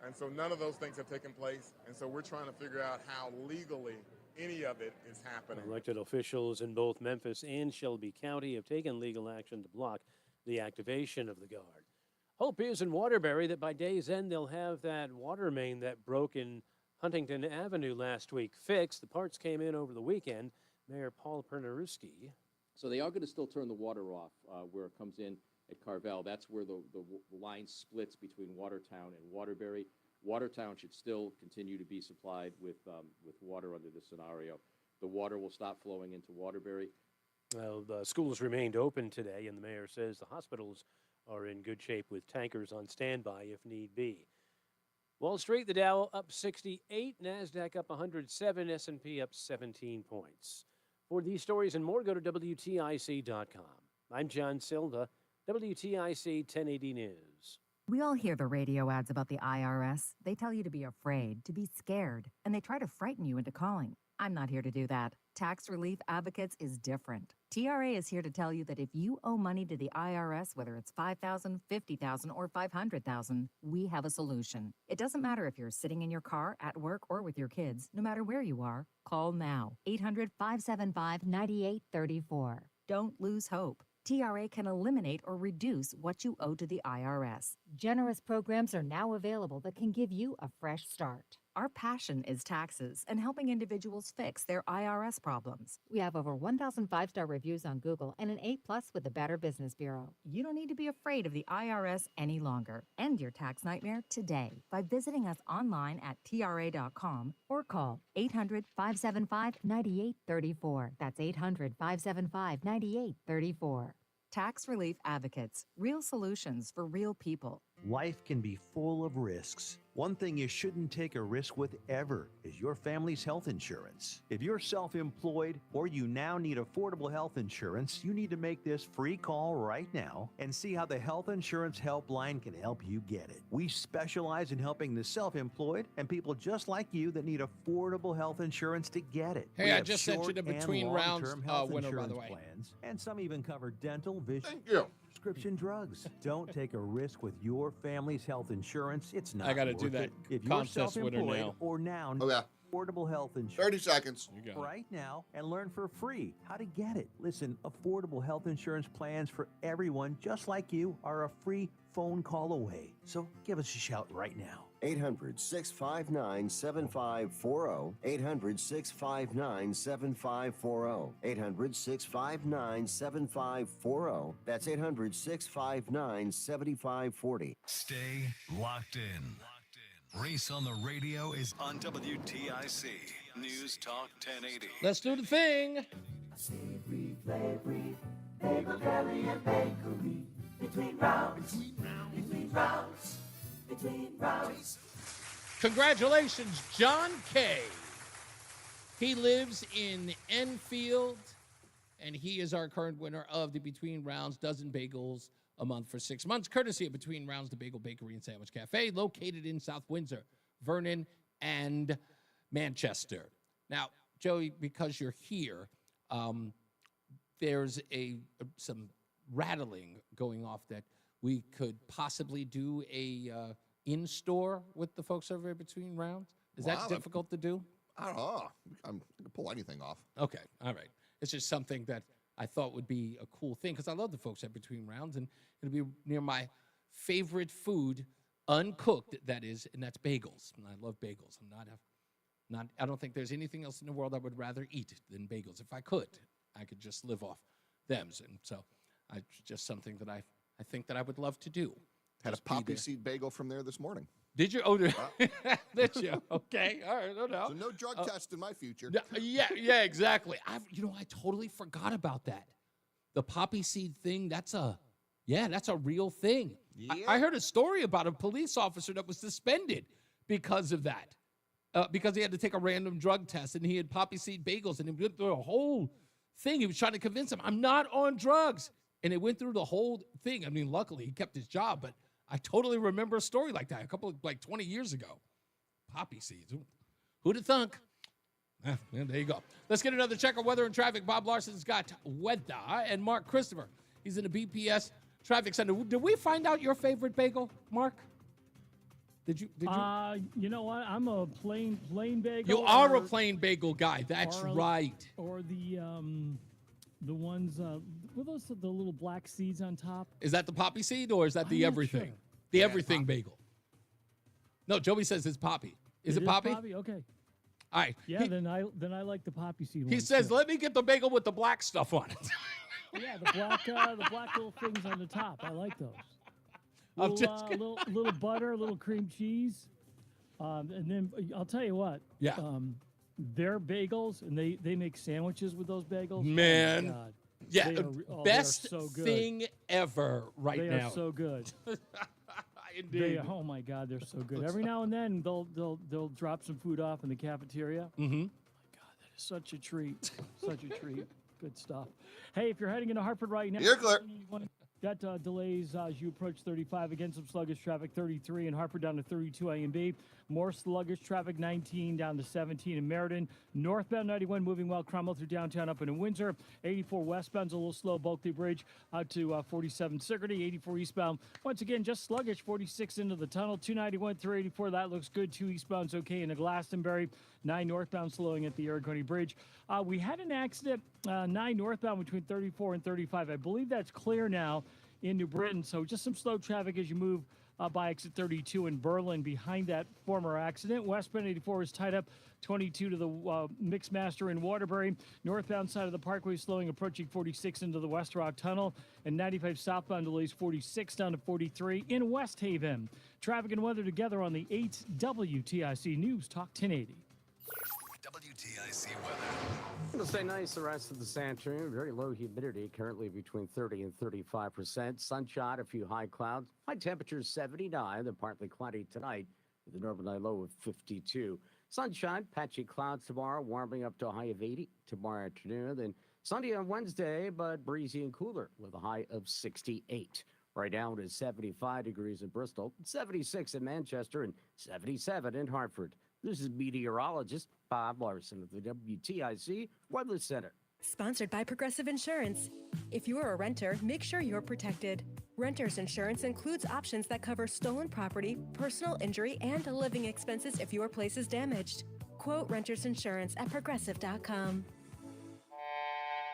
And so none of those things have taken place. And so we're trying to figure out how legally any of it is happening. Elected officials in both Memphis and Shelby County have taken legal action to block the activation of the Guard. Hope is in Waterbury that by day's end they'll have that water main that broke in Huntington Avenue last week fixed. The parts came in over the weekend. Mayor Paul Pernaruski. So they are going to still turn the water off where it comes in at Carvel. That's where the line splits between Watertown and Waterbury. Watertown should still continue to be supplied with water under this scenario. The water will stop flowing into Waterbury. Well, the schools remained open today, and the mayor says the hospitals are in good shape with tankers on standby if need be. Wall Street, the Dow up 68, NASDAQ up 107, S&P up 17 points. For these stories and more, go to WTIC.com. I'm John Silva, WTIC 1080 News. We all hear the radio ads about the IRS. They tell you to be afraid, to be scared, and they try to frighten you into calling. I'm not here to do that. Tax Relief Advocates is different. TRA is here to tell you that if you owe money to the IRS, whether it's $5,000, $50,000, or $500,000, we have a solution. It doesn't matter if you're sitting in your car, at work, or with your kids. No matter where you are, call now. 800-575-9834. Don't lose hope. TRA can eliminate or reduce what you owe to the IRS. Generous programs are now available that can give you a fresh start. Our passion is taxes and helping individuals fix their IRS problems. We have over 1,000 5-star reviews on Google and an A+ with the Better Business Bureau. You don't need to be afraid of the IRS any longer. End your tax nightmare today by visiting us online at TRA.com or call 800-575-9834. That's 800-575-9834. Tax Relief Advocates. Real solutions for real people. Life can be full of risks. One thing you shouldn't take a risk with ever is your family's health insurance. If you're self-employed or you now need affordable health insurance, you need to make this free call right now and see how the Health Insurance Helpline can help you get it. We specialize in helping the self-employed and people just like you that need affordable health insurance to get it. Hey, We I have just sent you short the and between rounds long-term health winner, by the insurance way. plans, and some even cover dental, vision, Thank you. prescription drugs. Don't take a risk with your family's health insurance. It's not I got to do worth that it. If you're contest winner self-employed now. or now, affordable health insurance 30 seconds. right now and learn for free how to get it. Listen, affordable health insurance plans for everyone just like you are a free phone call away. So give us a shout right now. 800-659-7540. 800-659-7540. 800-659-7540. That's 800-659-7540. Stay locked in. Reese on the Radio is on WTIC News Talk 1080. Let's do the thing. Savory, flavory, bagel, deli, and bakery. Between rounds, between rounds, between rounds. Congratulations, John Kay. He lives in Enfield, and he is our current winner of the Between Rounds dozen bagels a month for 6 months, courtesy of Between Rounds, the Bagel Bakery and Sandwich Cafe, located in South Windsor, Vernon, and Manchester. Now, Joey, because you're here, there's some rattling going off that we could possibly do a in-store with the folks over at Between Rounds. Is that difficult to do? I don't know. I can pull anything off. Okay, all right. It's just something that I thought would be a cool thing because I love the folks at Between Rounds, and it'll be near my favorite food, uncooked, that is, and that's bagels. And I love bagels. I don't think there's anything else in the world I would rather eat than bagels. If I could just live off them. And so it's just something that I think that I would love to do. Had a poppy seed bagel from there this morning. Did you? Oh, did you? Okay, all right, no doubt. So no drug test in my future. Yeah, exactly. I totally forgot about that. The poppy seed thing, that's a real thing. Yeah. I heard a story about a police officer that was suspended because of that. Because he had to take a random drug test, and he had poppy seed bagels, and he went through a whole thing. He was trying to convince him, I'm not on drugs. And it went through the whole thing. I mean, luckily, he kept his job, but I totally remember a story like that 20 years ago. Poppy seeds. Who'd have thunk? There you go. Let's get another check on weather and traffic. Bob Larson's got weather, and Mark Christopher, he's in the BPS Traffic Center. Did we find out your favorite bagel, Mark? Did you? You know what? I'm a plain bagel. You are a plain bagel guy. That's right. Or the ones with the little black seeds on top. Is that the poppy seed or is that the everything? Sure. The everything bagel. No, Joey says it's poppy. Is it poppy? Poppy? Okay. All right. Yeah, then I like the poppy seed. He says, "Let me get the bagel with the black stuff on it." Yeah, the black little things on the top. I like those. Little butter, little cream cheese, and then I'll tell you what. Yeah. Their bagels, and they make sandwiches with those bagels. Man. Oh my God. Yeah, best so thing ever now. They are so good. Indeed. Oh my God, they're so good. Every now and then they'll drop some food off in the cafeteria. Mm-hmm. Oh my God, that is such a treat. Such a treat. Good stuff. Hey, if you're heading into Hartford right now, you're clear. That delays as you approach 35. Again, some sluggish traffic, 33 in Hartford down to 32 A and B. More sluggish traffic, 19 down to 17 in Meriden. Northbound 91 moving well, Cromwell through downtown up into Windsor. 84 westbound's a little slow, Bulkley Bridge out to 47 Sigourney. 84 eastbound, once again, just sluggish, 46 into the tunnel. 291 through 84, that looks good. 2 eastbound's okay into Glastonbury. 9 northbound slowing at the Arrowcounty Bridge. We had an accident, 9 northbound between 34 and 35. I believe that's clear now in New Britain. So just some slow traffic as you move by exit 32 in Berlin behind that former accident. Westbound 84 is tied up 22 to the Mixmaster in Waterbury. Northbound side of the Parkway slowing, approaching 46 into the West Rock Tunnel. And 95 southbound delays 46 down to 43 in West Haven. Traffic and weather together on the 8 WTIC News Talk 1080. WTIC weather. It'll stay nice the rest of this afternoon. Very low humidity, currently between 30 and 35%. Sunshine, a few high clouds. High temperatures 79. They're partly cloudy tonight with an overnight low of 52. Sunshine, patchy clouds tomorrow, warming up to a high of 80 tomorrow afternoon. Then sunny on Wednesday, but breezy and cooler with a high of 68. Right now it is 75 degrees in Bristol, 76 in Manchester, and 77 in Hartford. This is meteorologist Bob Larson of the WTIC Weather Center. Sponsored by Progressive Insurance. If you're a renter, make sure you're protected. Renter's insurance includes options that cover stolen property, personal injury, and living expenses if your place is damaged. Quote Renters Insurance at progressive.com.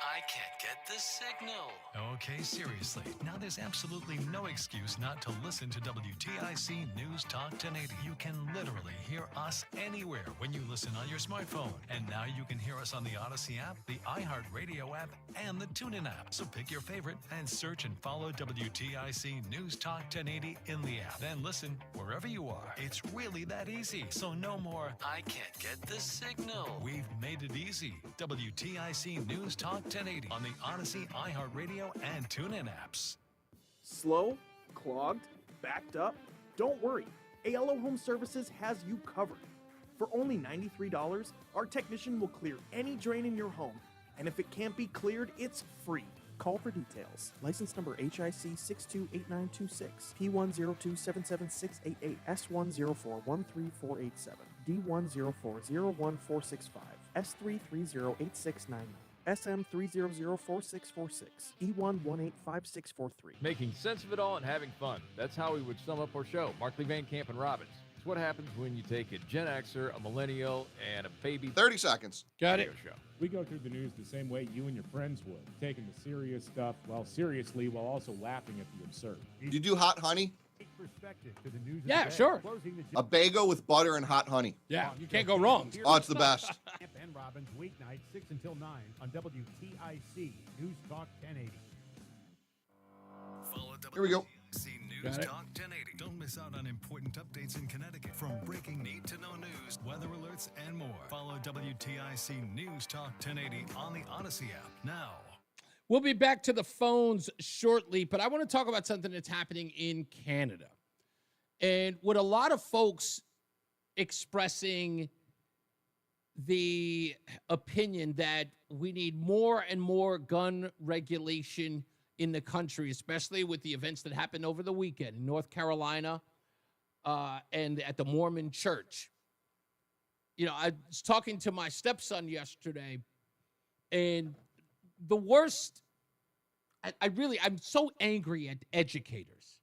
I can't get the signal. Okay, seriously. Now there's absolutely no excuse not to listen to WTIC News Talk 1080. You can literally hear us anywhere when you listen on your smartphone. And now you can hear us on the Odyssey app, the iHeartRadio app, and the TuneIn app. So pick your favorite and search and follow WTIC News Talk 1080 in the app. Then listen wherever you are. It's really that easy. So no more, I can't get the signal. We've made it easy. WTIC News Talk 1080 on the Odyssey, iHeartRadio, and TuneIn apps. Slow? Clogged? Backed up? Don't worry. ALO Home Services has you covered. For only $93, our technician will clear any drain in your home, and if it can't be cleared, it's free. Call for details. License number HIC 628926, P10277688, S10413487, D10401465, S3308699. SM3004646, E1185643. Making sense of it all and having fun. That's how we would sum up our show. Markley, Van Camp, and Robbins. It's what happens when you take a Gen Xer, a millennial, and a baby. 30 seconds. Got it. Show. We go through the news the same way you and your friends would, taking the serious stuff seriously while also laughing at the absurd. Do you do hot honey? Perspective to the news. Yeah, sure. A bagel with butter and hot honey. Yeah, you can't go wrong. Oh, it's the best. Camp and Robbins, weeknight, 6 until 9 on WTIC News Talk 1080. Follow Here we go. WTIC News Talk 1080. Don't miss out on important updates in Connecticut. From breaking need-to-know news, weather alerts, and more. Follow WTIC News Talk 1080 on the Odyssey app now. We'll be back to the phones shortly, but I want to talk about something that's happening in Canada. And with a lot of folks expressing the opinion that we need more and more gun regulation in the country, especially with the events that happened over the weekend in North Carolina and at the Mormon church. You know, I was talking to my stepson yesterday, and the worst, I'm so angry at educators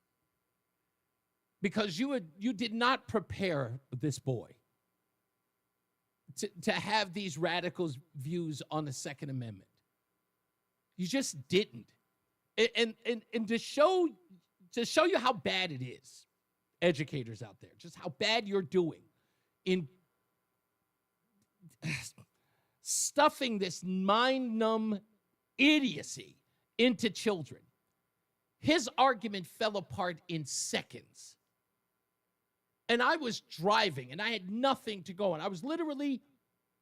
because you did not prepare this boy to have these radical views on the Second Amendment. You just didn't. And to show you how bad it is, educators out there, just how bad you're doing in stuffing this mind-numb idiocy into children. His argument fell apart in seconds. And I was driving, and I had nothing to go on. I was literally,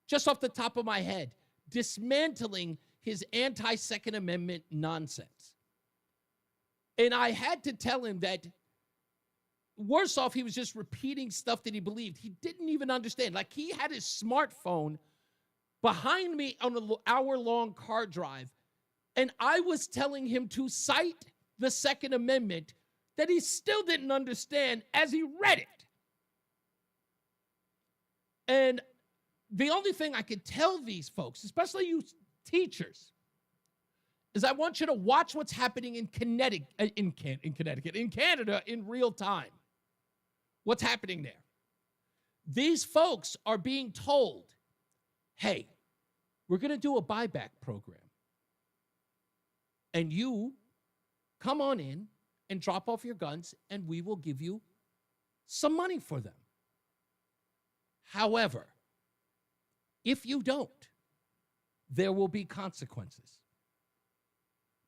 just off the top of my head, dismantling his anti-Second Amendment nonsense. And I had to tell him that, worse off, he was just repeating stuff that he believed. He didn't even understand. Like, he had his smartphone behind me on an hour-long car drive, and I was telling him to cite the Second Amendment that he still didn't understand as he read it. And the only thing I could tell these folks, especially you teachers, is I want you to watch what's happening in Canada in real time. What's happening there? These folks are being told, hey, we're going to do a buyback program. And you come on in and drop off your guns, and we will give you some money for them. However, if you don't, there will be consequences.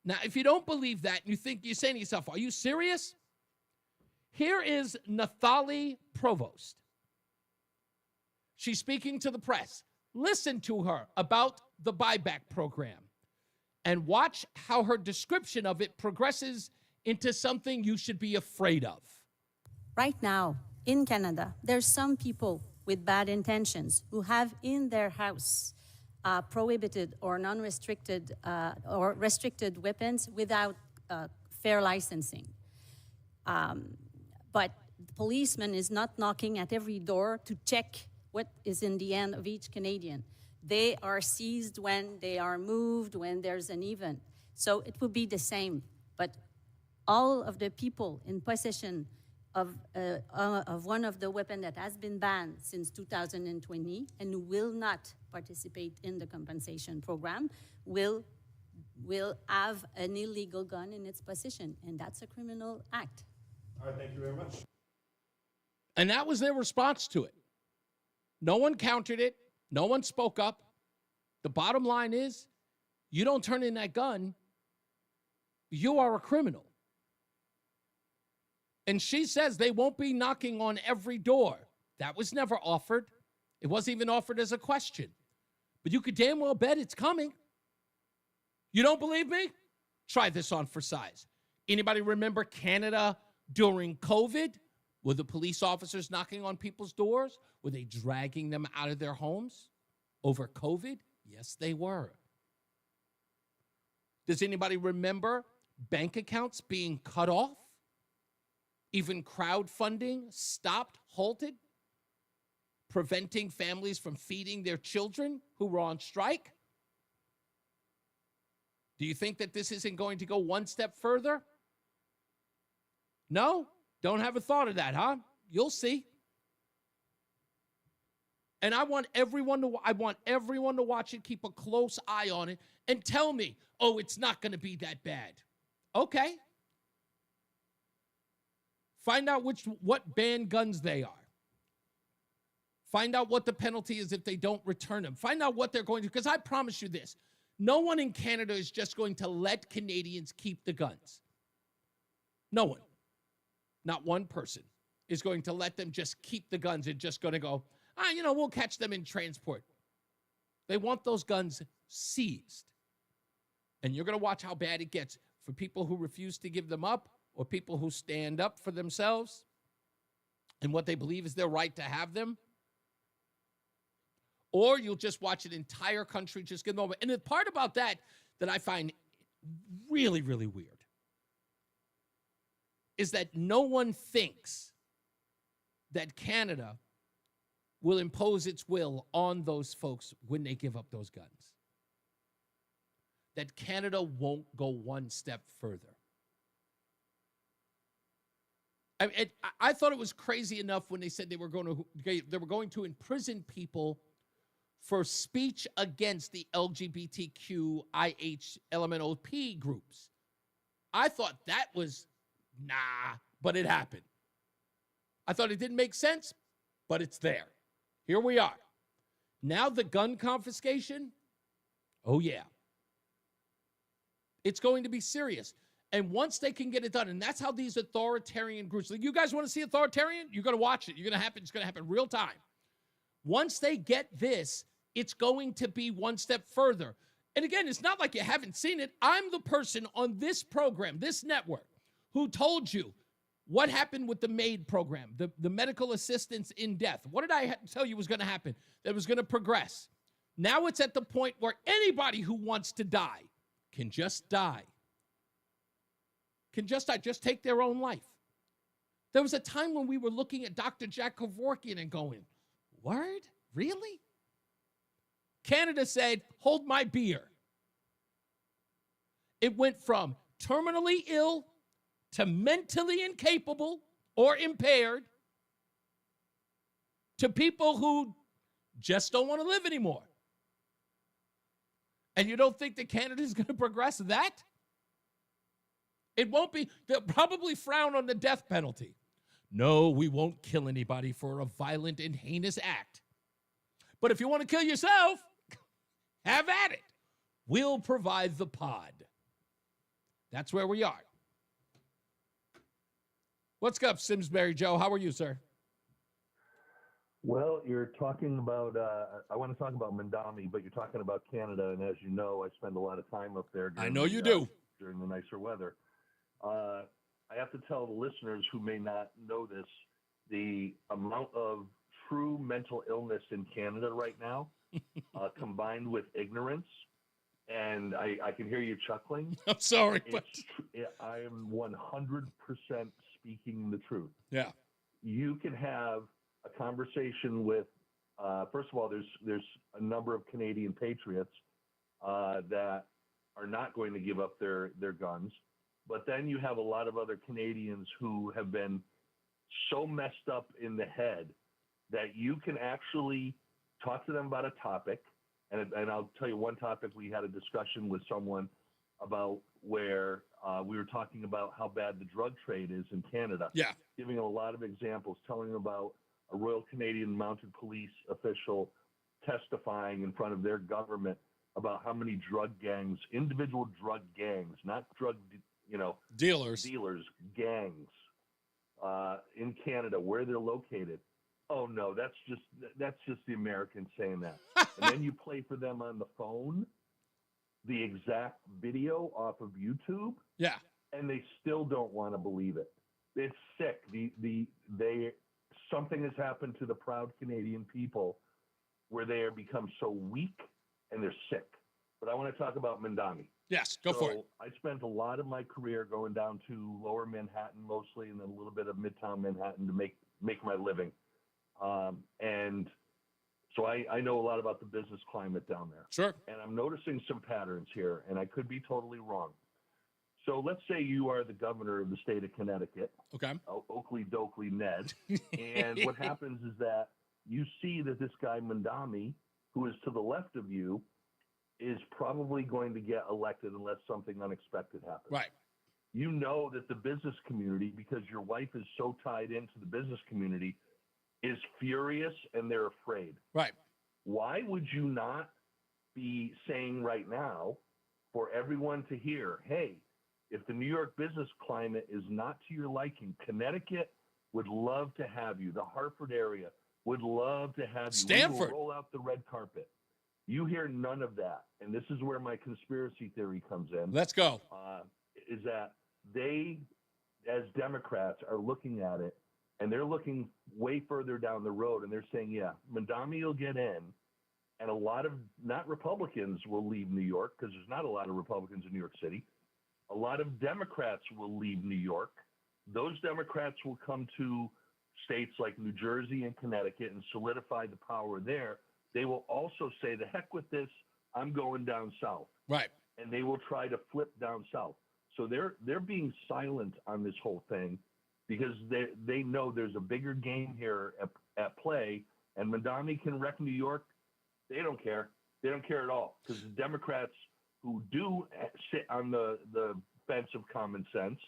Now, if you don't believe that, and you're saying to yourself, are you serious? Here is Nathalie Provost. She's speaking to the press. Listen to her about the buyback program and watch how her description of it progresses into something you should be afraid of. Right now, in Canada, there's some people with bad intentions who have in their house prohibited or non-restricted or restricted weapons without fair licensing. But the policeman is not knocking at every door to check what is in the hand of each Canadian. They are seized when they are moved, when there's an event. So it would be the same. But all of the people in possession of one of the weapons that has been banned since 2020 and who will not participate in the compensation program will have an illegal gun in its possession, and that's a criminal act. All right, thank you very much. And that was their response to it. No one countered it. No one spoke up. The bottom line is, you don't turn in that gun, you are a criminal. And she says they won't be knocking on every door. That was never offered. It wasn't even offered as a question. But you could damn well bet it's coming. You don't believe me? Try this on for size. Anybody remember Canada during COVID? Were the police officers knocking on people's doors? Were they dragging them out of their homes over COVID? Yes, they were. Does anybody remember bank accounts being cut off? Even crowdfunding stopped, halted, preventing families from feeding their children who were on strike? Do you think that this isn't going to go one step further? No? Don't have a thought of that, huh? You'll see. And I want everyone to watch it, keep a close eye on it, and tell me, oh, it's not going to be that bad. Okay. Find out what banned guns they are. Find out what the penalty is if they don't return them. Find out what they're going to, because I promise you this, no one in Canada is just going to let Canadians keep the guns. No one. Not one person is going to let them just keep the guns and just going to go, we'll catch them in transport. They want those guns seized. And you're going to watch how bad it gets for people who refuse to give them up or people who stand up for themselves and what they believe is their right to have them. Or you'll just watch an entire country just give them over. And the part about that I find really, really weird is that no one thinks that Canada will impose its will on those folks when they give up those guns. That Canada won't go one step further. I thought it was crazy enough when they said they were going to imprison people for speech against the LGBTQIH LMNOP groups. I thought that was, but it happened. I thought it didn't make sense, but it's there. Here we are. Now the gun confiscation, oh yeah. It's going to be serious. And once they can get it done, and that's how these authoritarian groups, like, you guys want to see authoritarian? You're going to watch it. It's going to happen real time. Once they get this, it's going to be one step further. And again, it's not like you haven't seen it. I'm the person on this program, this network, who told you what happened with the MAID program, the medical assistance in death. What did I tell you was going to happen? That was going to progress. Now it's at the point where anybody who wants to die can just die. Can just die, just take their own life. There was a time when we were looking at Dr. Jack Kevorkian and going, word? Really? Canada said, hold my beer. It went from terminally ill to mentally incapable or impaired to people who just don't want to live anymore. And you don't think that Canada is going to progress that? It won't be. They'll probably frown on the death penalty. No, we won't kill anybody for a violent and heinous act. But if you want to kill yourself, have at it. We'll provide the pod. That's where we are. What's up, Simsbury Joe? How are you, sir? Well, you're talking about, I want to talk about Mandami, but you're talking about Canada, and as you know, I spend a lot of time up there. I know you do. During the nicer weather. I have to tell the listeners who may not know this, the amount of true mental illness in Canada right now, combined with ignorance, and I can hear you chuckling. I'm sorry, but I am 100% speaking the truth. Yeah. You can have a conversation with, first of all, there's a number of Canadian patriots that are not going to give up their guns. But then you have a lot of other Canadians who have been so messed up in the head that you can actually talk to them about a topic. And I'll tell you one topic. We had a discussion with someone about where we were talking about how bad the drug trade is in Canada. Yeah. Giving them a lot of examples, telling them about a Royal Canadian Mounted Police official testifying in front of their government about how many drug gangs, individual drug gangs, not drug, dealers, gangs in Canada, where they're located. Oh no, that's just the Americans saying that. And then you play for them on the phone the exact video off of YouTube. Yeah. And they still don't want to believe it. It's sick. Something has happened to the proud Canadian people where they have become so weak and they're sick. But I want to talk about Mamdani. Yes, go for it. I spent a lot of my career going down to lower Manhattan mostly, and then a little bit of Midtown Manhattan to make my living. And so I know a lot about the business climate down there. Sure. And I'm noticing some patterns here, and I could be totally wrong. So let's say you are the governor of the state of Connecticut. Okay. Oakley Dokley Ned. And what happens is that you see that this guy Mamdani, who is to the left of you, is probably going to get elected unless something unexpected happens. Right. You know that the business community, because your wife is so tied into the business community, is furious and they're afraid. Right. Why would you not be saying right now for everyone to hear, hey, if the New York business climate is not to your liking, Connecticut would love to have you. The Hartford area would love to have you. Stanford. We will roll out the red carpet. You hear none of that. And this is where my conspiracy theory comes in. Let's go. Is that they, as Democrats, are looking at it, and they're looking way further down the road, and they're saying, yeah, Mamdani will get in, and a lot of, not Republicans will leave New York, because there's not a lot of Republicans in New York City. A lot of Democrats will leave New York. Those Democrats will come to states like New Jersey and Connecticut and solidify the power there. They will also say, the heck with this, I'm going down south. Right. And they will try to flip down south. So they're being silent on this whole thing because they know there's a bigger game here at play, and Mamdani can wreck New York. They don't care. They don't care at all, because the Democrats who do sit on the fence of common sense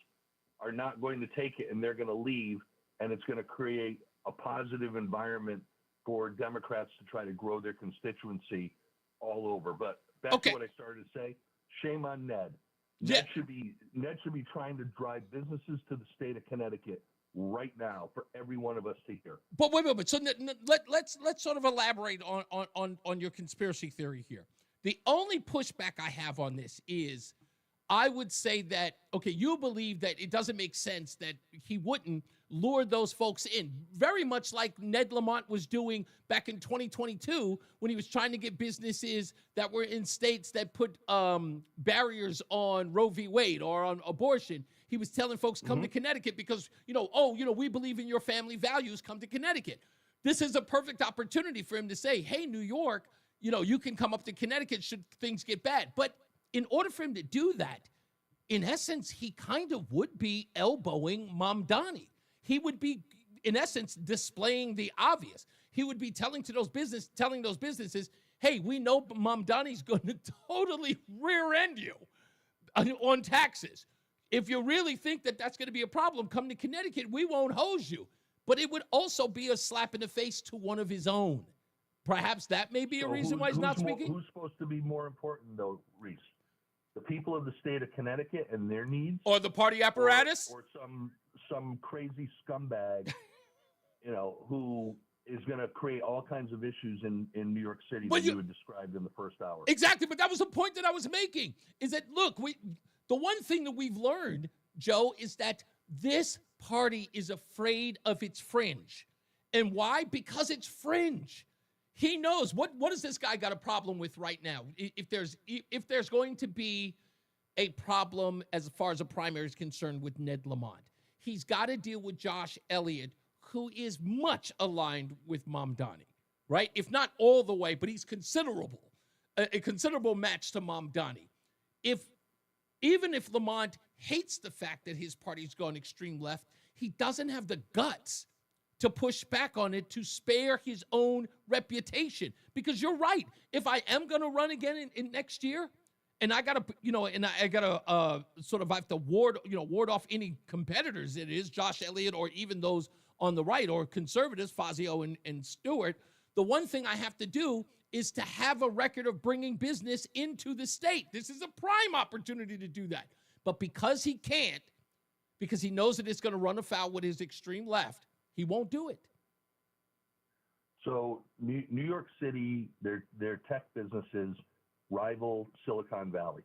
are not going to take it, and they're going to leave, and it's going to create a positive environment for Democrats to try to grow their constituency all over. But back to what I started to say, shame on Ned. Ned should be trying to drive businesses to the state of Connecticut right now for every one of us to hear. But wait. So let's sort of elaborate on your conspiracy theory here. The only pushback I have on this is, I would say that, okay, you believe that it doesn't make sense that he wouldn't lure those folks in, very much like Ned Lamont was doing back in 2022 when he was trying to get businesses that were in states that put barriers on Roe v. Wade or on abortion. He was telling folks, come to Connecticut because, we believe in your family values, come to Connecticut. This is a perfect opportunity for him to say, hey, New York, you can come up to Connecticut should things get bad. But in order for him to do that, in essence, he kind of would be elbowing Mamdani. He would be, in essence, displaying the obvious. He would be telling those businesses, hey, we know Mamdani's going to totally rear-end you on taxes. If you really think that that's going to be a problem, come to Connecticut. We won't hose you. But it would also be a slap in the face to one of his own. Perhaps that may be a reason why he's not speaking. Who's supposed to be more important, though, Reese? The people of the state of Connecticut and their needs? Or the party apparatus? Or some crazy scumbag, who is going to create all kinds of issues in New York City that you had described in the first hour. Exactly, but that was the point that I was making, is that, look, the one thing that we've learned, Joe, is that this party is afraid of its fringe. And why? Because it's fringe. He knows what has this guy got a problem with right now? If there's going to be a problem as far as a primary is concerned with Ned Lamont, he's got to deal with Josh Elliott, who is much aligned with Mamdani, right? If not all the way, but he's a considerable match to Mamdani. Even if Lamont hates the fact that his party's gone extreme left. He doesn't have the guts to push back on it to spare his own reputation. Because you're right. If I am going to run again in next year, and I got to, I got to I have to ward off any competitors. It is Josh Elliott or even those on the right or conservatives, Fazio and Stewart. The one thing I have to do is to have a record of bringing business into the state. This is a prime opportunity to do that. But because he can't, because he knows that it's going to run afoul with his extreme left, he won't do it. So New York City, their tech businesses rival Silicon Valley.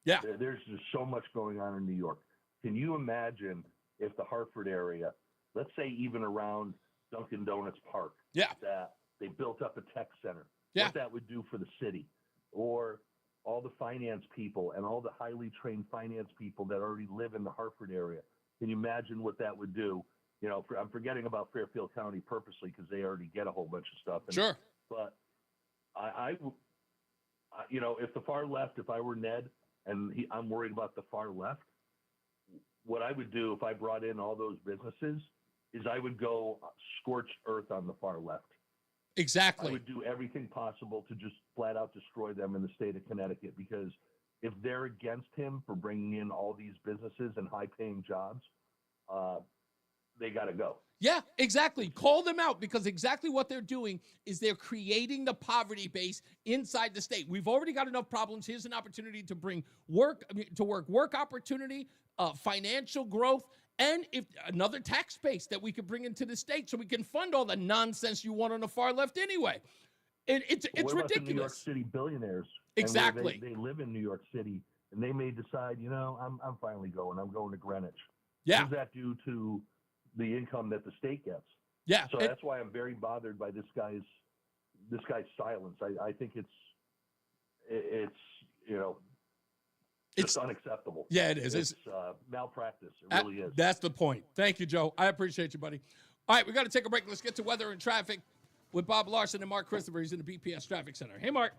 Yeah. There's just so much going on in New York. Can you imagine if the Hartford area, let's say even around Dunkin' Donuts Park, that they built up a tech center, what that would do for the city, or all the finance people and all the highly trained finance people that already live in the Hartford area. Can you imagine what that would do? I'm forgetting about Fairfield County purposely because they already get a whole bunch of stuff. Sure. But if the far left, if I were Ned and I'm worried about the far left, what I would do if I brought in all those businesses is I would go scorched earth on the far left. Exactly. I would do everything possible to just flat out destroy them in the state of Connecticut, because if they're against him for bringing in all these businesses and high-paying jobs, they got to go. Yeah, exactly. Call them out, because exactly what they're doing is they're creating the poverty base inside the state. We've already got enough problems. Here's an opportunity to bring work opportunity, financial growth, and if another tax base that we could bring into the state so we can fund all the nonsense you want on the far left anyway. And it's what about ridiculous. The New York City billionaires. Exactly. They live in New York City, and they may decide, I'm finally going. I'm going to Greenwich. Yeah. What does that do to the income that the state gets? Yeah. So that's why I'm very bothered by this guy's silence. I think it's just unacceptable. Yeah, it is. It's malpractice. It really is. That's the point. Thank you, Joe. I appreciate you, buddy. All right, we got to take a break. Let's get to weather and traffic with Bob Larson and Mark Christopher. He's in the BPS Traffic Center. Hey, Mark.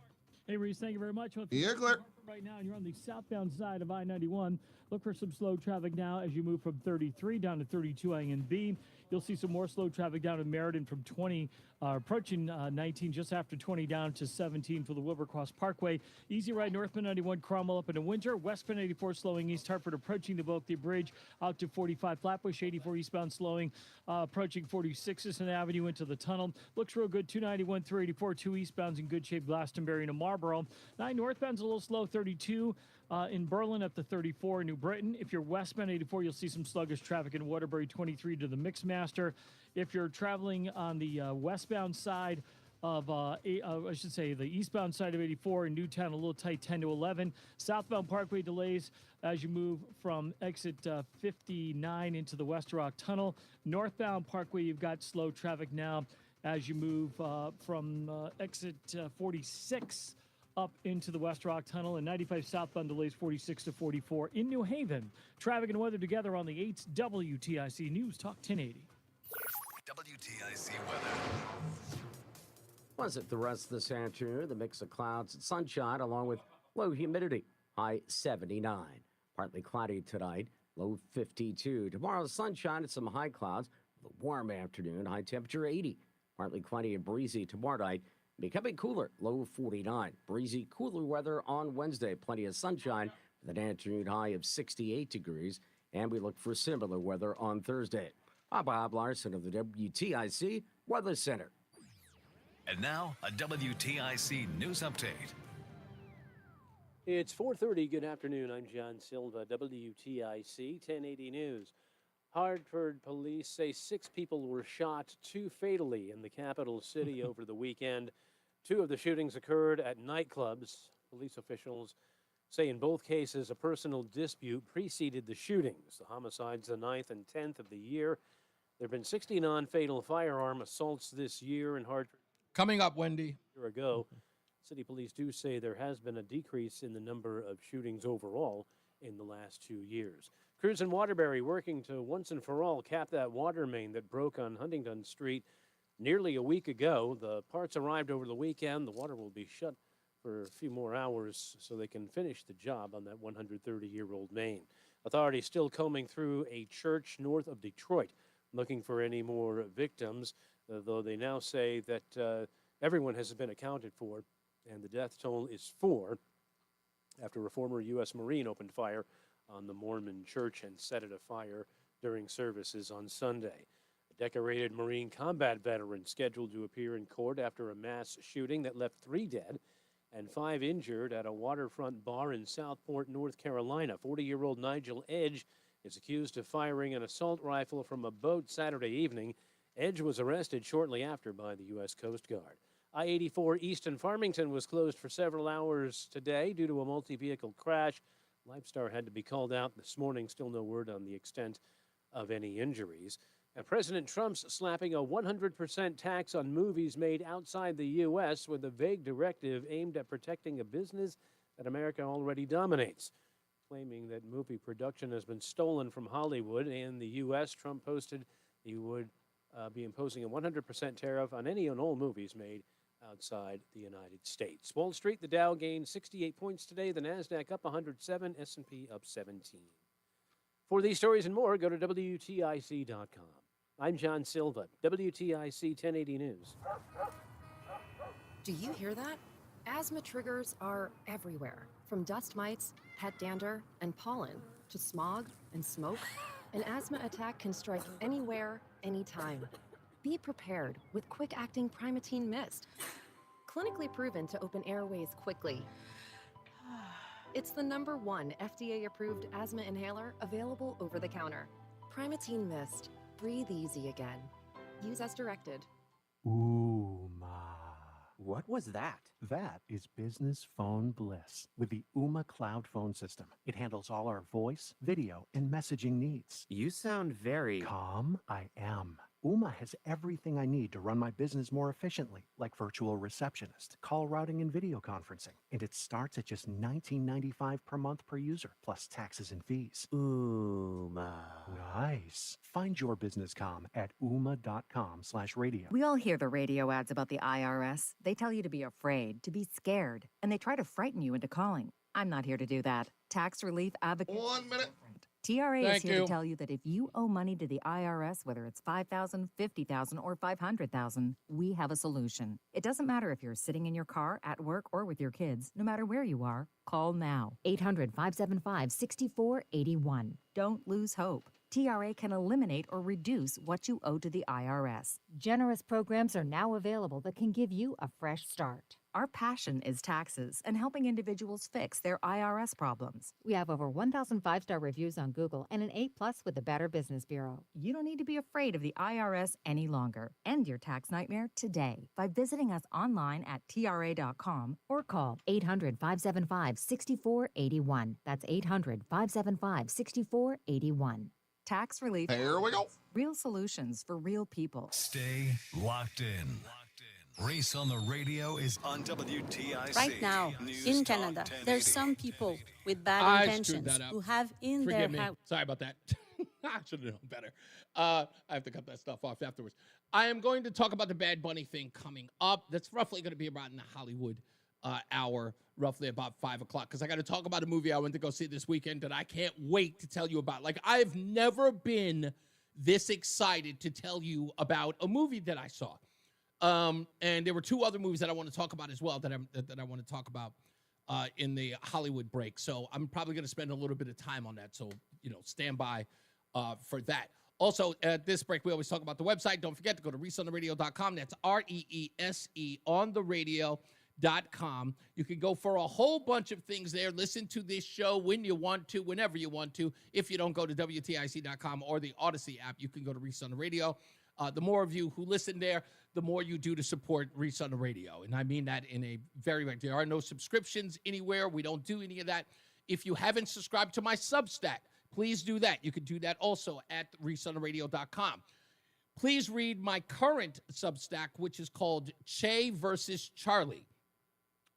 Hey, Reese, thank you very much. Here, Clark. Right now, you're on the southbound side of I-91. Look for some slow traffic now as you move from 33 down to 32A and B. You'll see some more slow traffic down in Meriden from 20, approaching 19, just after 20 down to 17 for the Wilbercross Parkway. Easy ride northbound 91, Cromwell up into Windsor. Westbound 84 slowing east Hartford, approaching the Bulkley Bridge out to 45 Flatbush. 84 eastbound slowing, approaching 46 Cissna Avenue into the tunnel. Looks real good. 291 through 84, 2 eastbounds in good shape, Glastonbury to Marlboro. 9 northbound's a little slow, 32 in Berlin up to 34 in New Britain. If you're westbound 84, you'll see some sluggish traffic in Waterbury, 23 to the Mixmaster. If you're traveling on the westbound side of, the eastbound side of 84 in Newtown, a little tight, 10 to 11. Southbound Parkway delays as you move from exit 59 into the West Rock Tunnel. Northbound Parkway, you've got slow traffic now as you move from exit 46 up into the West Rock Tunnel, and 95 southbound delays 46 to 44 in New Haven. Traffic and weather together on the 8th WTIC News Talk 1080. WTIC weather. Was it the rest of this afternoon? The mix of clouds and sunshine along with low humidity. High 79. Partly cloudy tonight. Low 52. Tomorrow sunshine and some high clouds. A warm afternoon. High temperature 80. Partly cloudy and breezy tomorrow night. Becoming cooler, low 49. Breezy, cooler weather on Wednesday. Plenty of sunshine with an afternoon high of 68 degrees. And we look for similar weather on Thursday. I'm Bob Larson of the WTIC Weather Center. And now, a WTIC news update. It's 4:30. Good afternoon. I'm John Silva, WTIC 1080 News. Hartford police say 6 people were shot, 2 fatally, in the capital city over the weekend. 2 of the shootings occurred at nightclubs. Police officials say in both cases a personal dispute preceded the shootings. The homicides, the 9th and 10th of the year. There have been 60 non-fatal firearm assaults this year in Hartford. Coming up, Wendy. A year ago, city police do say there has been a decrease in the number of shootings overall in the last 2 years. Crews in Waterbury working to once and for all cap that water main that broke on Huntington Street nearly a week ago. The parts arrived over the weekend. The water will be shut for a few more hours so they can finish the job on that 130-year-old main. Authorities still combing through a church north of Detroit, looking for any more victims, though they now say that everyone has been accounted for, and the death toll is 4 after a former U.S. Marine opened fire on the Mormon church and set it afire during services on Sunday. A decorated Marine combat veteran scheduled to appear in court after a mass shooting that left 3 dead and 5 injured at a waterfront bar in Southport, North Carolina. 40-year-old Nigel Edge is accused of firing an assault rifle from a boat Saturday evening. Edge was arrested shortly after by the U.S. Coast Guard. I-84 east in Farmington was closed for several hours today due to a multi-vehicle crash. Lifestar had to be called out this morning. Still no word on the extent of any injuries. And President Trump's slapping a 100% tax on movies made outside the U.S. with a vague directive aimed at protecting a business that America already dominates. Claiming that movie production has been stolen from Hollywood and the U.S., Trump posted he would be imposing a 100% tariff on any and all movies made outside the United States. Wall Street, the Dow gained 68 points today, the NASDAQ up 107, S&P up 17. For these stories and more, go to WTIC.com. I'm John Silva, WTIC 1080 News. Do you hear that? Asthma triggers are everywhere, from dust mites, pet dander, and pollen, to smog and smoke. An asthma attack can strike anywhere, anytime. Be prepared with quick-acting Primatene Mist. Clinically proven to open airways quickly. It's the #1 FDA-approved asthma inhaler available over the counter. Primatene Mist. Breathe easy again. Use as directed. What was that? That is business phone bliss with the Ooma Cloud Phone System. It handles all our voice, video, and messaging needs. You sound very calm. I am. Ooma has everything I need to run my business more efficiently, like virtual receptionist, call routing, and video conferencing. And it starts at just $19.95 per month per user, plus taxes and fees. Ooma. Nice. Find your business comm at ooma.com/radio. We all hear the radio ads about the IRS. They tell you to be afraid, to be scared, and they try to frighten you into calling. I'm not here to do that. Tax relief advocate. 1 minute. TRA is Thank here you. to tell you that if you owe money to the IRS, whether it's $5,000, $50,000, or $500,000, we have a solution. It doesn't matter if you're sitting in your car, at work, or with your kids. No matter where you are, call now. 800-575-6481. Don't lose hope. TRA can eliminate or reduce what you owe to the IRS. Generous programs are now available that can give you a fresh start. Our passion is taxes and helping individuals fix their IRS problems. We have over 1,000 5-star reviews on Google and an A+ with the Better Business Bureau. You don't need to be afraid of the IRS any longer. End your tax nightmare today by visiting us online at TRA.com or call 800-575-6481. That's 800-575-6481. Tax relief. Here we go. Real solutions for real people. Stay locked in. Reese on the Radio is on WTIC. Right now, News in Talk Canada, 1080. there's some people with bad I screwed intentions that up. who have in Forgive me. their house. Sorry about that. I should have known better. I have to cut that stuff off afterwards. I am going to talk about the Bad Bunny thing coming up. That's roughly going to be about in the Hollywood hour, roughly about 5 o'clock, because I got to talk about a movie I went to go see this weekend that I can't wait to tell you about. Like, I've never been this excited to tell you about a movie that I saw. And there were 2 other movies that I want to talk about as well that I want to talk about in the Hollywood break. So I'm probably going to spend a little bit of time on that. So, stand by for that. Also, at this break, we always talk about the website. Don't forget to go to reeseontheradio.com. That's REESE on the radio.com. You can go for a whole bunch of things there. Listen to this show when you want to, whenever you want to. If you don't go to WTIC.com or the Odyssey app, you can go to Reese on the Radio. The more of you who listen there, the more you do to support Reese on the Radio. And I mean that in a very, there are no subscriptions anywhere. We don't do any of that. If you haven't subscribed to my Substack, please do that. You can do that also at reeseontheradio.com. Please read my current Substack, which is called Che versus Charlie,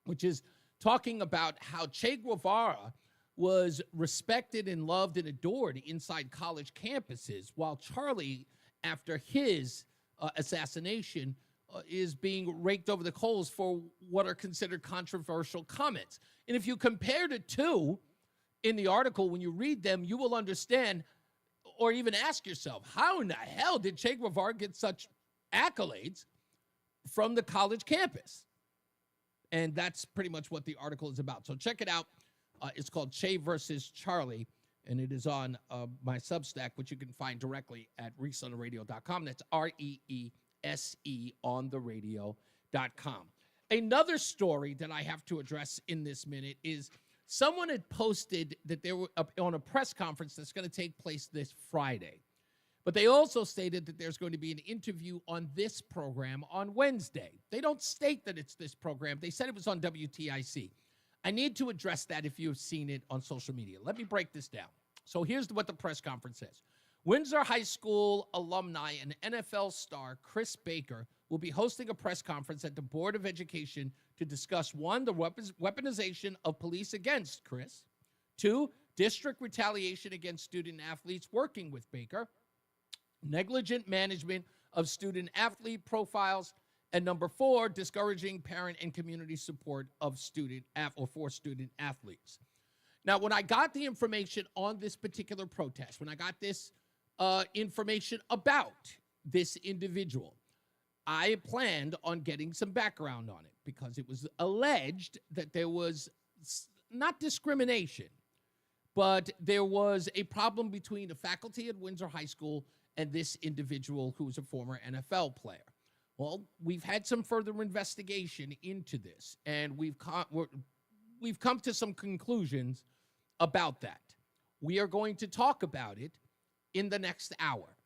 which is talking about how Che Guevara was respected and loved and adored inside college campuses, while Charlie, after his assassination, is being raked over the coals for what are considered controversial comments. And if you compare the two, in the article, when you read them, you will understand or even ask yourself, how in the hell did Che Guevara get such accolades from the college campus? And that's pretty much what the article is about. So check it out. It's called Che versus Charlie, and it is on my Substack, which you can find directly at reeseontheradio.com. That's REESE on the radio.com. Another story that I have to address in this minute is someone had posted that they were on a press conference that's going to take place this Friday. But they also stated that there's going to be an interview on this program on Wednesday. They don't state that it's this program. They said it was on WTIC. I need to address that if you've seen it on social media. Let me break this down. So here's what the press conference says. Windsor High School alumni and NFL star Chris Baker will be hosting a press conference at the Board of Education to discuss, 1, the weaponization of police against Chris, 2, district retaliation against student athletes working with Baker, negligent management of student athlete profiles, and number 4, discouraging parent and community support of student athletes. Now, when I got the information on this particular protest, when I got this information about this individual, I planned on getting some background on it because it was alleged that there was not discrimination, but there was a problem between the faculty at Windsor High School and this individual who's a former NFL player. Well, we've had some further investigation into this, and we've come to some conclusions about that. We are going to talk about it in the next hour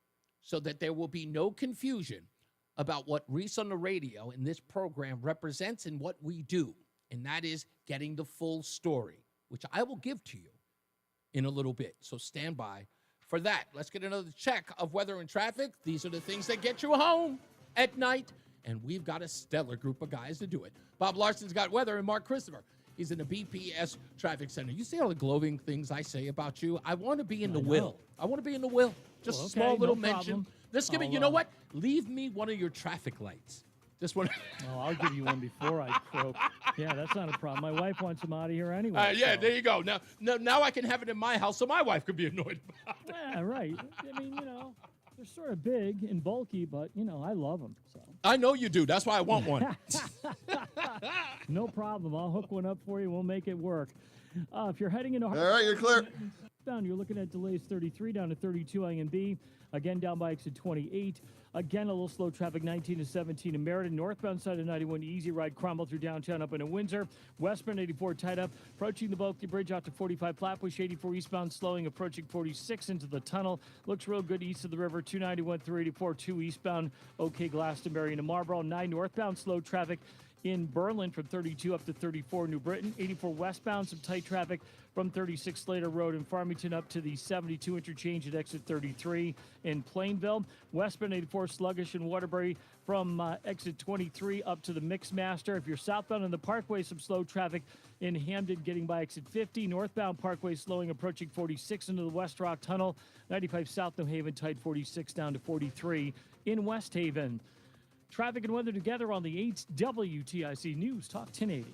so that there will be no confusion about what Reese on the Radio in this program represents and what we do, and that is getting the full story, which I will give to you in a little bit. So stand by for that. Let's get another check of weather and traffic. These are the things that get you home at night, and we've got a stellar group of guys to do it. Bob Larson's got weather, and Mark Christopher, he's in the BPS Traffic Center. You see all the glowing things I say about you? I want to be in the will. I want to be in the will. Just Well, a small okay, little no mention. problem. Let's give it, you know what? Leave me one of your traffic lights. Just one. Oh, I'll give you one before I croak. Yeah, that's not a problem. My wife wants him out of here anyway. Yeah, so. there you go. Now I can have it in my house so my wife could be annoyed about it. Yeah, right. I mean, they're sort of big and bulky, but, I love them. So. I know you do. That's why I want one. No problem. I'll hook one up for you. We'll make it work. If you're heading into... All right, you're clear. Down, you're looking at delays 33 down to 32 A and B. Again, down by exit 28. Again, a little slow traffic 19 to 17 in Meriden. Northbound side of 91, easy ride Cromwell through downtown up into Windsor. Westbound 84 tied up. Approaching the Bulky Bridge out to 45 Flatbush. 84 eastbound slowing, approaching 46 into the tunnel. Looks real good east of the river. 291 through 84, 2 eastbound. OK, Glastonbury into Marlboro. 9 northbound slow traffic in Berlin from 32 up to 34 New Britain. 84 westbound, some tight traffic from 36 Slater Road in Farmington up to the 72 interchange at exit 33 in Plainville. Westbound 84 sluggish in Waterbury from exit 23 up to the Mixmaster. If you're southbound on the Parkway, some slow traffic in Hamden getting by exit 50. Northbound Parkway slowing, approaching 46 into the West Rock Tunnel. 95 South New Haven tight 46 down to 43 in West Haven. Traffic and weather together on the 8th WTIC News Talk 1080.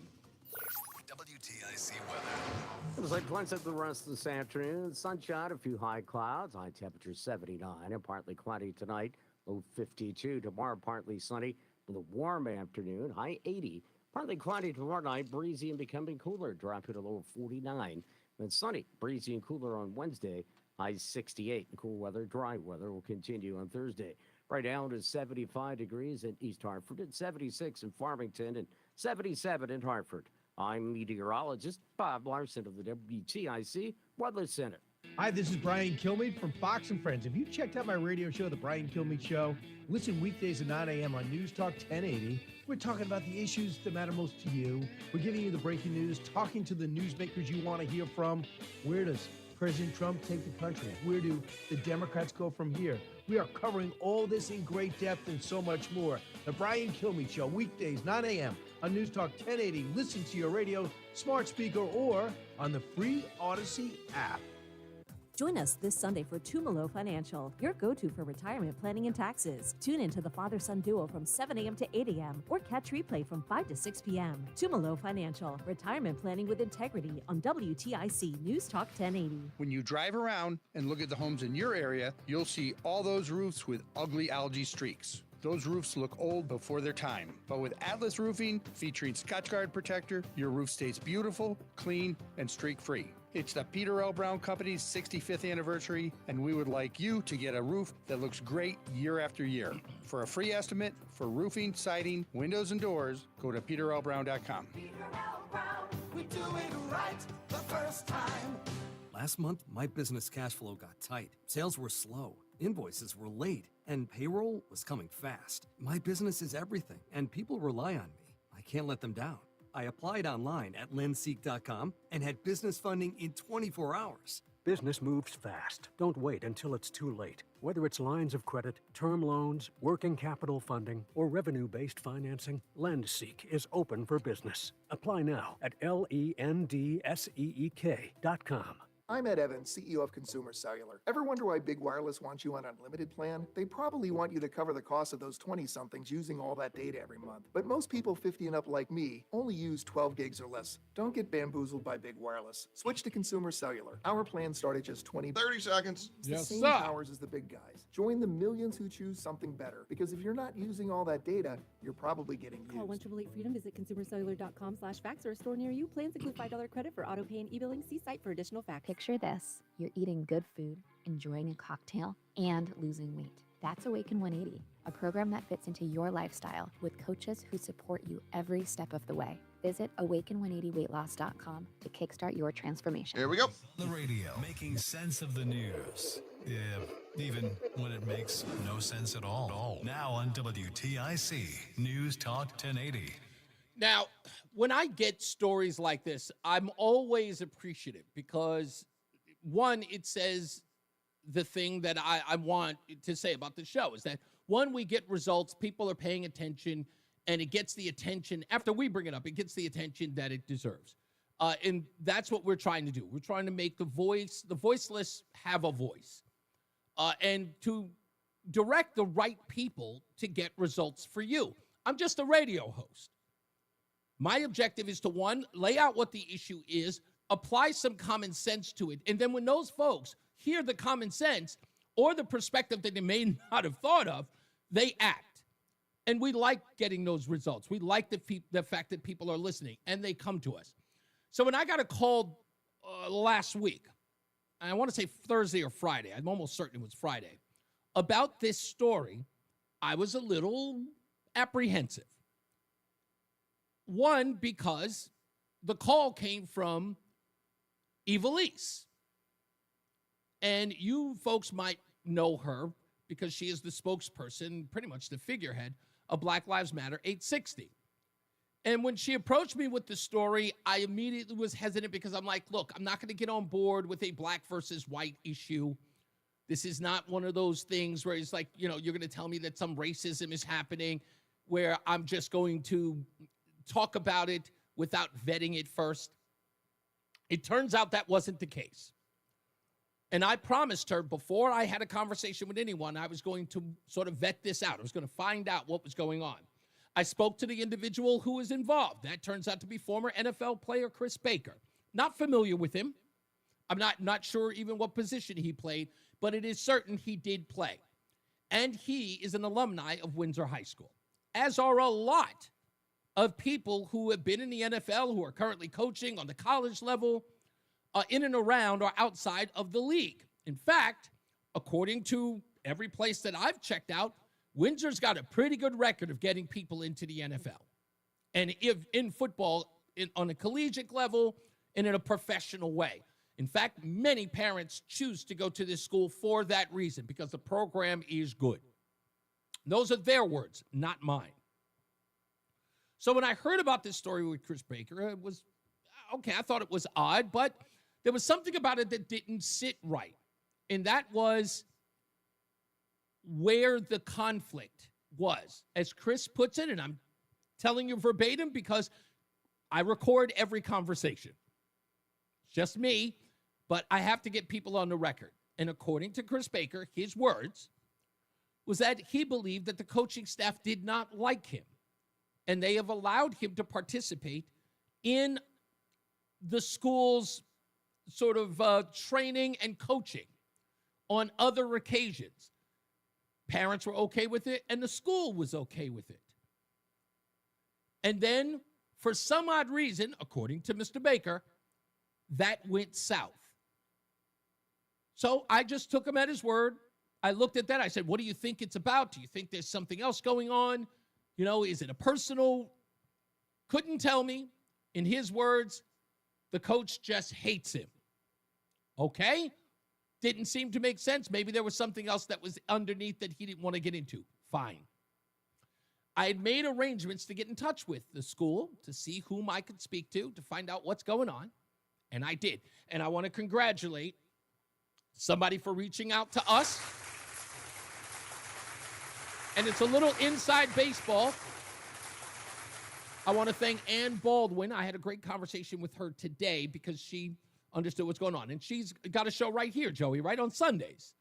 WTIC weather. It was like Clemson the rest of this afternoon. Sunshine, a few high clouds, high temperature 79, and partly cloudy tonight, low 52. Tomorrow, partly sunny with a warm afternoon, high 80. Partly cloudy tomorrow night, breezy and becoming cooler, dropping to low 49. Then sunny, breezy and cooler on Wednesday, high 68. And cool weather, dry weather will continue on Thursday. Right now it is 75 degrees in East Hartford and 76 in Farmington and 77 in Hartford. I'm meteorologist Bob Larson of the WTIC Weather Center. Hi, this is Brian Kilmeade from Fox & Friends. Have you checked out my radio show, The Brian Kilmeade Show? Listen weekdays at 9 a.m. on NewsTalk 1080. We're talking about the issues that matter most to you. We're giving you the breaking news, talking to the newsmakers you want to hear from. Where does President Trump take the country? Where do the Democrats go from here? We are covering all this in great depth and so much more. The Brian Kilmeade Show, weekdays, 9 a.m. on NewsTalk 1080. Listen to your radio, smart speaker, or on the free Odyssey app. Join us this Sunday for Tumalo Financial, your go-to for retirement planning and taxes. Tune in to the father-son duo from 7 a.m. to 8 a.m. or catch replay from 5 to 6 p.m. Tumalo Financial, retirement planning with integrity on WTIC News Talk 1080. When you drive around and look at the homes in your area, you'll see all those roofs with ugly algae streaks. Those roofs look old before their time. But with Atlas Roofing, featuring Scotchgard Protector, your roof stays beautiful, clean, and streak-free. It's the Peter L. Brown Company's 65th anniversary, and we would like you to get a roof that looks great year after year. For a free estimate for roofing, siding, windows, and doors, go to peterlbrown.com. Peter L. Brown, we do it right the first time. Last month, my business cash flow got tight. Sales were slow, invoices were late, and payroll was coming fast. My business is everything, and people rely on me. I can't let them down. I applied online at lendseek.com and had business funding in 24 hours. Business moves fast. Don't wait until it's too late. Whether it's lines of credit, term loans, working capital funding, or revenue-based financing, LendSeek is open for business. Apply now at lendseek.com. I'm Ed Evans, CEO of Consumer Cellular. Ever wonder why Big Wireless wants you on an unlimited plan? They probably want you to cover the cost of those 20-somethings using all that data every month. But most people 50 and up like me only use 12 gigs or less. Don't get bamboozled by Big Wireless. Switch to Consumer Cellular. Our plans start at just 30 seconds. It's the same powers as the big guys. Join the millions who choose something better. Because if you're not using all that data, you're probably getting used. Call 1-888-FREEDOM, visit consumercellular.com/facts or a store near you. Plans include $5 credit for auto pay and e-billing. See site for additional facts. Picture this. You're eating good food, enjoying a cocktail, and losing weight. That's Awaken 180, a program that fits into your lifestyle with coaches who support you every step of the way. Visit awaken180weightloss.com to kickstart your transformation. Here we go. The radio, making sense of the news. Yeah, even when it makes no sense at all. Now on WTIC News Talk 1080. Now, when I get stories like this, I'm always appreciative because, one, it says the thing that I want to say about the show is that, one, we get results, people are paying attention, and it gets the attention, after we bring it up, it gets the attention that it deserves. And that's what we're trying to do. We're trying to make the voiceless have a voice, and to direct the right people to get results for you. I'm just a radio host. My objective is to, one, lay out what the issue is, apply some common sense to it, and then when those folks hear the common sense or the perspective that they may not have thought of, they act. And we like getting those results. We like the fact that people are listening, and they come to us. So when I got a call last week, and I want to say Thursday or Friday, I'm almost certain it was Friday, about this story, I was a little apprehensive. One, because the call came from Evilise. And you folks might know her because she is the spokesperson, pretty much the figurehead of Black Lives Matter 860. And when she approached me with the story, I immediately was hesitant because I'm like, look, I'm not going to get on board with a black versus white issue. This is not one of those things where it's like, you're going to tell me that some racism is happening where I'm just going to talk about it without vetting it first. It turns out that wasn't the case. And I promised her before I had a conversation with anyone, I was going to sort of vet this out. I was going to find out what was going on. I spoke to the individual who was involved. That turns out to be former NFL player Chris Baker. Not familiar with him. I'm not sure even what position he played, but it is certain he did play. And he is an alumni of Windsor High School, as are a lot of people who have been in the NFL, who are currently coaching on the college level, in and around or outside of the league. In fact, according to every place that I've checked out, Windsor's got a pretty good record of getting people into the NFL. And if in football, on a collegiate level and in a professional way. In fact, many parents choose to go to this school for that reason, because the program is good. Those are their words, not mine. So when I heard about this story with Chris Baker, it was, okay, I thought it was odd, but there was something about it that didn't sit right. And that was where the conflict was. As Chris puts it, and I'm telling you verbatim because I record every conversation. It's just me. but I have to get people on the record. And according to Chris Baker, his words was that he believed that the coaching staff did not like him, and they have allowed him to participate in the school's sort of training and coaching on other occasions. Parents were okay with it, and the school was okay with it. And then, for some odd reason, according to Mr. Baker, that went south. So I just took him at his word. I looked at that. I said, what do you think it's about? Do you think there's something else going on? You know, is it a personal? Couldn't tell me. In his words, the coach just hates him. Okay? Didn't seem to make sense. Maybe there was something else that was underneath that he didn't want to get into. Fine. I had made arrangements to get in touch with the school to see whom I could speak to find out what's going on. And I did. And I want to congratulate somebody for reaching out to us. And it's a little inside baseball. I want to thank Ann Baldwin. I had a great conversation with her today because she understood what's going on. And she's got a show right here, Joey, right on Sundays.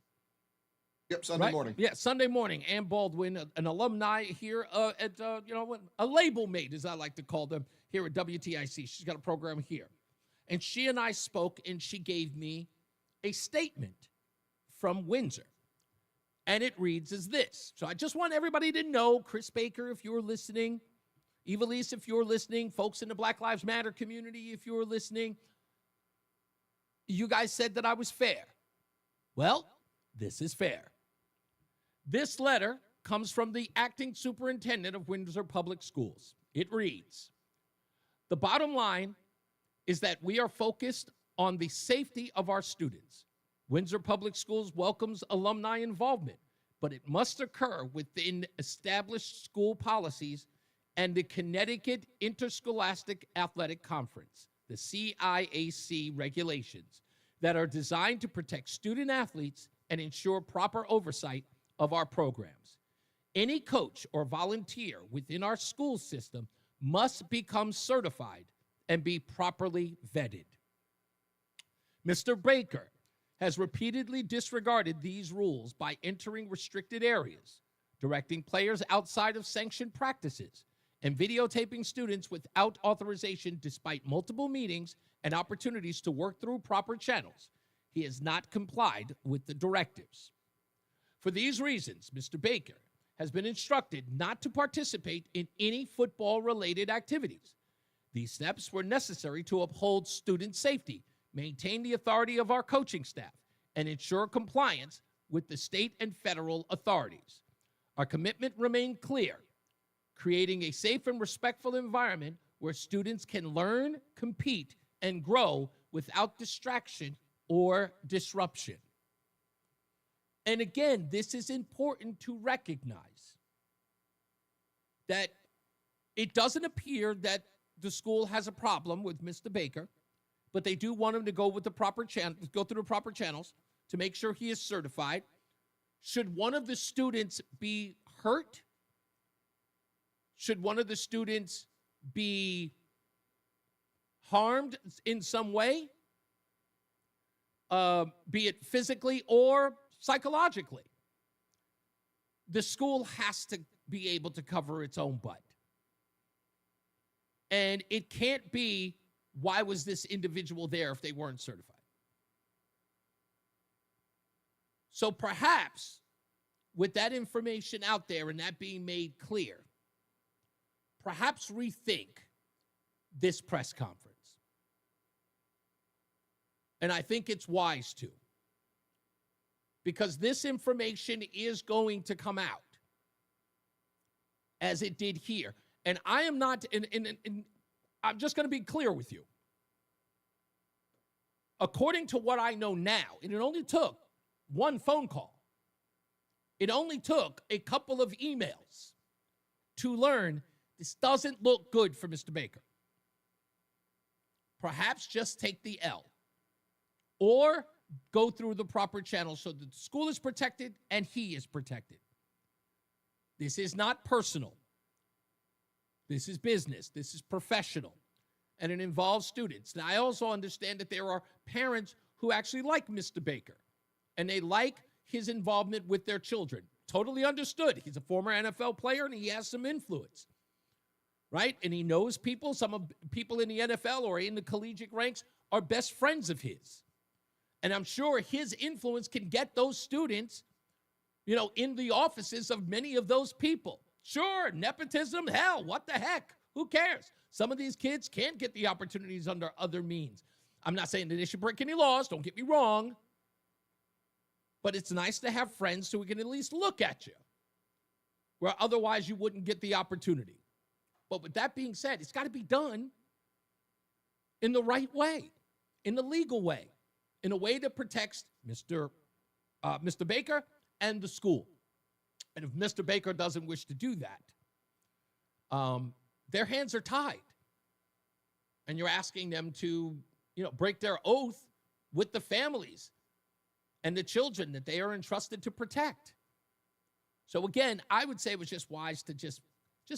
Yep, Sunday morning. Yeah, Sunday morning. Ann Baldwin, an alumni here at, a label mate, as I like to call them, here at WTIC. She's got a program here. And she and I spoke, and she gave me a statement from Windsor. And it reads as this. So I just want everybody to know, Chris Baker, if you're listening, Evilise, if you're listening, folks in the Black Lives Matter community, if you're listening, you guys said that I was fair. Well, this is fair. This letter comes from the acting superintendent of Windsor Public Schools. It reads, the bottom line is that we are focused on the safety of our students. Windsor Public Schools welcomes alumni involvement, but it must occur within established school policies and the Connecticut Interscholastic Athletic Conference, the CIAC regulations, that are designed to protect student athletes and ensure proper oversight of our programs. Any coach or volunteer within our school system must become certified and be properly vetted. Mr. Baker has repeatedly disregarded these rules by entering restricted areas, directing players outside of sanctioned practices, and videotaping students without authorization despite multiple meetings and opportunities to work through proper channels. He has not complied with the directives. For these reasons, Mr. Baker has been instructed not to participate in any football-related activities. These steps were necessary to uphold student safety, maintain the authority of our coaching staff, and ensure compliance with the state and federal authorities. Our commitment remained clear: creating a safe and respectful environment where students can learn, compete, and grow without distraction or disruption. And again, this is important to recognize that it doesn't appear that the school has a problem with Mr. Baker, but they do want him to go with the proper go through the proper channels to make sure he is certified. Should one of the students be hurt? Should one of the students be harmed in some way, be it physically or psychologically, the school has to be able to cover its own butt. And it can't be, why was this individual there if they weren't certified? So perhaps with that information out there and that being made clear, perhaps rethink this press conference. And I think it's wise to, because this information is going to come out as it did here. And I am not, I'm just going to be clear with you. According to what I know now, and it only took one phone call, it only took a couple of emails to learn this doesn't look good for Mr. Baker. Perhaps just take the L, or go through the proper channels so that the school is protected and he is protected. This is not personal. This is business. This is professional. And it involves students. Now, I also understand that there are parents who actually like Mr. Baker, and they like his involvement with their children. Totally understood. He's a former NFL player, and he has some influence, right? And he knows people. Some of people in the NFL or in the collegiate ranks are best friends of his. And I'm sure his influence can get those students, in the offices of many of those people. Sure, nepotism, hell, what the heck? Who cares? Some of these kids can't get the opportunities under other means. I'm not saying that they should break any laws. Don't get me wrong. But it's nice to have friends so we can at least look at you, where otherwise you wouldn't get the opportunity. But with that being said, it's got to be done in the right way, in the legal way, in a way that protects Mr. Baker and the school. And if Mr. Baker doesn't wish to do that, their hands are tied. And you're asking them to, break their oath with the families and the children that they are entrusted to protect. So again, I would say it was just wise to just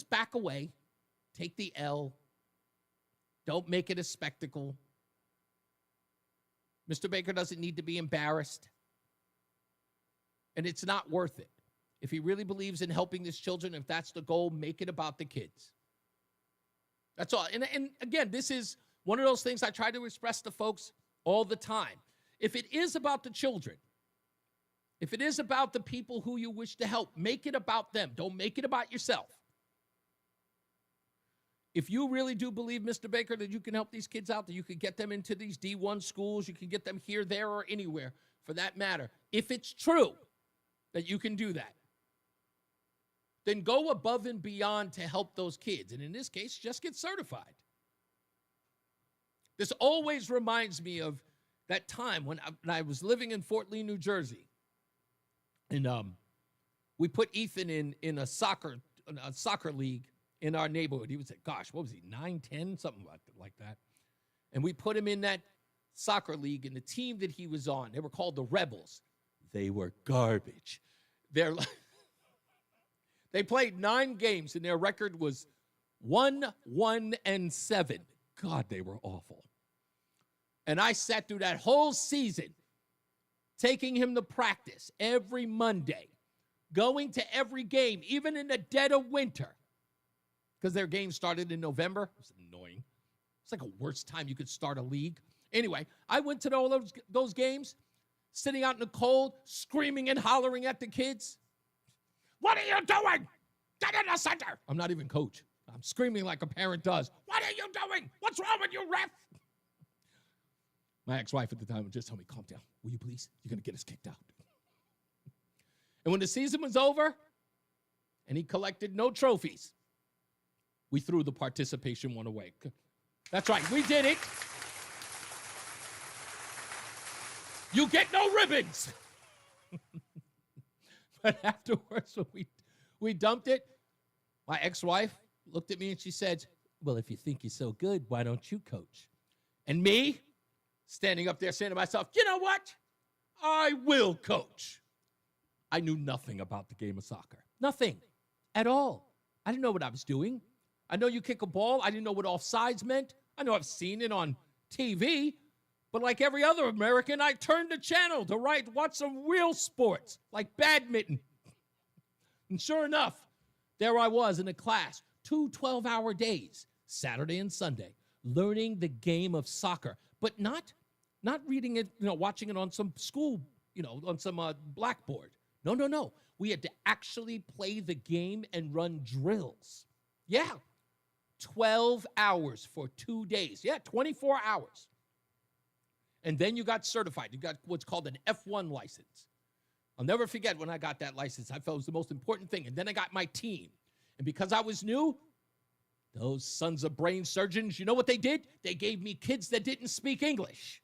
back away, take the L, don't make it a spectacle. Mr. Baker doesn't need to be embarrassed. And it's not worth it. If he really believes in helping his children, if that's the goal, make it about the kids. That's all. And again, this is one of those things I try to express to folks all the time. If it is about the children, if it is about the people who you wish to help, make it about them. Don't make it about yourself. If you really do believe, Mr. Baker, that you can help these kids out, that you could get them into these D1 schools, you can get them here, there, or anywhere, for that matter, if it's true that you can do that, then go above and beyond to help those kids. And in this case, just get certified. This always reminds me of that time when I was living in Fort Lee, New Jersey. And we put Ethan in a soccer league in our neighborhood. He was, what was he, 9, 10, something like that. And we put him in that soccer league, and the team that he was on, they were called the Rebels. They were garbage. They played 9 games, and their record was 1-1-7. God, they were awful. And I sat through that whole season, taking him to practice every Monday, going to every game, even in the dead of winter, because their game started in November. It was annoying. It's like a worst time you could start a league. Anyway, I went to all those games, sitting out in the cold, screaming and hollering at the kids. What are you doing? Get in the center. I'm not even coach. I'm screaming like a parent does. What are you doing? What's wrong with you, ref? My ex-wife at the time would just tell me, calm down. Will you please? You're going to get us kicked out. And when the season was over and he collected no trophies, we threw the participation one away. That's right. We did it. You get no ribbons. But afterwards, when we dumped it, my ex-wife looked at me and she said, well, if you think you're so good, why don't you coach? And me, standing up there saying to myself, you know what? I will coach. I knew nothing about the game of soccer. Nothing at all. I didn't know what I was doing. I know you kick a ball. I didn't know what offsides meant. I know I've seen it on TV. But like every other American, I turned the channel to watch some real sports, like badminton. And sure enough, there I was in a class, 2 12-hour days, Saturday and Sunday, learning the game of soccer, but not reading it, watching it on some school, on some blackboard. No. We had to actually play the game and run drills. Yeah, 12 hours for 2 days. Yeah, 24 hours. And then you got certified. You got what's called an F1 license. I'll never forget when I got that license. I felt it was the most important thing. And then I got my team. And because I was new, those sons of brain surgeons, you know what they did? They gave me kids that didn't speak English.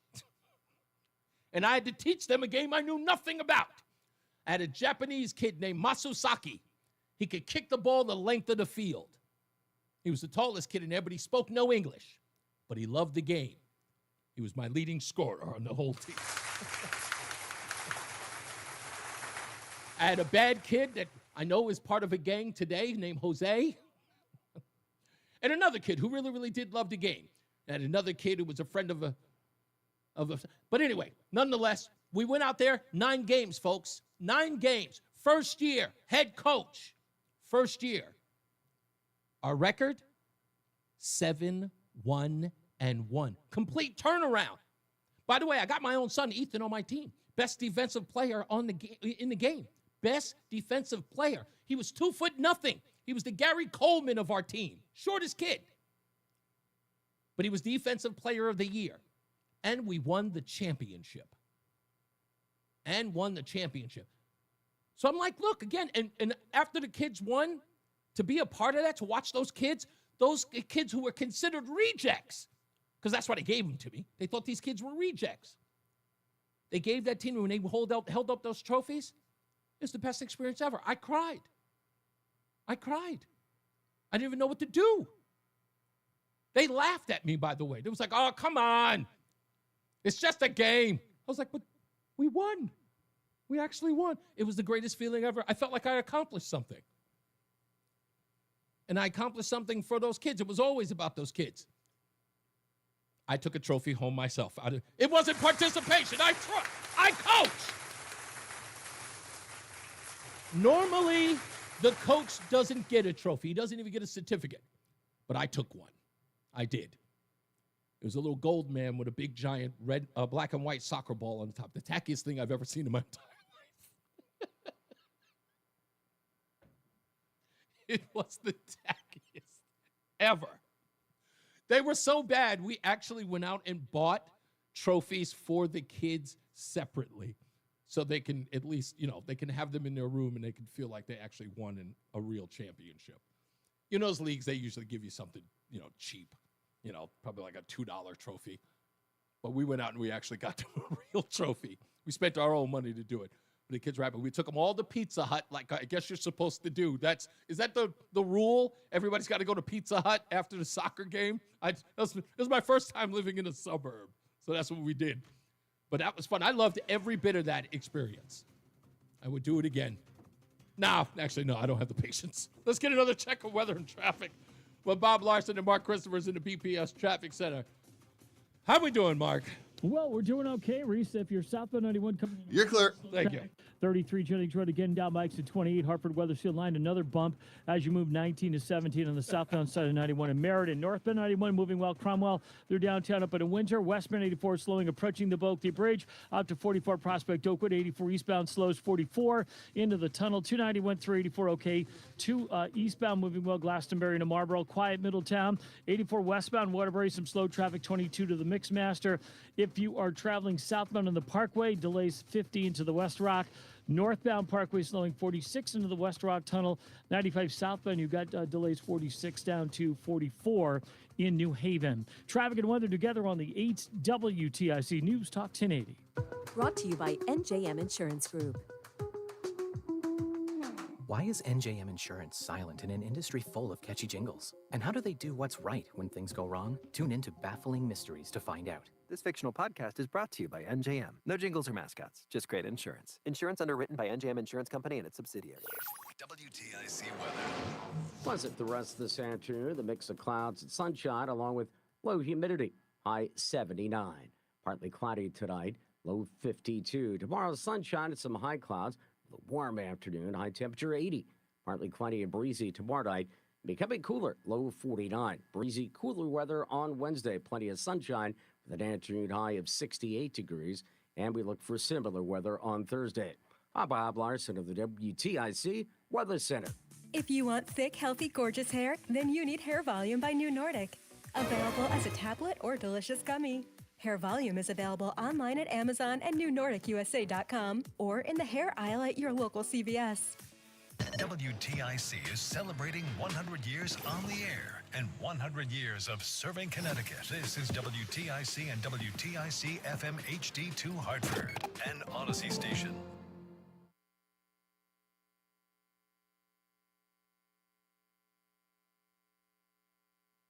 And I had to teach them a game I knew nothing about. I had a Japanese kid named Masusaki. He could kick the ball the length of the field. He was the tallest kid in there, but he spoke no English. But he loved the game. He was my leading scorer on the whole team. I had a bad kid that I know is part of a gang today named Jose. And another kid who really, really did love the game. I had another kid who was a friend of But anyway, nonetheless, we went out there, 9 games, folks. 9 games. First year, head coach. First year. Our record, 7-1-1. Complete turnaround. By the way, I got my own son, Ethan, on my team. Best defensive player in the game. Best defensive player. He was 2'0". He was the Gary Coleman of our team. Shortest kid. But he was defensive player of the year. And we won the championship. So I'm like, look, again, and after the kids won, to be a part of that, to watch those kids who were considered rejects, because that's why they gave them to me. They thought these kids were rejects. They gave that team, when they held up those trophies, it's the best experience ever. I cried. I didn't even know what to do. They laughed at me, by the way. They was like, oh, come on. It's just a game. I was like, but we won. We actually won. It was the greatest feeling ever. I felt like I accomplished something. And I accomplished something for those kids. It was always about those kids. I took a trophy home myself. It wasn't participation. I coach. Normally, the coach doesn't get a trophy. He doesn't even get a certificate. But I took one. I did. It was a little gold man with a big, giant, red, black and white soccer ball on the top. The tackiest thing I've ever seen in my entire life. It was the tackiest ever. They were so bad, we actually went out and bought trophies for the kids separately. So they can at least, they can have them in their room and they can feel like they actually won a real championship. You know, those leagues, they usually give you something, cheap. Probably like a $2 trophy. But we went out and we actually got to a real trophy. We spent our own money to do it. But the kids were happy. We took them all to Pizza Hut, like I guess you're supposed to do. Is that the rule? Everybody's got to go to Pizza Hut after the soccer game? This was my first time living in a suburb. So that's what we did. But that was fun. I loved every bit of that experience. I would do it again. No, actually, no, I don't have the patience. Let's get another check of weather and traffic. Well, Bob Larson and Mark Christopher's in the BPS Traffic Center. How we doing, Mark? Well, we're doing okay, Reese. If you're southbound 91 coming in. You're clear. Thank you. 33 Jennings Road again down by exit 28. Hartford Weathersfield line, another bump as you move 19 to 17 on the southbound side of 91 in Meriden. Northbound 91 moving well. Cromwell through downtown up in Windsor. Westbound 84 slowing, approaching the Bulkley Bridge up to 44 Prospect Oakwood. 84 eastbound slows 44 into the tunnel. 291 through 84 okay. 2 eastbound moving well. Glastonbury to Marlboro. Quiet Middletown. 84 westbound Waterbury. Some slow traffic. 22 to the Mixmaster. If you are traveling southbound on the Parkway, delays 50 into the West Rock. Northbound Parkway slowing 46 into the West Rock Tunnel. 95 southbound, you got delays 46 down to 44 in New Haven. Traffic and weather together on the 8 WTIC News Talk 1080. Brought to you by NJM Insurance Group. Why is NJM Insurance silent in an industry full of catchy jingles? And how do they do what's right when things go wrong? Tune in to Baffling Mysteries to find out. This fictional podcast is brought to you by NJM. No jingles or mascots, just great insurance. Insurance underwritten by NJM Insurance Company and its subsidiaries. WTIC weather. Pleasant the rest of this afternoon. The mix of clouds and sunshine along with low humidity. High 79. Partly cloudy tonight. Low 52. Tomorrow sunshine and some high clouds. The warm afternoon. High temperature 80. Partly cloudy and breezy tomorrow night. Becoming cooler. Low 49. Breezy, cooler weather on Wednesday. Plenty of sunshine with an afternoon high of 68 degrees. And we look for similar weather on Thursday. I'm Bob Larson of the WTIC Weather Center. If you want thick, healthy, gorgeous hair, then you need Hair Volume by New Nordic. Available as a tablet or delicious gummy. Hair Volume is available online at Amazon and NewNordicUSA.com or in the hair aisle at your local CVS. WTIC is celebrating 100 years on the air and 100 years of serving Connecticut. This is WTIC and WTIC FM HD2 Hartford, an Odyssey station.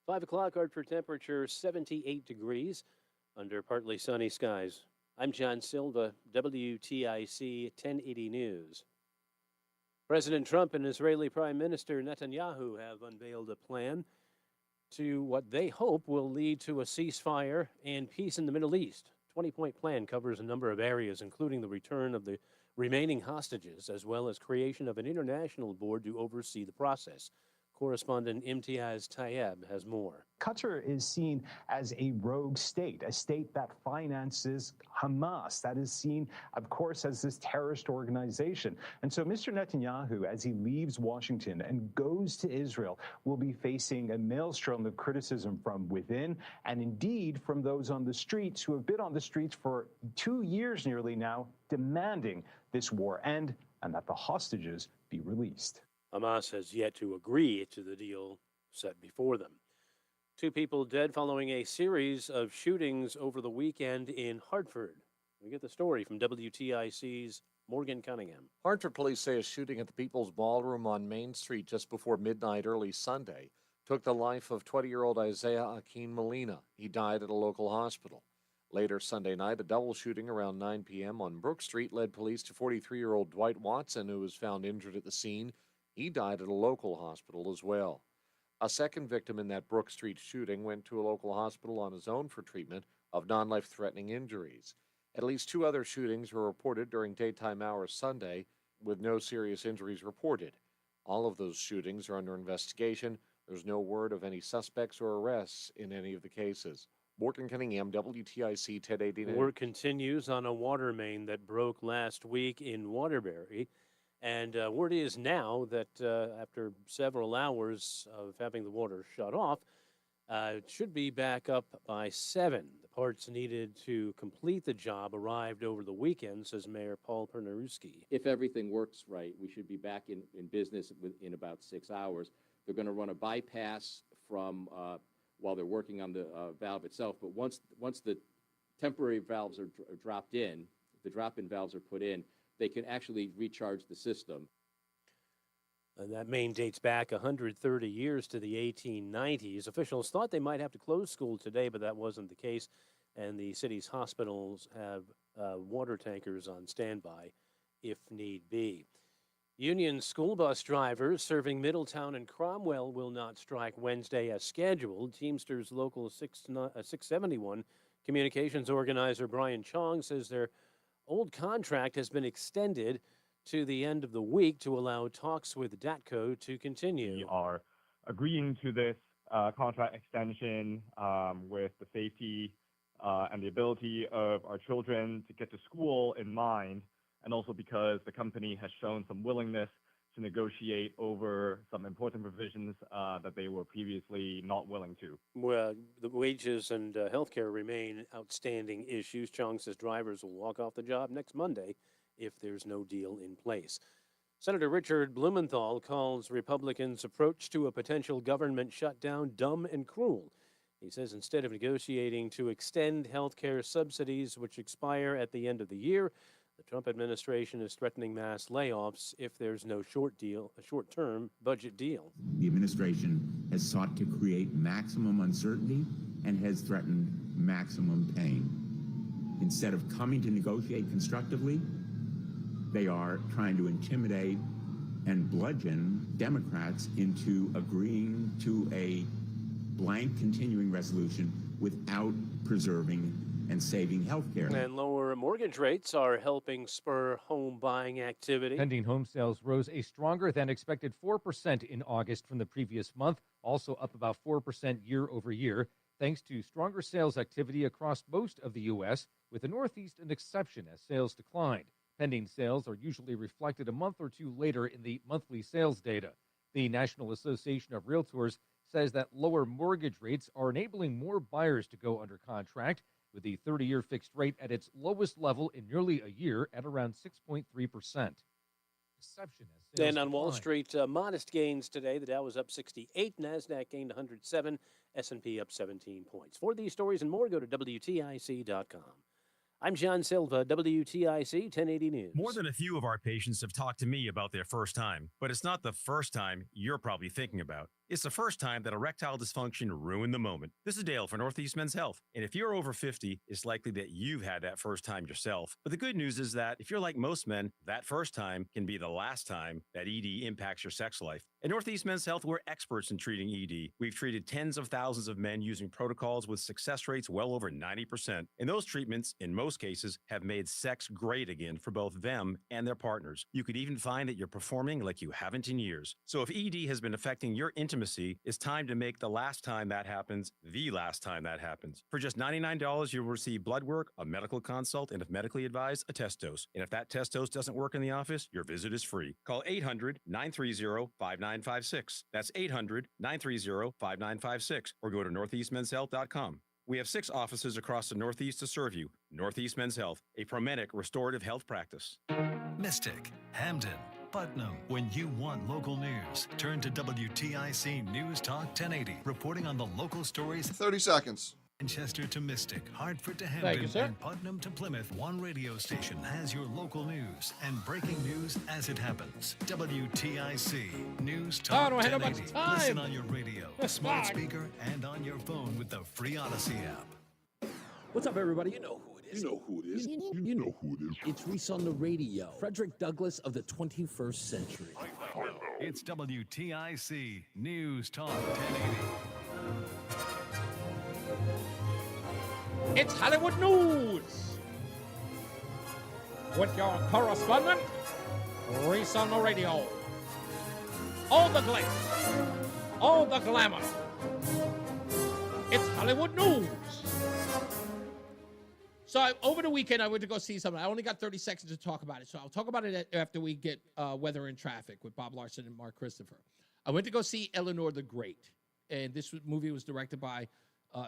Five o'clock, Hartford temperature 78 degrees under partly sunny skies. I'm John Silva, WTIC 1080 News. President Trump and Israeli Prime Minister Netanyahu have unveiled a plan to what they hope will lead to a ceasefire and peace in the Middle East 20-point plan covers a number of areas, including the return of the remaining hostages, as well as creation of an international board to oversee the process. Correspondent Imtiaz Tayeb has more. Qatar is seen as a rogue state, a state that finances Hamas, that is seen, of course, as this terrorist organization. And so Mr. Netanyahu, as he leaves Washington and goes to Israel, will be facing a maelstrom of criticism from within and indeed from those on the streets who have been on the streets for 2 years nearly now, demanding this war end and that the hostages be released. Hamas has yet to agree to the deal set before them. 2 people dead following a series of shootings over the weekend in Hartford. We get the story from WTIC's Morgan Cunningham. Hartford police say a shooting at the People's Ballroom on Main Street just before midnight early Sunday took the life of 20-year-old Isaiah Akin Molina. He died at a local hospital. Later Sunday night, a double shooting around 9 p.m. on Brook Street led police to 43-year-old Dwight Watson, who was found injured at the scene. He died at a local hospital as well. A second victim in that Brook Street shooting went to a local hospital on his own for treatment of non-life-threatening injuries. At least 2 other shootings were reported during daytime hours Sunday, with no serious injuries reported. All of those shootings are under investigation. There's no word of any suspects or arrests in any of the cases. Morgan Cunningham, WTIC 1080. Work continues on a water main that broke last week in Waterbury. And word is now that after several hours of having the water shut off, it should be back up by 7. The parts needed to complete the job arrived over the weekend, says Mayor Paul Pernaruski. If everything works right, we should be back in business in about 6 hours. They're going to run a bypass from while they're working on the valve itself. But once the temporary valves are dropped in, the drop-in valves are put in, they can actually recharge the system. And that main dates back 130 years to the 1890s. Officials thought they might have to close school today, but that wasn't the case. And the city's hospitals have water tankers on standby if need be. Union school bus drivers serving Middletown and Cromwell will not strike Wednesday as scheduled. Teamsters Local 671 communications organizer Brian Chong says their old contract has been extended to the end of the week to allow talks with DATCO to continue. We are agreeing to this contract extension with the safety and the ability of our children to get to school in mind, and also because the company has shown some willingness to negotiate over some important provisions that they were previously not willing to. Well, the wages and health care remain outstanding issues. Chong says drivers will walk off the job next Monday if there's no deal in place. Senator Richard Blumenthal calls Republicans' approach to a potential government shutdown dumb and cruel. He says instead of negotiating to extend health care subsidies which expire at the end of the year, the Trump administration is threatening mass layoffs if there's no short-term budget deal. The administration has sought to create maximum uncertainty and has threatened maximum pain. Instead of coming to negotiate constructively, they are trying to intimidate and bludgeon Democrats into agreeing to a blank continuing resolution without preserving and saving health care. And lower mortgage rates are helping spur home buying activity. Pending home sales rose a stronger than expected 4% in August from the previous month, also up about 4% year over year, thanks to stronger sales activity across most of the U.S., with the Northeast an exception as sales declined. Pending sales are usually reflected a month or two later in the monthly sales data. The National Association of Realtors says that lower mortgage rates are enabling more buyers to go under contract, with the 30-year fixed rate at its lowest level in nearly a year at around 6.3%. Then on Wall Street, modest gains today. The Dow was up 68, NASDAQ gained 107, S&P up 17 points. For these stories and more, go to WTIC.com. I'm John Silva, WTIC 1080 News. More than a few of our patients have talked to me about their first time, but it's not the first time you're probably thinking about. It's the first time that erectile dysfunction ruined the moment. This is Dale for Northeast Men's Health. And if you're over 50, it's likely that you've had that first time yourself. But the good news is that if you're like most men, that first time can be the last time that ED impacts your sex life. At Northeast Men's Health, we're experts in treating ED. We've treated tens of thousands of men using protocols with success rates well over 90%. And those treatments, in most cases, have made sex great again for both them and their partners. You could even find that you're performing like you haven't in years. So if ED has been affecting your intimacy, it's time to make the last time that happens the last time that happens. For just $99, you'll receive blood work, a medical consult, and if medically advised, a test dose. And if that test dose doesn't work in the office, your visit is free. Call 800-930-5956. That's 800-930-5956 or go to northeastmenshealth.com. We have 6 offices across the Northeast to serve you. Northeast Men's Health, a Promenic restorative health practice. Mystic, Hamden, Putnam. When you want local news, turn to WTIC News Talk 1080, reporting on the local stories. 30 seconds. Manchester to Mystic, Hartford to Thank Hamden, you, sir. and Putnam to Plymouth. One radio station has your local news and breaking news as it happens. WTIC News Talk don't have much 1080. time. Listen on your radio, smart speaker, and on your phone with the free Odyssey app. What's up, everybody? You know who it is. You know who it is. You know who it is. It's Reese on the Radio. Frederick Douglass of the 21st century. It's WTIC News Talk 1080. It's Hollywood News with your correspondent, Reese on the Radio. All the glitz, all the glamour. It's Hollywood News. So over the weekend, I went to go see something. I only got 30 seconds to talk about it, so I'll talk about it after we get Weather and Traffic with Bob Larson and Mark Christopher. I went to go see Eleanor the Great, and this movie was directed by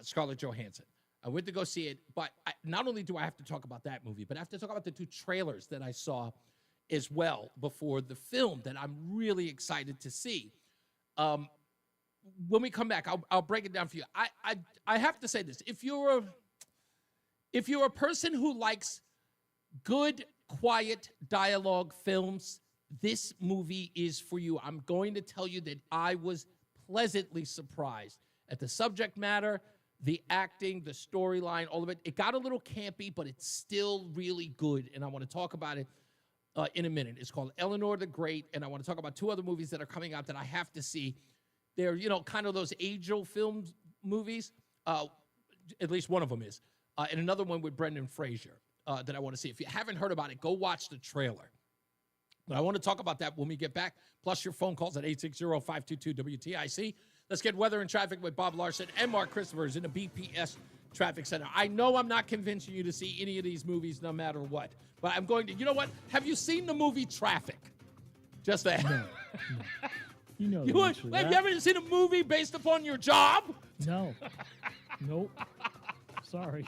Scarlett Johansson. I went to go see it, but not only do I have to talk about that movie, but I have to talk about the 2 trailers that I saw as well before the film that I'm really excited to see. When we come back, I'll break it down for you. I have to say this. If you're a person who likes good, quiet dialogue films, this movie is for you. I'm going to tell you that I was pleasantly surprised at the subject matter, the acting, the storyline, all of it. It got a little campy, but it's still really good, and I want to talk about it in a minute. It's called Eleanor the Great, and I want to talk about 2 other movies that are coming out that I have to see. They're, kind of those age-old film movies. At least one of them is. And another one with Brendan Fraser that I want to see. If you haven't heard about it, go watch the trailer. But I want to talk about that when we get back, plus your phone calls at 860-522-WTIC. Let's get weather and traffic with Bob Larson and Mark Christopher in the BPS Traffic Center. I know I'm not convincing you to see any of these movies no matter what, but I'm going to. You know what? Have you seen the movie Traffic? Just that. No. You know. Have you ever seen a movie based upon your job? No. Nope. Sorry.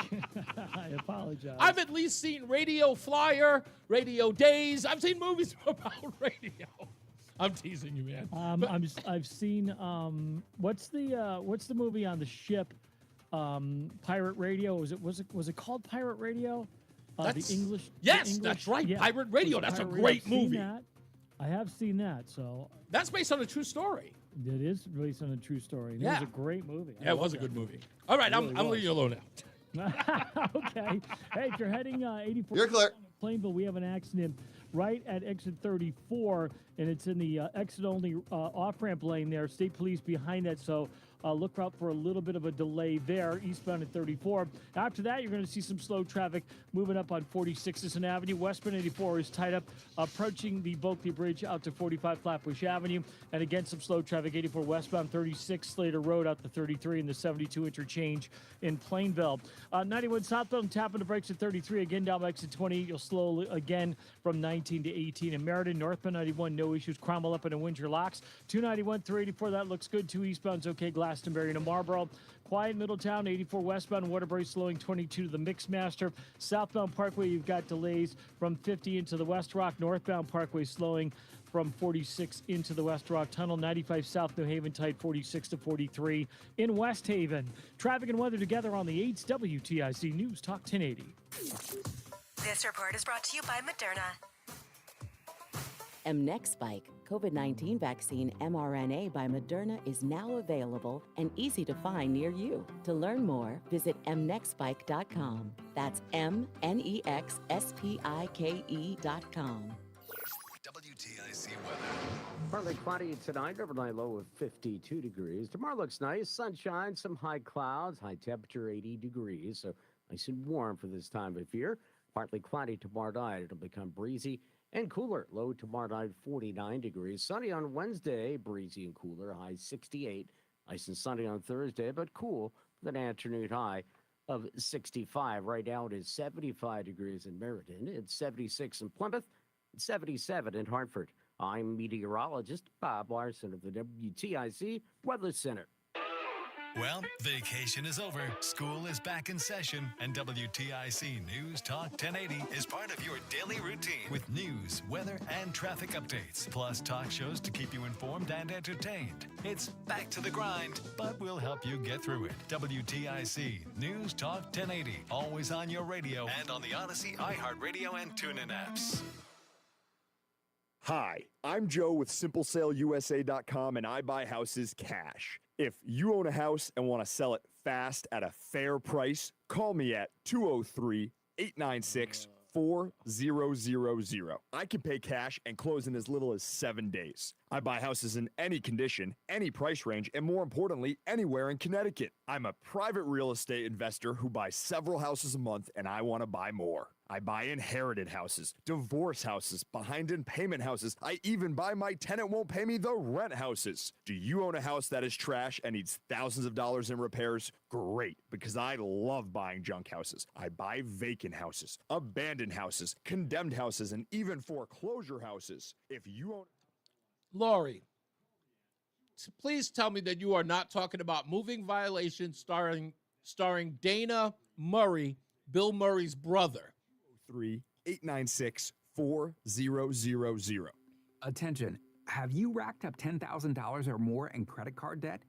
I apologize. I've at least seen Radio Flyer, Radio Days. I've seen movies about radio. I'm teasing you, man. I've seen what's the movie on the ship? Pirate Radio. Was it called Pirate Radio? That's the English. Yes, that's right. Yeah. Pirate Radio. That's Pirate a great movie. I have seen that. So that's based on a true story. It is based on a true story. It was a great movie. Yeah, it was a good movie. All right, I'm leaving you alone now. Okay. Hey, if you're heading 84 You're clear. Plainville, we have an accident right at exit 34, and it's in the exit-only off-ramp lane there. State police behind that, so look out for a little bit of a delay there, eastbound at 34. After that, you're going to see some slow traffic moving up on 46th Avenue. Westbound 84 is tied up, approaching the Bulkley Bridge out to 45 Flatbush Avenue. And again, some slow traffic, 84 westbound, 36 Slater Road out to 33 and the 72 interchange in Plainville. 91 southbound, tapping the brakes at 33. Again, down by exit 20, you'll slow again from 19 to 18. In Meriden, northbound 91, no issues. Cromwell up in Windsor locks. 291 through 84, that looks good. 2 eastbound's okay. Glastonbury to Marlboro. Quiet Middletown, 84 westbound, Waterbury slowing 22 to the Mixmaster. Southbound Parkway, you've got delays from 50 into the West Rock. Northbound Parkway slowing from 46 into the West Rock Tunnel. 95 South New Haven tight 46 to 43 in West Haven. Traffic and weather together on the 8's WTIC News Talk 1080. This report is brought to you by Moderna. Mnex Bike COVID-19 vaccine mRNA by Moderna is now available and easy to find near you. To learn more, visit mnextspike.com. That's MNEXSPIKE.com. WTIC weather. Partly cloudy tonight, overnight low of 52 degrees. Tomorrow looks nice, sunshine, some high clouds, high temperature 80 degrees, so nice and warm for this time of year. Partly cloudy tomorrow night, it'll become breezy and cooler. Low tomorrow night 49 degrees. Sunny on Wednesday, breezy and cooler, high 68. Nice and sunny on Thursday, but cool with an afternoon high of 65. Right now it is 75 degrees in Meriden. It's 76 in Plymouth. 77 in Hartford. I'm meteorologist Bob Larson of the WTIC Weather Center. Well, vacation is over. School is back in session, and WTIC News Talk 1080 is part of your daily routine with news, weather, and traffic updates, plus talk shows to keep you informed and entertained. It's back to the grind, but we'll help you get through it. WTIC News Talk 1080, always on your radio and on the Odyssey, iHeartRadio, and TuneIn apps. Hi, I'm Joe with SimpleSaleUSA.com, and I buy houses cash. If you own a house and want to sell it fast at a fair price, call me at 203-896-4000. I can pay cash and close in as little as 7 days. I buy houses in any condition, any price range, and more importantly, anywhere in Connecticut. I'm a private real estate investor who buys several houses a month, and I want to buy more. I buy inherited houses, divorce houses, behind in payment houses. I even buy my tenant won't pay me the rent houses. Do you own a house that is trash and needs thousands of dollars in repairs? Great, because I love buying junk houses. I buy vacant houses, abandoned houses, condemned houses, and even foreclosure houses. If you own... Lori, please tell me that you are not talking about Moving Violations starring Dana Murray, Bill Murray's brother. 3-896-4000. Attention, have you racked up $10,000 or more in credit card debt?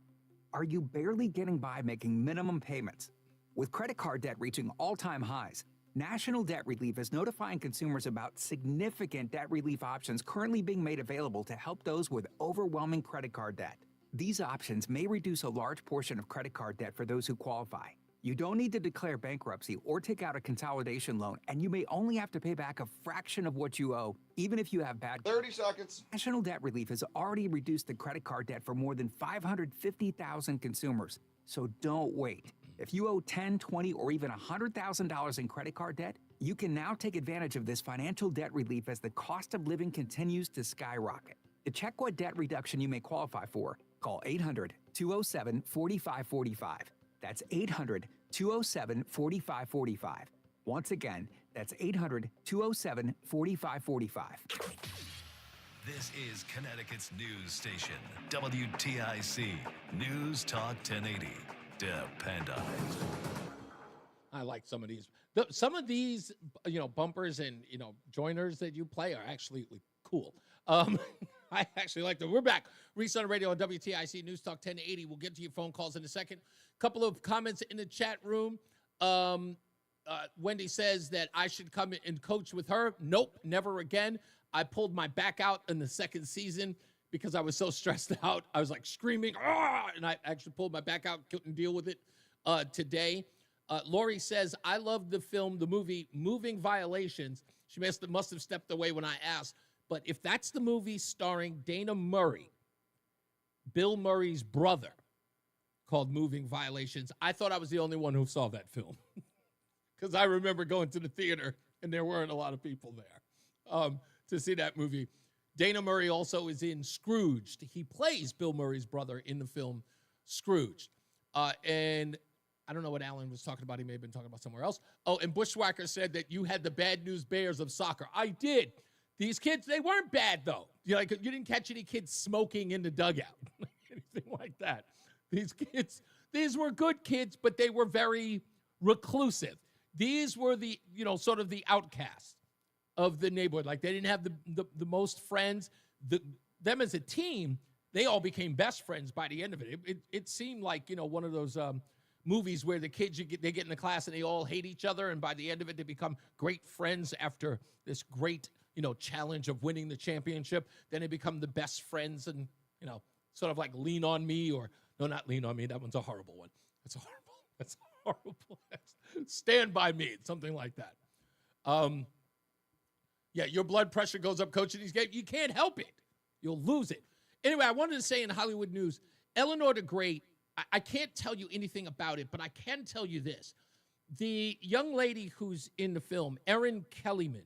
Are you barely getting by making minimum payments? With credit card debt reaching all-time highs, National Debt Relief is notifying consumers about significant debt relief options currently being made available to help those with overwhelming credit card debt. These options may reduce a large portion of credit card debt for those who qualify. You don't need to declare bankruptcy or take out a consolidation loan, and you may only have to pay back a fraction of what you owe, even if you have bad... 30 seconds. National Debt Relief has already reduced the credit card debt for more than 550,000 consumers, so don't wait. If you owe $10,000, $20,000, or even $100,000 in credit card debt, you can now take advantage of this financial debt relief as the cost of living continues to skyrocket. To check what debt reduction you may qualify for, call 800-207-4545. That's 800-207-4545. Once again, that's 800-207-4545. This is Connecticut's news station, WTIC News Talk 1080. Depend on it. I like some of these. Some of these, bumpers and, joiners that you play are actually cool. I actually like them. We're back. Reese on the Radio on WTIC News Talk 1080. We'll get to your phone calls in a second. Couple of comments in the chat room. Wendy says that I should come and coach with her. Nope, never again. I pulled my back out in the second season because I was so stressed out. I was like screaming, and I actually pulled my back out, couldn't deal with it today. Lori says, I love the movie Moving Violations. She must have stepped away when I asked. But if that's the movie starring Dana Murray, Bill Murray's brother, called Moving Violations, I thought I was the only one who saw that film. Because I remember going to the theater, and there weren't a lot of people there to see that movie. Dana Murray also is in Scrooged. He plays Bill Murray's brother in the film Scrooged. And I don't know what Alan was talking about. He may have been talking about somewhere else. Oh, and Bushwhacker said that you had the bad news bears of soccer. I did. These kids, they weren't bad, though. You didn't catch any kids smoking in the dugout, anything like that. These kids, these were good kids, but they were very reclusive. These were the, sort of the outcasts of the neighborhood. Like, they didn't have the most friends. Them as a team, they all became best friends by the end of it. It seemed like, one of those movies where the kids, they get in the class and they all hate each other, and by the end of it, they become great friends after this great challenge of winning the championship. Then they become the best friends and, sort of like Lean on Me, or no, not Lean on Me. That one's a horrible one. That's horrible. Stand By Me, something like that. Yeah, your blood pressure goes up coaching these games. You can't help it. You'll lose it. Anyway, I wanted to say in Hollywood news, Eleanor the Great, I can't tell you anything about it, but I can tell you this. The young lady who's in the film, Erin Kellyman,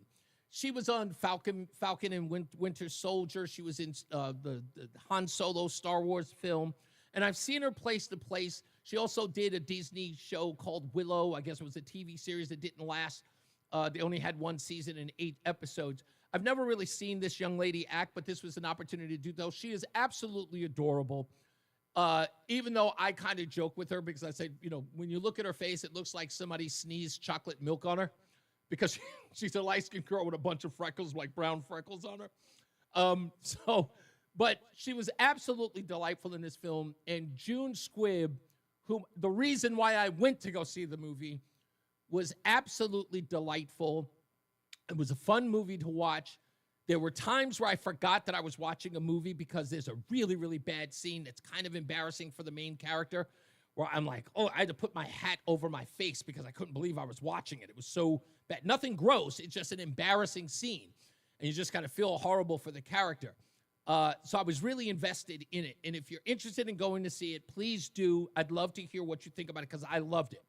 she was on Falcon and Winter Soldier. She was in the Han Solo Star Wars film. And I've seen her place to place. She also did a Disney show called Willow. I guess it was a TV series that didn't last. They only had one season and 8 episodes. I've never really seen this young lady act, but this was an opportunity to do so. She is absolutely adorable. Even though I kind of joke with her because I said, when you look at her face, it looks like somebody sneezed chocolate milk on her because she's a light-skinned girl with a bunch of freckles, like brown freckles on her. But she was absolutely delightful in this film. And June Squibb, the reason why I went to go see the movie, was absolutely delightful. It was a fun movie to watch. There were times where I forgot that I was watching a movie because there's a really, really bad scene that's kind of embarrassing for the main character, where I'm like, oh, I had to put my hat over my face because I couldn't believe I was watching it. It was so bad. Nothing gross. It's just an embarrassing scene. And you just kind of feel horrible for the character. So I was really invested in it. And if you're interested in going to see it, please do. I'd love to hear what you think about it because I loved it.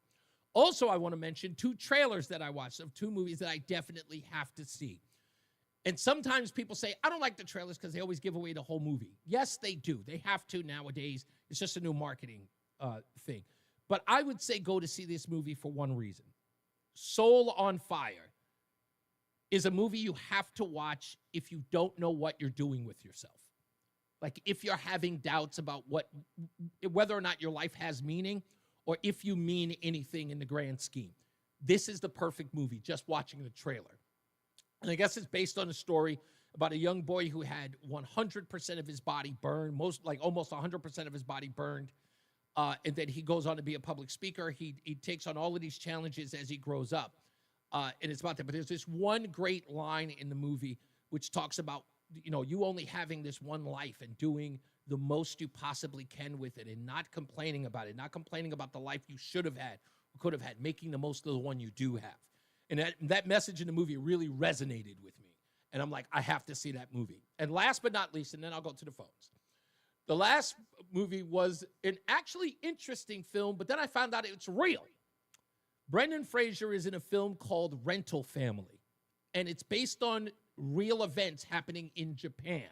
Also, I want to mention 2 trailers that I watched of 2 movies that I definitely have to see. And sometimes people say, I don't like the trailers because they always give away the whole movie. Yes, they do. They have to nowadays. It's just a new marketing thing. But I would say go to see this movie for one reason. Soul on Fire is a movie you have to watch if you don't know what you're doing with yourself. Like if you're having doubts about whether or not your life has meaning, or if you mean anything in the grand scheme. This is the perfect movie, just watching the trailer. And I guess it's based on a story about a young boy who had 100% of his body burned, almost 100% of his body burned. And then he goes on to be a public speaker. He takes on all of these challenges as he grows up. And it's about that. But there's this one great line in the movie which talks about, you only having this one life and doing the most you possibly can with it and not complaining about it, not complaining about the life you should have had or could have had, making the most of the one you do have. And that message in the movie really resonated with me. And I'm like, I have to see that movie. And last but not least, and then I'll go to the phones. The last movie was an actually interesting film, but then I found out it's real. Brendan Fraser is in a film called Rental Family. And it's based on real events happening in Japan,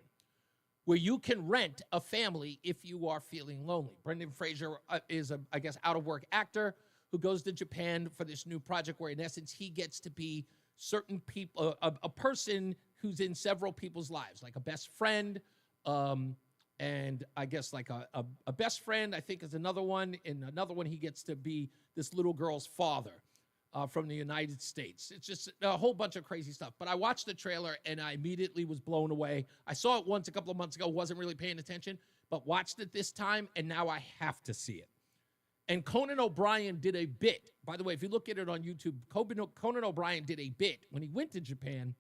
where you can rent a family if you are feeling lonely. Brendan Fraser is a, out-of-work actor who goes to Japan for this new project where, in essence, he gets to be certain people, a person who's in several people's lives, like a best friend, and I guess like a best friend, I think, is another one. And another one, he gets to be this little girl's father from the United States. It's just a whole bunch of crazy stuff. But I watched the trailer, and I immediately was blown away. I saw it once a couple of months ago, wasn't really paying attention, but watched it this time, and now I have to see it. And Conan O'Brien did a bit. By the way, if you look at it on YouTube, Conan O'Brien did a bit when he went to Japan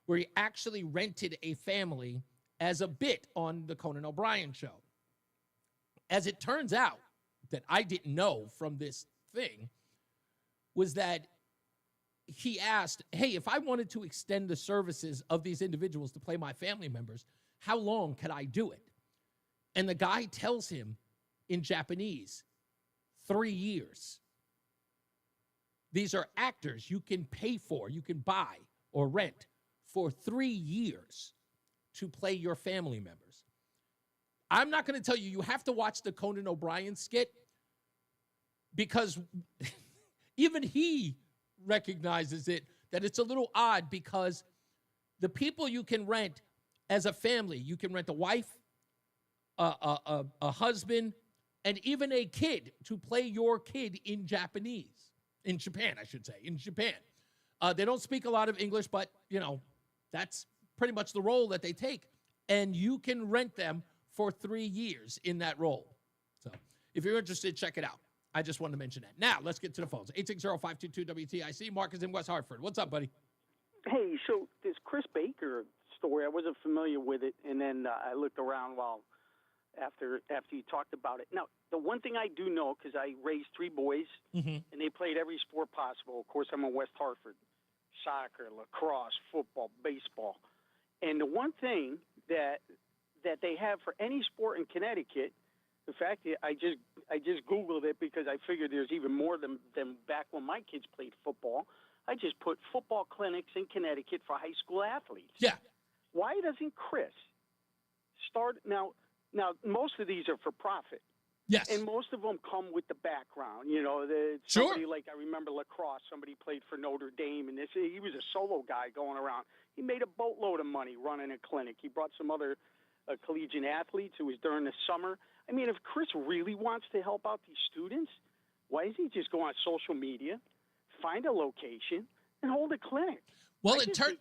where he actually rented a family as a bit on the Conan O'Brien show. As it turns out, that I didn't know from this thing, was that he asked, hey, if I wanted to extend the services of these individuals to play my family members, how long could I do it? And the guy tells him in Japanese, 3 years. These are actors you can pay for, you can buy or rent for 3 years to play your family members. I'm not going to tell you, you have to watch the Conan O'Brien skit because even he recognizes it, that it's a little odd because the people you can rent as a family, you can rent a wife, a husband, and even a kid to play your kid in Japan, I should say, in Japan. They don't speak a lot of English, but, that's pretty much the role that they take. And you can rent them for 3 years in that role. So if you're interested, check it out. I just wanted to mention that. Now, let's get to the phones. 860-522-WTIC. Mark is in West Hartford. What's up, buddy? Hey, so this Chris Baker story, I wasn't familiar with it, and then I looked around after you talked about it. Now, the one thing I do know, because I raised 3 boys, and they played every sport possible. Of course, I'm in West Hartford. Soccer, lacrosse, football, baseball. And the one thing that they have for any sport in Connecticut, the fact that I just Googled it because I figured there's even more than back when my kids played football. I just put football clinics in Connecticut for high school athletes. Yeah. Why doesn't Chris start now? Now, most of these are for profit. Yes. And most of them come with the background. You know, Sure. somebody like, I remember lacrosse, somebody played for Notre Dame, and he was a solo guy going around. He made a boatload of money running a clinic. He brought some other collegiate athletes. It was during the summer. I mean, if Chris really wants to help out these students, why doesn't he just go on social media, find a location, and hold a clinic? Well, it turns.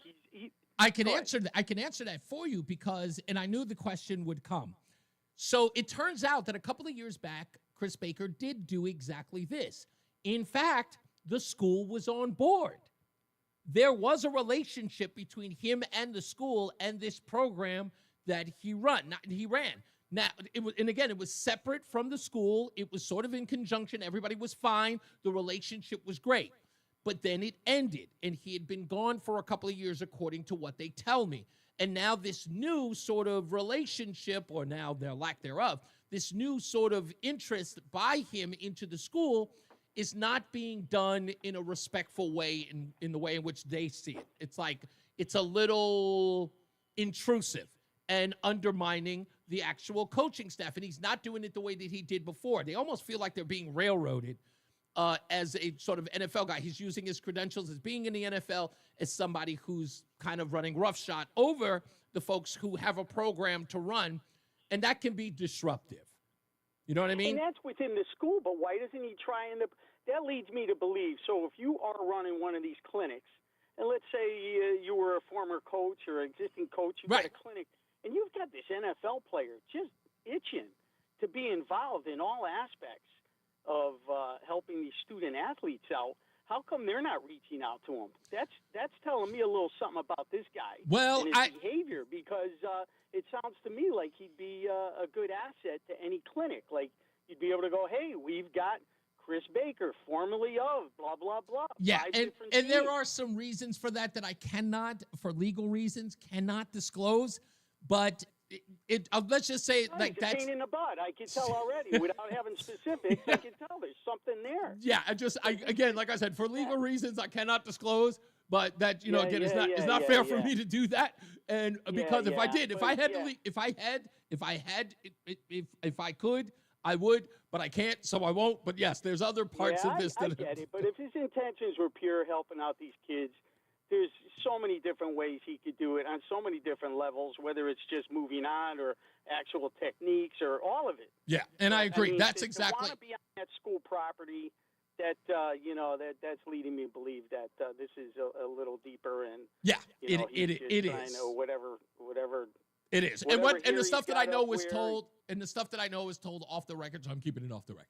I can answer that. I can answer that for you because, and I knew the question would come. So it turns out that a couple of years back, Chris Baker did do exactly this. In fact, the school was on board. There was a relationship between him and the school and this program that he ran. Now, it was separate from the school. It was sort of in conjunction. Everybody was fine. The relationship was great. But then it ended, and he had been gone for a couple of years, according to what they tell me. And now this new sort of relationship, or now their lack thereof, this new sort of interest by him into the school is not being done in a respectful way, in the way in which they see it. It's like it's a little intrusive and undermining the actual coaching staff. And he's not doing it the way that he did before. They almost feel like they're being railroaded as a sort of NFL guy. He's using his credentials as being in the NFL as somebody who's kind of running roughshod over the folks who have a program to run, and that can be disruptive. You know what I mean? And that's within the school, but why doesn't he try that leads me to believe, so if you are running one of these clinics, and let's say you were a former coach or existing coach, you've got a clinic, and you've got this NFL player just itching to be involved in all aspects of helping these student athletes out. How come they're not reaching out to him? That's telling me a little something about this guy and his behavior, because it sounds to me like he'd be a good asset to any clinic. Like, you'd be able to go, hey, we've got Chris Baker, formerly of blah, blah, blah. Yeah, and there are some reasons for that I cannot, for legal reasons, cannot disclose. But let's just say like that's a pain in the butt. I can tell already without having specifics. I can tell there's something there. Yeah, again, like I said, for legal reasons, I cannot discose. But that it's not fair for me to do that. And because if I could, I would, but I can't, so I won't. But yes, there's other parts of this I get it. But if his intentions were pure helping out these kids, there's so many different ways he could do it on so many different levels, whether it's just moving on or actual techniques or all of it. Yeah, and I agree. mean, That's to exactly. want to be on that school property, that's leading me to believe that this is a little deeper and it is. Whatever. It is, and the stuff that I know was told, off the record, so I'm keeping it off the record.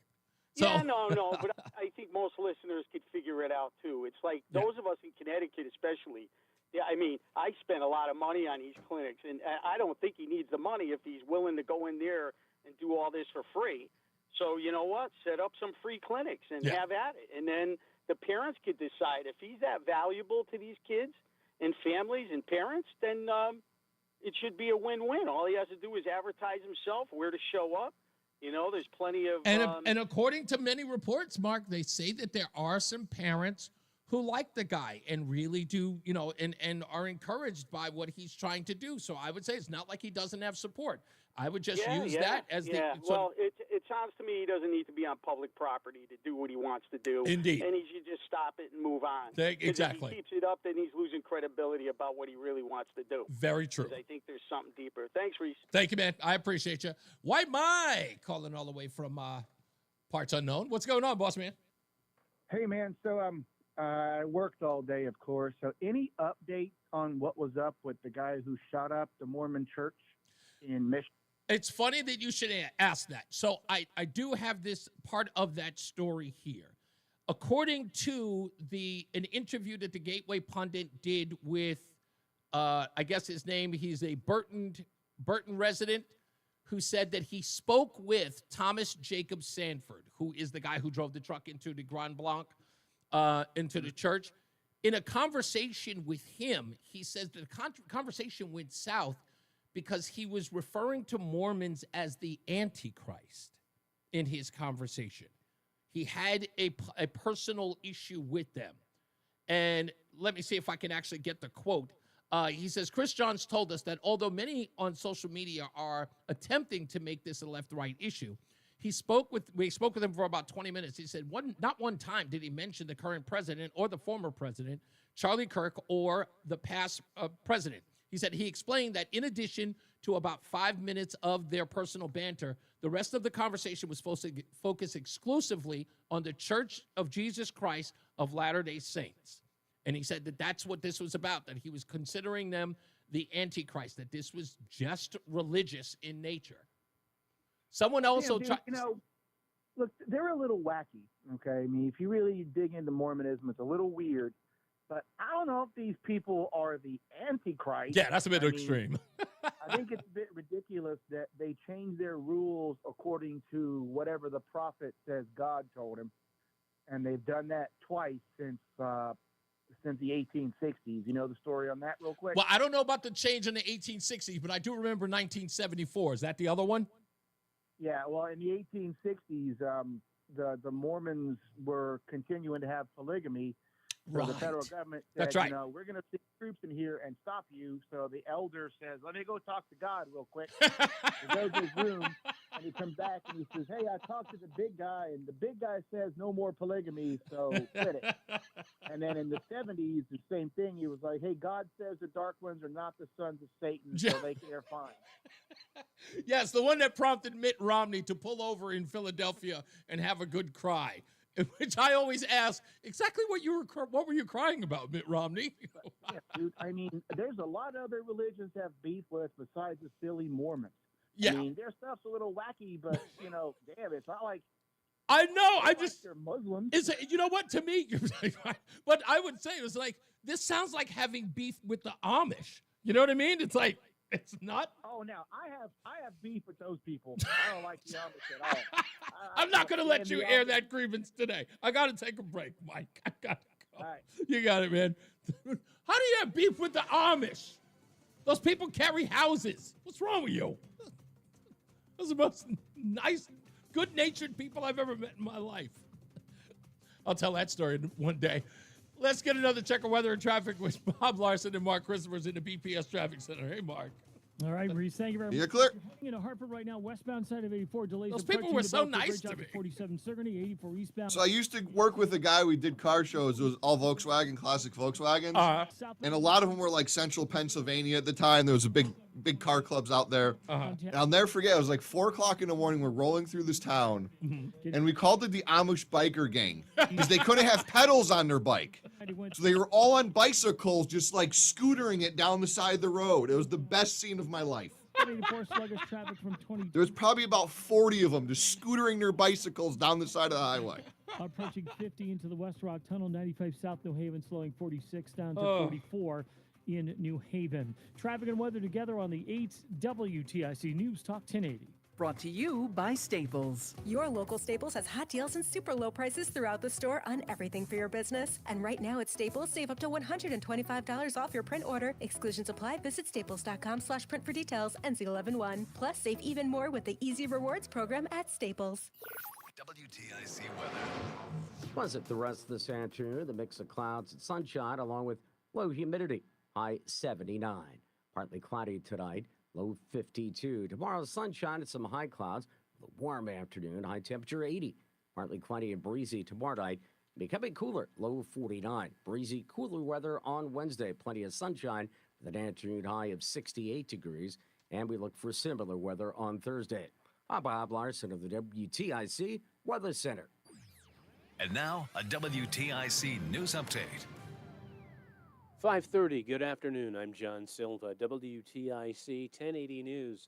So. Yeah, no, but I think most listeners could figure it out, too. It's like those of us in Connecticut especially, I mean, I spend a lot of money on these clinics, and I don't think he needs the money if he's willing to go in there and do all this for free. So, you know what? Set up some free clinics and have at it. And then the parents could decide if he's that valuable to these kids and families and parents, then it should be a win-win. All he has to do is advertise himself, where to show up. You know, there's plenty of... And according to many reports, Mark, they say that there are some parents who like the guy and really do, and are encouraged by what he's trying to do. So I would say it's not like he doesn't have support. I would just use that as the... Well, it sounds to me he doesn't need to be on public property to do what he wants to do. Indeed. And he should just stop it and move on. Exactly. If he keeps it up, then he's losing credibility about what he really wants to do. Very true. I think there's something deeper. Thanks, Reese. Thank you, man. I appreciate you. White Mike calling all the way from parts unknown. What's going on, boss man? Hey, man. So I worked all day, of course. So any update on what was up with the guy who shot up the Mormon church in Michigan? It's funny that you should ask that. So I do have this part of that story here. according to an interview that the Gateway Pundit did with, I guess his name, he's a Burton resident, who said that he spoke with Thomas Jacob Sanford, who is the guy who drove the truck into the Grand Blanc, into the church. In a conversation with him, he says that the conversation went south because he was referring to Mormons as the Antichrist in his conversation. He had a personal issue with them. And let me see if I can actually get the quote. He says, Chris Johns told us that although many on social media are attempting to make this a left-right issue, we spoke with him for about 20 minutes. He said not one time did he mention the current president or the former president, Charlie Kirk, or the past president. He said he explained that in addition to about 5 minutes of their personal banter, the rest of the conversation was focused exclusively on the Church of Jesus Christ of Latter-day Saints. And he said that that's what this was about, that he was considering them the Antichrist, that this was just religious in nature. Someone also tried. Look, they're a little wacky, okay? I mean, if you really dig into Mormonism, it's a little weird. But I don't know if these people are the Antichrist. Yeah, that's a bit extreme. I think it's a bit ridiculous that they change their rules according to whatever the prophet says God told him. And they've done that twice since the 1860s. You know the story on that real quick? Well, I don't know about the change in the 1860s, but I do remember 1974. Is that the other one? Yeah, well, in the 1860s, the Mormons were continuing to have polygamy. So the federal government said, That's right. We're going to send troops in here and stop you. So the elder says, let me go talk to God real quick. He goes to his room, and he comes back, and he says, hey, I talked to the big guy, and the big guy says no more polygamy, so quit it. And then in the 70s, the same thing. He was like, hey, God says the dark ones are not the sons of Satan, so they're fine. Yes, the one that prompted Mitt Romney to pull over in Philadelphia and have a good cry. Which I always ask, exactly what were you crying about, Mitt Romney? Yeah, dude, I mean, there's a lot of other religions to have beef with besides the silly Mormons. Yeah. I mean, their stuff's a little wacky, but, damn, it's not like... I know, they're Muslims. You know what, to me, what I would say was like, this sounds like having beef with the Amish. You know what I mean? It's like, it's not... Oh, now, I have beef with those people. I don't like the Amish at all. I'm not going to let you air that grievance today. I got to take a break, Mike. I got to go. Right. You got it, man. How do you have beef with the Amish? Those people carry houses. What's wrong with you? Those are the most nice, good-natured people I've ever met in my life. I'll tell that story one day. Let's get another check of weather and traffic with Bob Larson and Mark Christopher's in the BPS Traffic Center. Hey, Mark. All right, Reese, thank you very much. You're clear. You know, Hartford right now, westbound side of 84 delays. Those people were so nice to me. 47 Sigourney, 84 eastbound. So I used to work with a guy. We did car shows. It was all Volkswagen, classic Volkswagens. And a lot of them were like central Pennsylvania at the time. There was a big car clubs out there. And I'll never forget, it was like 4 o'clock in the morning. We're rolling through this town. And we called it the Amish Biker Gang because they couldn't have pedals on their bike. So they were all on bicycles, just like scootering it down the side of the road. It was the best scene of my life. 84 sluggish traffic from 20. There was probably about 40 of them just scootering their bicycles down the side of the highway. Approaching 50 into the West Rock Tunnel, 95 South New Haven, slowing 46 down to 44 in New Haven. Traffic and weather together on the 8 WTIC News Talk 1080. Brought to you by Staples. Your local Staples has hot deals and super low prices throughout the store on everything for your business. And right now at Staples, save up to $125 off your print order. Exclusions apply. Visit staples.com/print for details. NC11-1. Plus, save even more with the Easy Rewards program at Staples. WTIC weather. Pleasant the rest of this afternoon. The mix of clouds and sunshine along with low humidity. High 79. Partly cloudy tonight. Low 52. Tomorrow, sunshine and some high clouds. A warm afternoon. High temperature 80. Partly cloudy and breezy tomorrow night. Becoming cooler. Low 49. Breezy, cooler weather on Wednesday. Plenty of sunshine with an afternoon high of 68 degrees. And we look for similar weather on Thursday. I'm Bob Larson of the WTIC Weather Center. And now, a WTIC news update. 5:30. Good afternoon. I'm John Silva. WTIC 1080 News.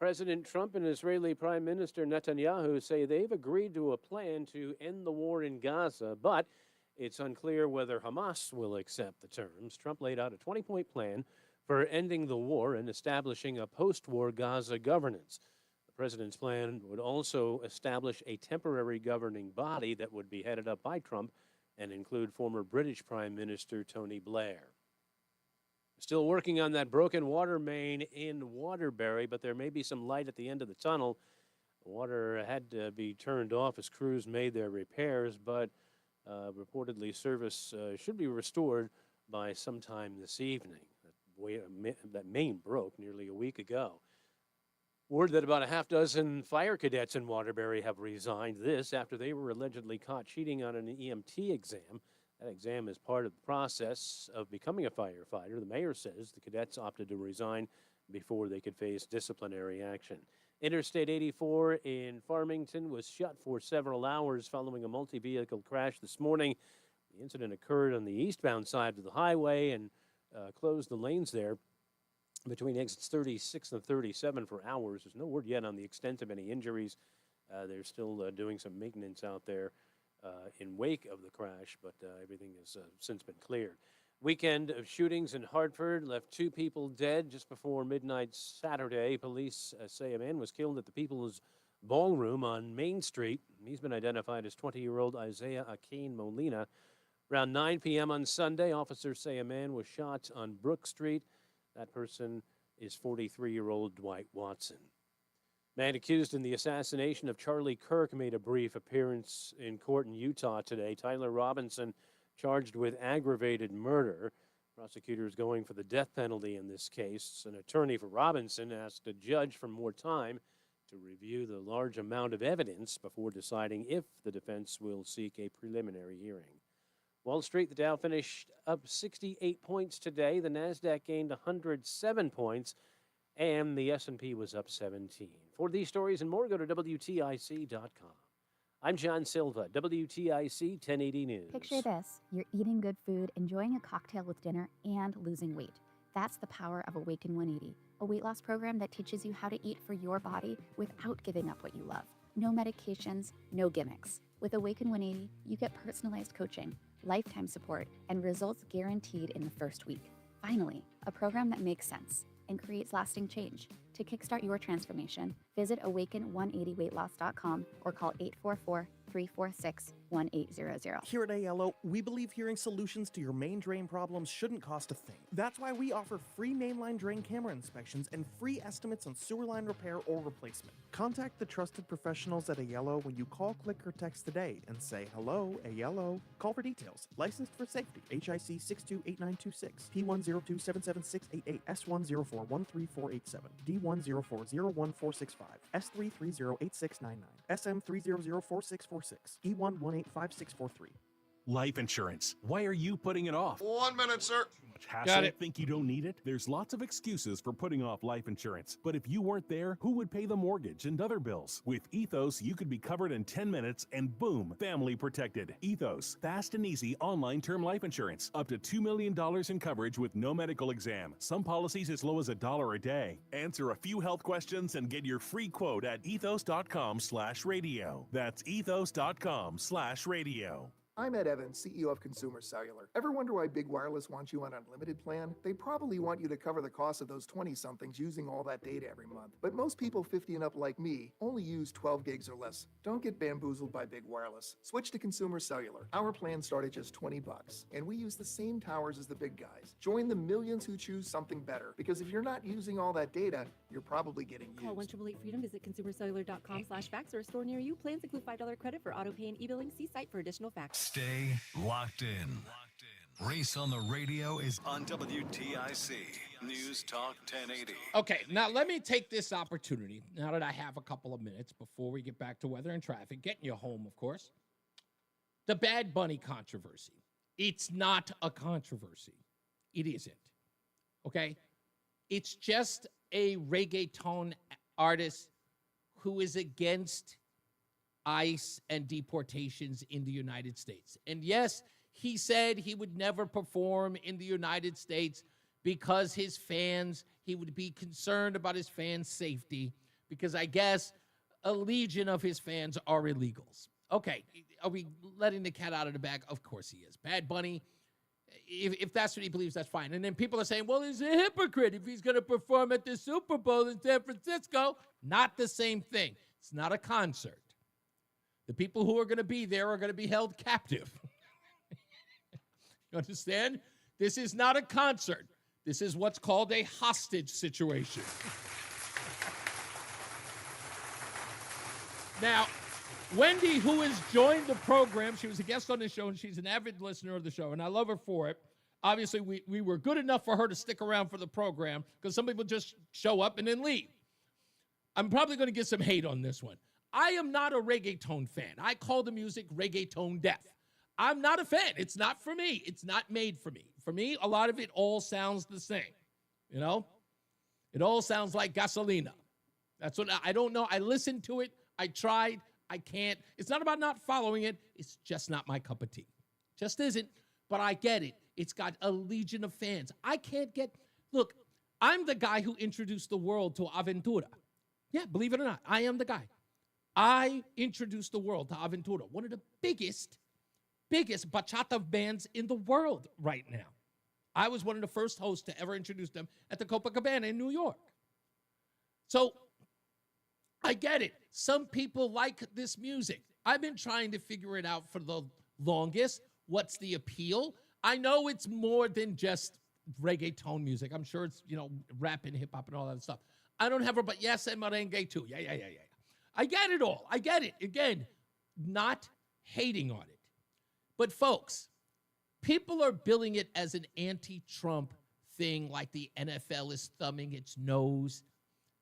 President Trump and Israeli Prime Minister Netanyahu say they've agreed to a plan to end the war in Gaza, but it's unclear whether Hamas will accept the terms. Trump laid out a 20-point plan for ending the war and establishing a post-war Gaza governance. The president's plan would also establish a temporary governing body that would be headed up by Trump and include former British Prime Minister Tony Blair. Still working on that broken water main in Waterbury, but there may be some light at the end of the tunnel. Water had to be turned off as crews made their repairs, but reportedly service should be restored by sometime this evening. That main broke nearly a week ago. Word that about a half dozen fire cadets in Waterbury have resigned. This after they were allegedly caught cheating on an EMT exam. That exam is part of the process of becoming a firefighter. The mayor says the cadets opted to resign before they could face disciplinary action. Interstate 84 in Farmington was shut for several hours following a multi-vehicle crash this morning. The incident occurred on the eastbound side of the highway and closed the lanes there between exits 36 and 37 for hours. There's no word yet on the extent of any injuries. They're still doing some maintenance out there in wake of the crash, but everything has since been cleared. Weekend of shootings in Hartford left 2 people dead just before midnight Saturday. Police say a man was killed at the People's Ballroom on Main Street. He's been identified as 20-year-old Isaiah Akin Molina. Around 9 p.m. on Sunday, officers say a man was shot on Brook Street. That person is 43-year-old Dwight Watson. Man accused in the assassination of Charlie Kirk made a brief appearance in court in Utah today. Tyler Robinson charged with aggravated murder. Prosecutors going for the death penalty in this case. An attorney for Robinson asked a judge for more time to review the large amount of evidence before deciding if the defense will seek a preliminary hearing. Wall Street, the Dow finished up 68 points today. The Nasdaq gained 107 points, and the S&P was up 17. For these stories and more, go to WTIC.com. I'm John Silva, WTIC 1080 News. Picture this. You're eating good food, enjoying a cocktail with dinner, and losing weight. That's the power of Awaken 180, a weight loss program that teaches you how to eat for your body without giving up what you love. No medications, no gimmicks. With Awaken 180, you get personalized coaching, lifetime support, and results guaranteed in the first week. Finally, a program that makes sense and creates lasting change. To kickstart your transformation, visit awaken180weightloss.com or call 844-346-1800. Here at ALO, we believe hearing solutions to your main drain problems shouldn't cost a thing. That's why we offer free mainline drain camera inspections and free estimates on sewer line repair or replacement. Contact the trusted professionals at ALO when you call, click, or text today and say, "Hello, ALO." Call for details. Licensed for safety. HIC 628926, P10277688, S10413487, D10401465, S3308699, SM3004646, E11854643. Life insurance. Why are you putting it off? 1 minute, sir. Hassle? Think you don't need it? There's lots of excuses for putting off life insurance. But if you weren't there, who would pay the mortgage and other bills? With Ethos, you could be covered in 10 minutes and boom, family protected. Ethos, fast and easy online term life insurance. Up to $2 million in coverage with no medical exam. Some policies as low as $1 a day. Answer a few health questions and get your free quote at ethos.com/radio. That's ethos.com/radio. I'm Ed Evans, CEO of Consumer Cellular. Ever wonder why Big Wireless wants you on an unlimited plan? They probably want you to cover the cost of those 20-somethings using all that data every month. But most people 50 and up like me only use 12 gigs or less. Don't get bamboozled by Big Wireless. Switch to Consumer Cellular. Our plans start at just $20, and we use the same towers as the big guys. Join the millions who choose something better, because if you're not using all that data, you're probably getting used. Call 1-888-FREEDOM, visit consumercellular.com/facts or a store near you. Plans include $5 credit for auto pay and e-billing. See site for additional facts. Stay locked in. Reese on the Radio is on WTIC News Talk 1080. Okay, now let me take this opportunity, now that I have a couple of minutes before we get back to weather and traffic, getting you home, of course. The Bad Bunny controversy. It's not a controversy. It isn't. Okay? It's just a reggaeton artist who is against ICE and deportations in the United States. And yes, he said he would never perform in the United States because he would be concerned about his fans' safety. because I guess a legion of his fans are illegals. Okay, are we letting the cat out of the bag? Of course he is. Bad Bunny, if that's what he believes, that's fine. And then people are saying, well, he's a hypocrite if he's going to perform at the Super Bowl in San Francisco. Not the same thing. It's not a concert. The people who are going to be there are going to be held captive. You understand? This is not a concert. This is what's called a hostage situation. Now, Wendy, who has joined the program, she was a guest on the show, and she's an avid listener of the show, and I love her for it. Obviously, we were good enough for her to stick around for the program, because some people just show up and then leave. I'm probably going to get some hate on this one. I am not a reggaeton fan. I call the music reggaeton death. I'm not a fan. It's not for me. It's not made for me. For me, a lot of it all sounds the same. You know? It all sounds like gasolina. That's what I don't know. I listened to it. I tried. I can't. It's not about not following it. It's just not my cup of tea. Just isn't. But I get it. It's got a legion of fans. I can't get. Look, I'm the guy who introduced the world to Aventura. Yeah, believe it or not, I am the guy. I introduced the world to Aventura, one of the biggest bachata bands in the world right now. I was one of the first hosts to ever introduce them at the Copacabana in New York. So I get it. Some people like this music. I've been trying to figure it out for the longest. What's the appeal? I know it's more than just reggaeton music. I'm sure it's, rap and hip hop and all that stuff. I don't have but yes, and merengue too. Yeah. I get it all. I get it. Again, not hating on it. But folks, people are billing it as an anti-Trump thing, like the NFL is thumbing its nose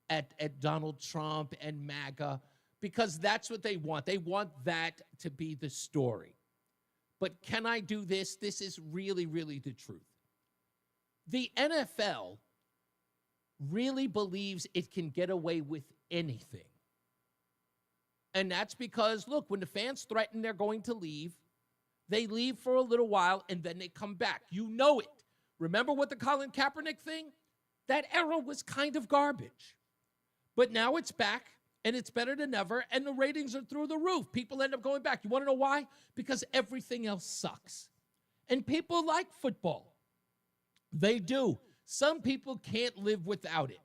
at Donald Trump and MAGA, because that's what they want. They want that to be the story. But can I do this? This is really, really the truth. The NFL really believes it can get away with anything. And that's because, look, when the fans threaten they're going to leave, they leave for a little while and then they come back. You know it. Remember what the Colin Kaepernick thing? That era was kind of garbage. But now it's back and it's better than ever and the ratings are through the roof. People end up going back. You want to know why? Because everything else sucks. And people like football. They do. Some people can't live without it.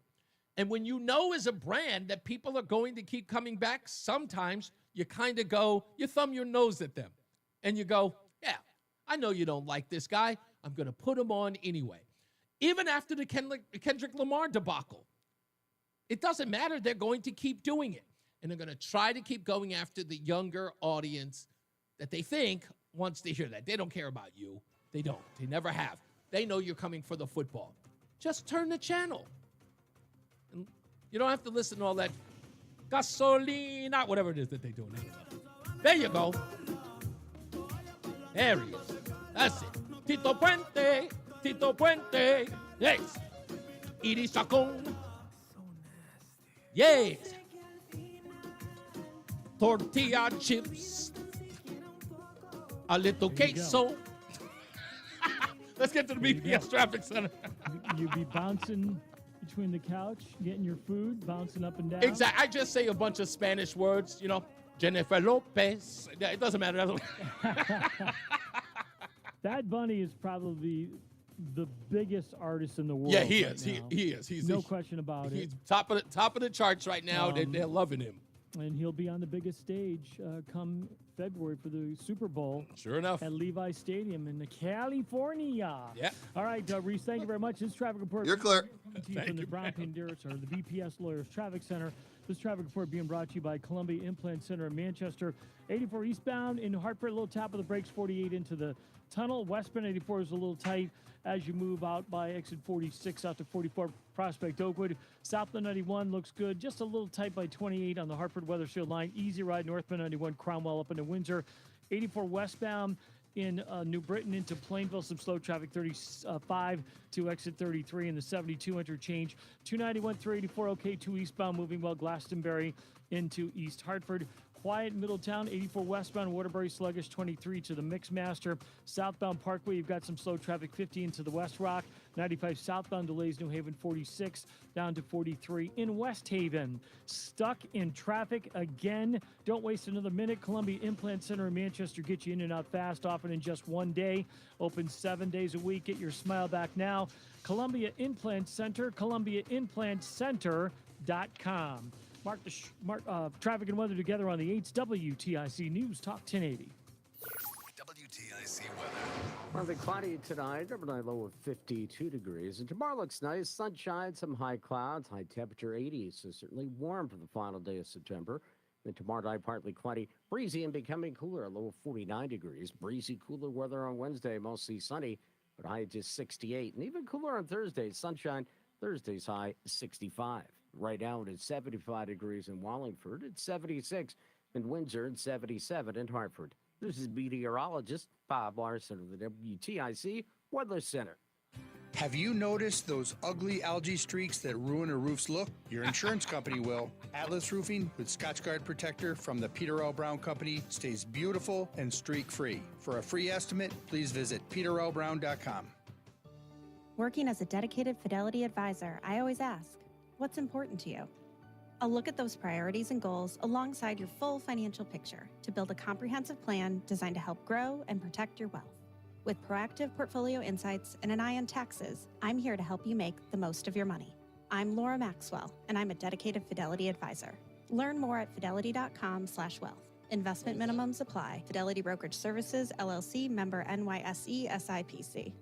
And when you know as a brand that people are going to keep coming back, sometimes you kind of go, you thumb your nose at them. And you go, yeah, I know you don't like this guy. I'm going to put him on anyway. Even after the Kendrick Lamar debacle, it doesn't matter. They're going to keep doing it. And they're going to try to keep going after the younger audience that they think wants to hear that. They don't care about you. They don't. They never have. They know you're coming for the football. Just turn the channel. And you don't have to listen to all that gasolina, whatever it is that they do now. There you go. There he is. That's it. Tito Puente. Tito Puente. Yes. Irisacon. Yes. Tortilla chips. A little queso. Let's get to the BPS Traffic Center. You'd be bouncing between the couch, getting your food, bouncing up and down. Exactly. I just say a bunch of Spanish words, Jennifer Lopez. It doesn't matter. Bad Bunny is probably the biggest artist in the world. Yeah, he is. He is. He's no question about it. He's top of the charts right now. They're loving him. And he'll be on the biggest stage come February for the Super Bowl. Sure enough. At Levi Stadium in California. Yeah. All right, Reese, thank you very much. This traffic report. You're clear. From the Brown Panderas or the BPS Lawyers Traffic Center. This traffic report being brought to you by Columbia Implant Center in Manchester. 84 eastbound in Hartford, a little tap of the brakes, 48 into the tunnel. Westbound 84 is a little tight as you move out by exit 46 out to 44 Prospect Oakwood. Southbound 91 looks good. Just a little tight by 28 on the Hartford Weathersfield line. Easy ride northbound 91 Cromwell up into Windsor. 84 westbound in New Britain into Plainville. Some slow traffic 35 to exit 33 and the 72 interchange. 291 384 OK2 eastbound moving well. Glastonbury into East Hartford. Quiet Middletown, 84 westbound, Waterbury sluggish, 23 to the Mixmaster. Southbound Parkway, you've got some slow traffic, 50 into the West Rock. 95 southbound delays, New Haven 46 down to 43 in West Haven. Stuck in traffic again. Don't waste another minute. Columbia Implant Center in Manchester gets you in and out fast, often in just one day. Open 7 days a week. Get your smile back now. Columbia Implant Center, ColumbiaImplantCenter.com. Mark the traffic and weather together on the 8's WTIC News Talk 1080. WTIC weather. Partly cloudy tonight, overnight low of 52 degrees. And tomorrow looks nice. Sunshine, some high clouds, high temperature 80. So certainly warm for the final day of September. Then tomorrow night, partly cloudy, breezy and becoming cooler, a low of 49 degrees. Breezy, cooler weather on Wednesday, mostly sunny, but high at just 68. And even cooler on Thursday, sunshine. Thursday's high 65. Right now it is 75 degrees in Wallingford. It's 76 in Windsor and 77 in Hartford. This is meteorologist Bob Larson of the WTIC Weather Center. Have you noticed those ugly algae streaks that ruin a roof's look? Your insurance company will. Atlas Roofing with Scotchgard Protector from the Peter L. Brown Company stays beautiful and streak-free. For a free estimate, please visit peterlbrown.com. Working as a dedicated Fidelity advisor, I always ask, what's important to you? I'll look at those priorities and goals alongside your full financial picture to build a comprehensive plan designed to help grow and protect your wealth. With proactive portfolio insights and an eye on taxes, I'm here to help you make the most of your money. I'm Laura Maxwell, and I'm a dedicated Fidelity advisor. Learn more at fidelity.com/wealth. Investment minimums apply. Fidelity Brokerage Services, LLC, member NYSE, SIPC.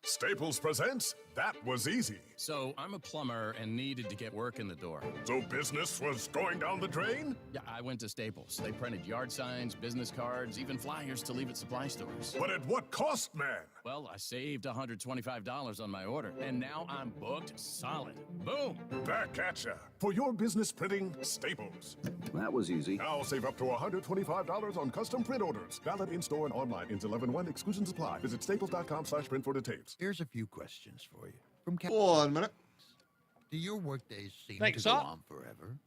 Staples presents That Was Easy. So, I'm a plumber and needed to get work in the door. So business was going down the drain? Yeah, I went to Staples. They printed yard signs, business cards, even flyers to leave at supply stores. But at what cost, man? Well, I saved $125 on my order, and now I'm booked solid. Boom! Back at ya. For your business printing, Staples. That was easy. Now save up to $125 on custom print orders. Valid in-store and online. Ends 11/1. Exclusions apply. Visit staples.com/print for details. Here's a few questions for you. Hold on a minute. Do your workdays seem Thanks, to go up. on forever?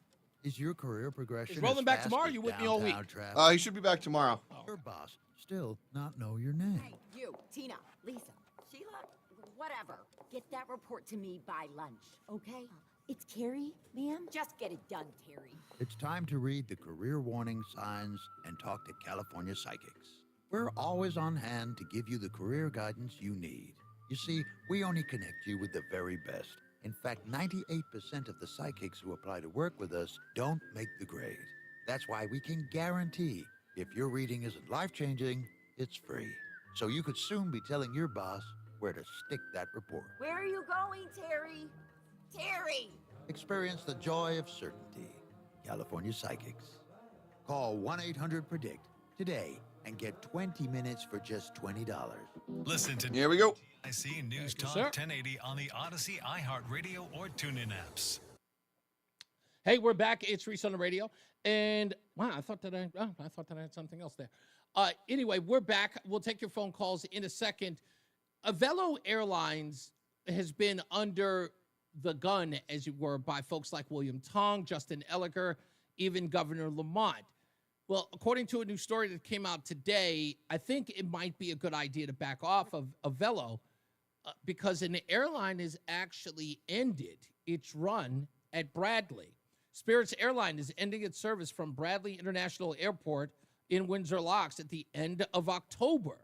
Is your career progression He's rolling as back fast tomorrow, as you with me all week? downtown traffic? He should be back tomorrow. Your boss still not know your name. Hey, you, Tina, Lisa, Sheila, whatever. Get that report to me by lunch, okay? It's Terry, ma'am. Just get it done, Terry. It's time to read the career warning signs and talk to California Psychics. We're always on hand to give you the career guidance you need. You see, we only connect you with the very best. In fact, 98% of the psychics who apply to work with us don't make the grade. That's why we can guarantee if your reading isn't life-changing, it's free. So you could soon be telling your boss where to stick that report. Where are you going, Terry? Terry! Experience the joy of certainty. California Psychics. Call 1-800-PREDICT today and get 20 minutes for just $20. Listen to Here we go. WTIC News Talk sir. 1080 on the Odyssey, iHeartRadio, or TuneIn apps. Hey, we're back. It's Reese on the radio. And wow, I thought that I had something else there. Anyway, we're back. We'll take your phone calls in a second. Avelo Airlines has been under the gun, as you were, by folks like William Tong, Justin Eliger, even Governor Lamont. Well, according to a new story that came out today, I think it might be a good idea to back off of Avelo because an airline has actually ended its run at Bradley. Spirit's airline is ending its service from Bradley International Airport in Windsor Locks at the end of October,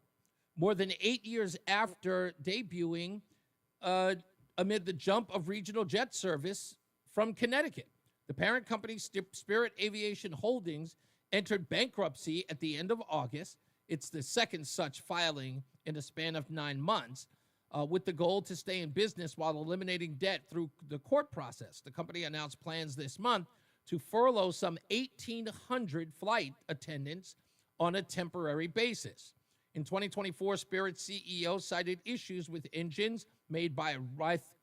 more than 8 years after debuting amid the jump of regional jet service from Connecticut. The parent company, Spirit Aviation Holdings, entered bankruptcy at the end of August. It's the second such filing in a span of 9 months, with the goal to stay in business while eliminating debt through the court process. The company announced plans this month to furlough some 1,800 flight attendants on a temporary basis. In 2024, Spirit CEO cited issues with engines made by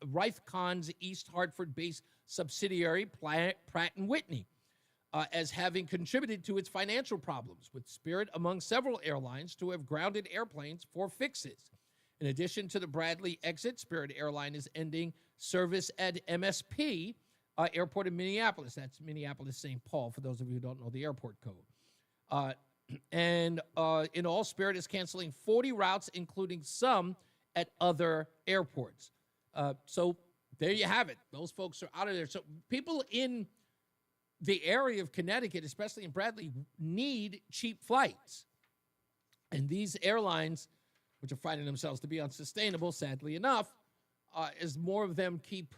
Raytheon's East Hartford-based subsidiary, Pratt & Whitney, as having contributed to its financial problems, with Spirit among several airlines to have grounded airplanes for fixes. In addition to the Bradley exit, Spirit Airline is ending service at MSP airport in Minneapolis. That's Minneapolis-St. Paul, for those of you who don't know the airport code. And in all, Spirit is canceling 40 routes, including some at other airports. So there you have it. Those folks are out of there. So people in the area of Connecticut, especially in Bradley, need cheap flights. And these airlines, which are finding themselves to be unsustainable, sadly enough, as more of them keep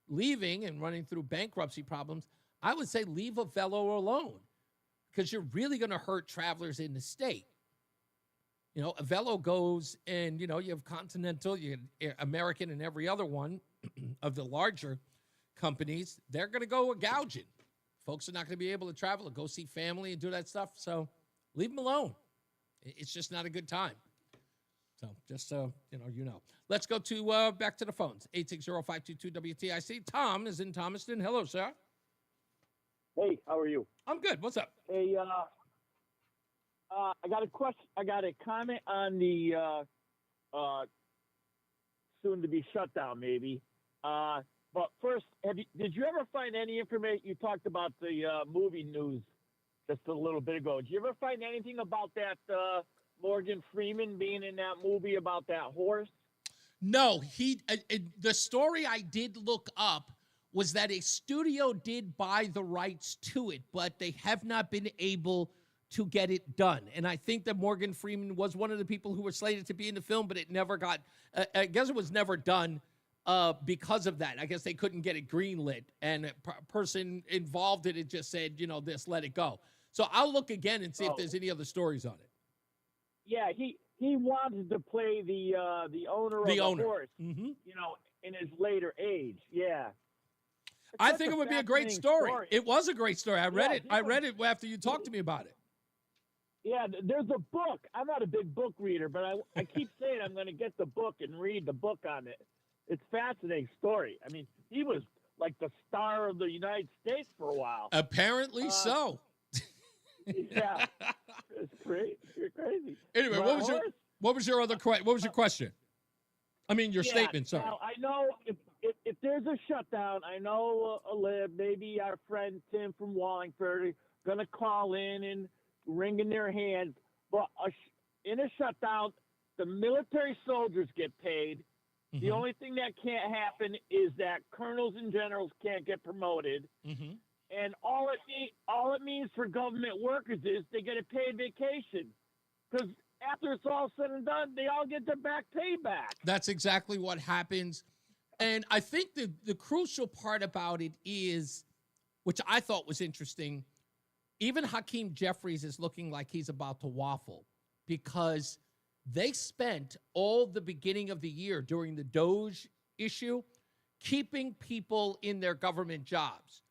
leaving and running through bankruptcy problems, I would say leave Avello alone, because you're really going to hurt travelers in the state. You know, Avello goes and, you know, you have Continental, you have American, and every other one of the larger companies. They're going to go gouging. Folks are not going to be able to travel or go see family and do that stuff. So leave them alone. It's just not a good time. So just so you know. Let's go to back to the phones. 860-522-WTIC. Tom is in Thomaston. Hello, sir. Hey, how are you? I'm good. What's up? Hey, I got a question. I got a comment on the soon-to-be shutdown, maybe. But first, did you ever find any information? You talked about the movie news just a little bit ago. Did you ever find anything about that Morgan Freeman being in that movie about that horse? No, the story I did look up was that a studio did buy the rights to it, but they have not been able to get it done. And I think that Morgan Freeman was one of the people who were slated to be in the film, but it never got, I guess it was never done because of that. I guess they couldn't get it greenlit, and a person involved in it just said, this, let it go. So I'll look again and see if there's any other stories on it. Yeah, he wanted to play the owner of the horse, in his later age. Yeah. I think it would be a great story. It was a great story. I read it. I read it after you talked to me about it. Yeah, there's a book. I'm not a big book reader, but I keep saying I'm going to get the book and read the book on it. It's a fascinating story. I mean, he was like the star of the United States for a while. Apparently so. Yeah, it's crazy. You're crazy. Anyway, what was your other question? What was your question? I mean, your statement. Sorry. Now, I know if there's a shutdown, I know a lib, maybe our friend Tim from Wallingford, going to call in and wring in their hands. But in a shutdown, the military soldiers get paid. Mm-hmm. The only thing that can't happen is that colonels and generals can't get promoted. Mm-hmm. And all it means for government workers is they get a paid vacation. Because after it's all said and done, they all get their back pay back. That's exactly what happens. And I think the crucial part about it is, which I thought was interesting, even Hakeem Jeffries is looking like he's about to waffle, because they spent all the beginning of the year during the Doge issue keeping people in their government jobs.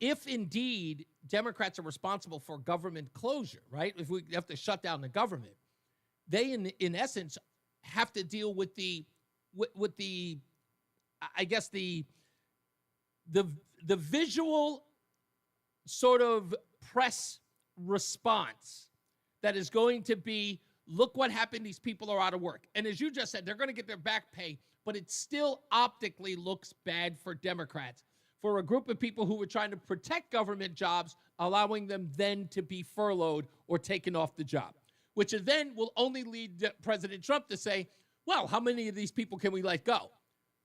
If indeed Democrats are responsible for government closure, right? If we have to shut down the government, they in essence have to deal with the I guess the visual sort of press response that is going to be, look what happened, these people are out of work. And as you just said, they're going to get their back pay, but it still optically looks bad for Democrats, for a group of people who were trying to protect government jobs, allowing them then to be furloughed or taken off the job, which then will only lead President Trump to say, well, how many of these people can we let go?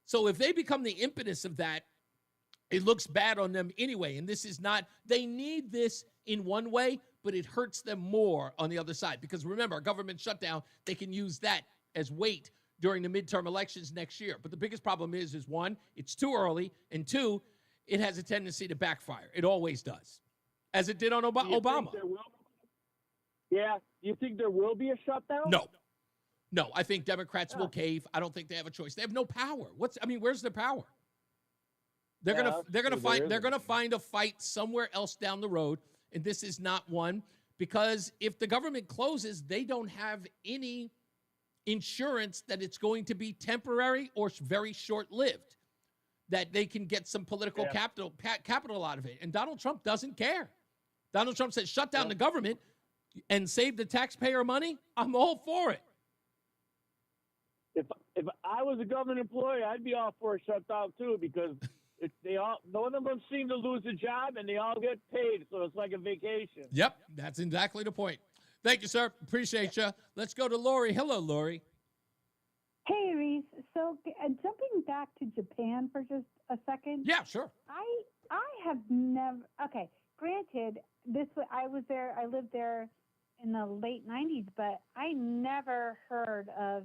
So if they become the impetus of that, it looks bad on them anyway. And this is not, they need this in one way, but it hurts them more on the other side. Because remember, a government shutdown, they can use that as weight during the midterm elections next year. But the biggest problem is one, it's too early, and two, it has a tendency to backfire. It always does, as it did on Obama. Yeah, you think there will be a shutdown? No, I think Democrats will cave. I don't think they have a choice. They have no power. Where's their power? They're gonna find a fight somewhere else down the road, and this is not one, because if the government closes, they don't have any insurance that it's going to be temporary or very short-lived, that they can get some political capital out of it. And Donald Trump doesn't care. Donald Trump said, shut down the government and save the taxpayer money. I'm all for it. If I was a government employee, I'd be all for a shutdown too, because None of them seem to lose a job, and they all get paid, so it's like a vacation. Yep, that's exactly the point. Thank you, sir. Appreciate you. Let's go to Lori. Hello, Lori. Hey, Reese. So jumping back to Japan for just a second. Yeah, sure. I have never. Okay, granted, I was there. I lived there in the late '90s, but I never heard of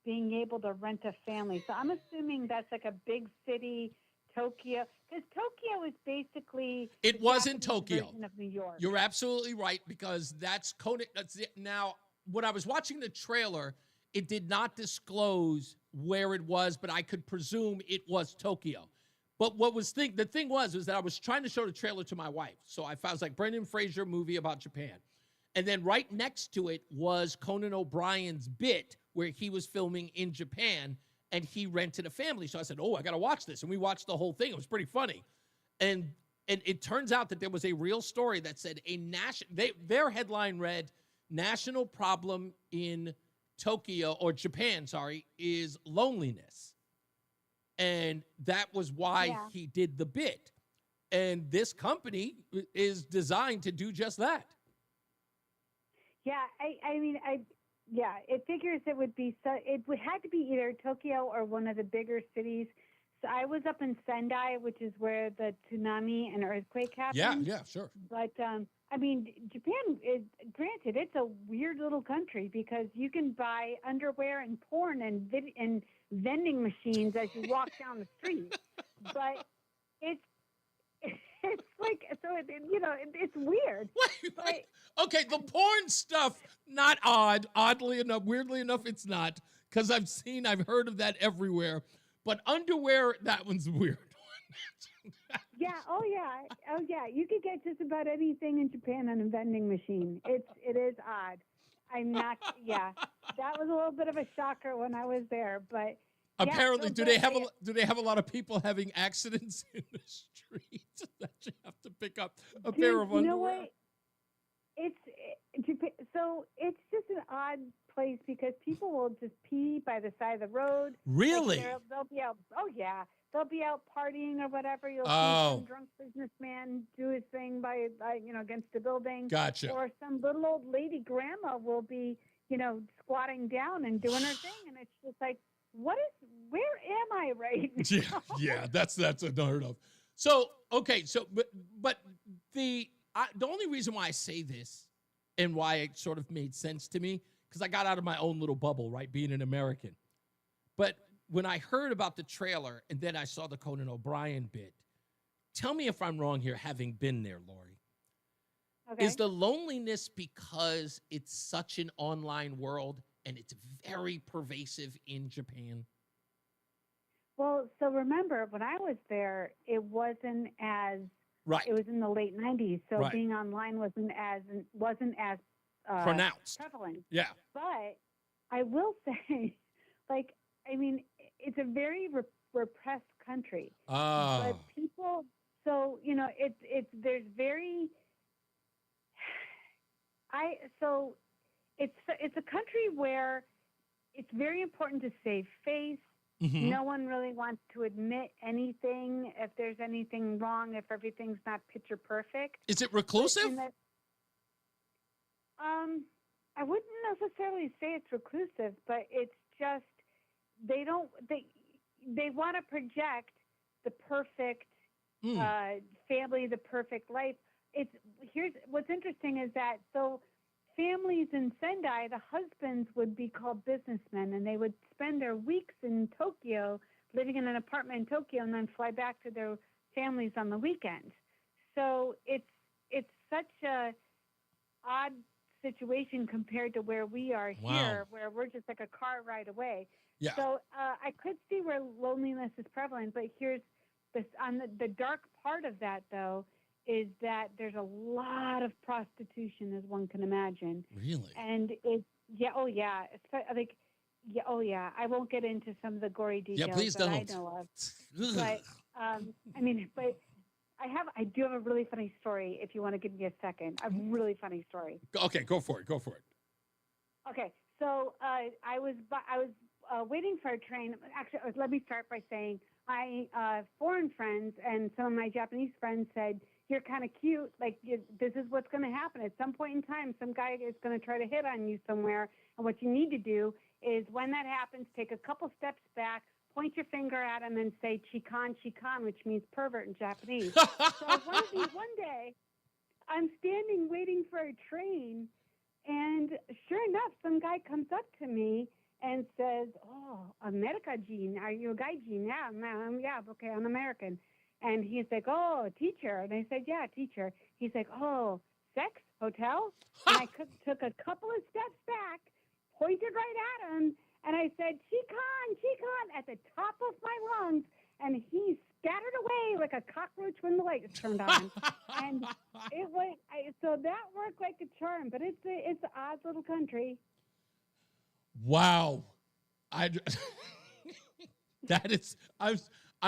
being able to rent a family. So I'm assuming that's like a big city, Tokyo, because Tokyo is basically. It was in Tokyo. Version of New York. You're absolutely right, because that's Conan. That's it. Now, when I was watching the trailer, it did not disclose where it was, but I could presume it was Tokyo. But the thing was that I was trying to show the trailer to my wife. So I was like, Brendan Fraser movie about Japan. And then right next to it was Conan O'Brien's bit where he was filming in Japan and he rented a family. So I said, I got to watch this. And we watched the whole thing. It was pretty funny. And it turns out that there was a real story that said their headline read, national problem in Tokyo, or Japan, is loneliness. And that was why he did the bit. And this company is designed to do just that. Yeah, it figures it would be it would have to be either Tokyo or one of the bigger cities. So I was up in Sendai, which is where the tsunami and earthquake happened. Yeah, sure. But Japan is, granted, it's a weird little country because you can buy underwear and porn and vending machines as you walk down the street. But it's like, so it's weird. Wait. Okay, the porn stuff, not odd. Oddly enough, weirdly enough, it's not, because I've heard of that everywhere. But underwear, that one's a weird one. Yeah. Oh yeah. You could get just about anything in Japan on a vending machine. It is odd. I'm not. Yeah, that was a little bit of a shocker when I was there. But apparently, do they have a lot of people having accidents in the streets that you have to pick up a pair of underwear? You know what? So it's just an odd place because people will just pee by the side of the road. Really? They'll be out. Oh yeah. They'll be out partying or whatever. You'll see some drunk businessman do his thing by against a building. Gotcha. Or some little old lady grandma will be, squatting down and doing her thing, and it's just like, where am I right now? Yeah, that's unheard of. So okay, but the only reason why I say this and why it sort of made sense to me, because I got out of my own little bubble, right, being an American, but when I heard about the trailer and then I saw the Conan O'Brien bit, tell me if I'm wrong here, having been there, Lori. Okay. Is the loneliness because it's such an online world and it's very pervasive in Japan? Well, so remember, when I was there, it wasn't as right. It was in the late '90s, so right. being online wasn't as pronounced, prevalent. Yeah, but I will say, it's a very repressed country. Oh. But people, so there's very. It's a country where it's very important to save face. Mm-hmm. No one really wants to admit anything if there's anything wrong, if everything's not picture perfect. Is it reclusive? I wouldn't necessarily say it's reclusive, but it's just they want to project the perfect family, the perfect life. Here's what's interesting is that families in Sendai, the husbands would be called businessmen, and they would spend their weeks in Tokyo, living in an apartment in Tokyo, and then fly back to their families on the weekend. So it's such a odd situation compared to where we are here, where we're just like a car ride away. Yeah. So I could see where loneliness is prevalent, but here's this on the dark part of that, though, is that there's a lot of prostitution, as one can imagine. Really? And I won't get into some of the gory details please that don't. I know of. But I do have a really funny story. If you want to give me a second, a really funny story. Okay, go for it. Okay, so I was waiting for a train. Actually, let me start by saying my foreign friends and some of my Japanese friends said, you're kind of cute. Like, this is what's going to happen. At some point in time, some guy is going to try to hit on you somewhere. And what you need to do is when that happens, take a couple steps back, point your finger at him and say, chikan, chikan, which means pervert in Japanese. So one day, I'm standing waiting for a train, and sure enough, some guy comes up to me and says, oh, America Jean, are you a guy Jean? Yeah, ma'am, yeah, okay, I'm American. And he's like, oh, teacher. And I said, yeah, teacher. He's like, oh, sex, hotel? And I took a couple of steps back, pointed right at him, and I said, chikan, chikan, at the top of my lungs. And he scattered away like a cockroach when the light is turned on. And it was, so that worked like a charm, but it's an odd little country. Wow. I'm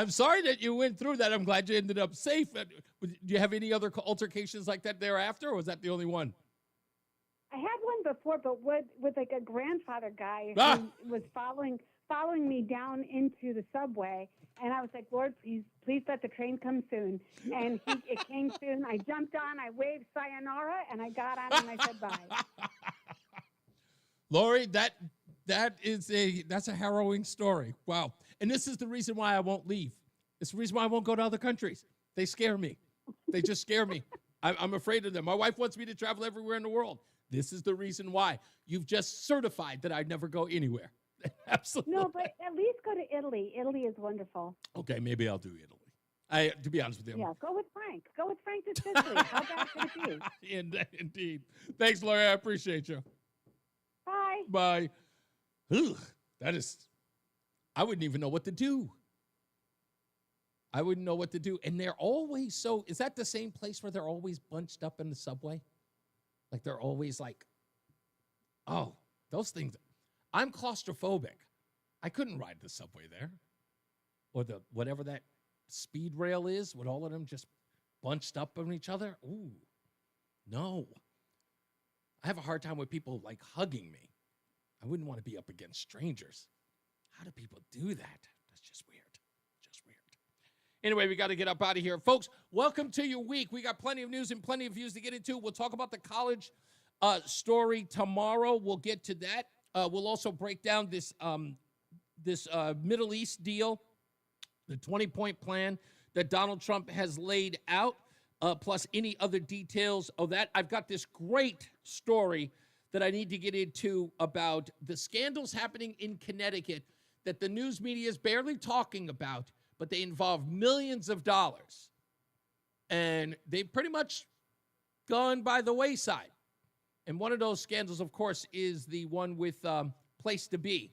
sorry that you went through that. I'm glad you ended up safe. Do you have any other altercations like that thereafter, or was that the only one? I had one before, but with like a grandfather guy who was following me down into the subway, and I was like, Lord, please let the train come soon. And it came soon. I jumped on, I waved sayonara, and I got on and I said bye. Lori, that's a harrowing story. Wow. And this is the reason why I won't leave. It's the reason why I won't go to other countries. They scare me. They just scare me. I'm afraid of them. My wife wants me to travel everywhere in the world. This is the reason why. You've just certified that I'd never go anywhere. Absolutely. No, but at least go to Italy. Italy is wonderful. Okay, maybe I'll do Italy. To be honest with you. Yeah, go with Frank. Go with Frank to Sicily. How bad could it be? Indeed. Thanks, Lori. I appreciate you. Bye. Bye. Ugh, I wouldn't even know what to do. I wouldn't know what to do. And they're always is that the same place where they're always bunched up in the subway? Like they're always like, oh, those things. I'm claustrophobic. I couldn't ride the subway there. Or whatever that speed rail is with all of them just bunched up on each other. Ooh, no. I have a hard time with people like hugging me. I wouldn't want to be up against strangers. How do people do that? That's just weird. Anyway, we got to get up out of here. Folks, welcome to your week. We got plenty of news and plenty of views to get into. We'll talk about the college story tomorrow. We'll get to that. We'll also break down this Middle East deal, the 20-point plan that Donald Trump has laid out, plus any other details of that. I've got this great story that I need to get into about the scandals happening in Connecticut that the news media is barely talking about, but they involve millions of dollars. And they've pretty much gone by the wayside. And one of those scandals, of course, is the one with Place to Be.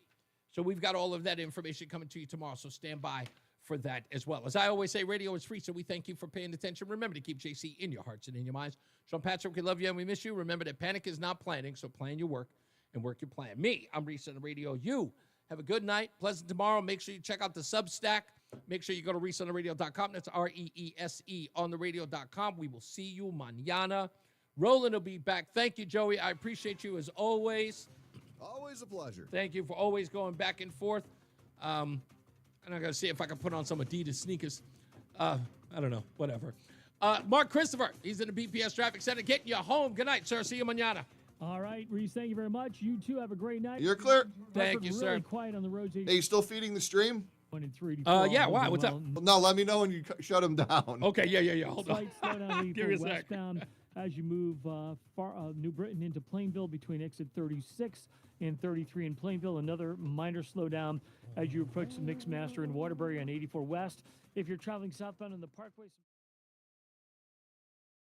So we've got all of that information coming to you tomorrow, so stand by for that as well. As I always say, radio is free, so we thank you for paying attention. Remember to keep JC in your hearts and in your minds. Sean Patrick, we love you and we miss you. Remember that panic is not planning, so plan your work and work your plan. Me, I'm Reese on the Radio. You have a good night, pleasant tomorrow. Make sure you check out the Substack. Make sure you go to ReeseOnTheRadio.com. That's REESE on the radio.com. We will see you mañana. Roland will be back. Thank you, Joey. I appreciate you as always. Always a pleasure. Thank you for always going back and forth. And I'm going to see if I can put on some Adidas sneakers. I don't know. Whatever. Mark Christopher, he's in the BPS Traffic Center getting you home. Good night, sir. See you mañana. All right, Reese, thank you very much. You too have a great night. You're clear. Thank you, sir. Really quiet on the roads. Hey, you still feeding the stream? 1 and 3 yeah, why? What's up? Well, no, let me know when you shut them down. Okay, yeah. Hold on. Slight slowdown Give me a sec. westbound as you move New Britain into Plainville between exit 36 and 33 in Plainville. Another minor slowdown as you approach the Mixmaster in Waterbury on 84 West. If you're traveling southbound on the Parkway.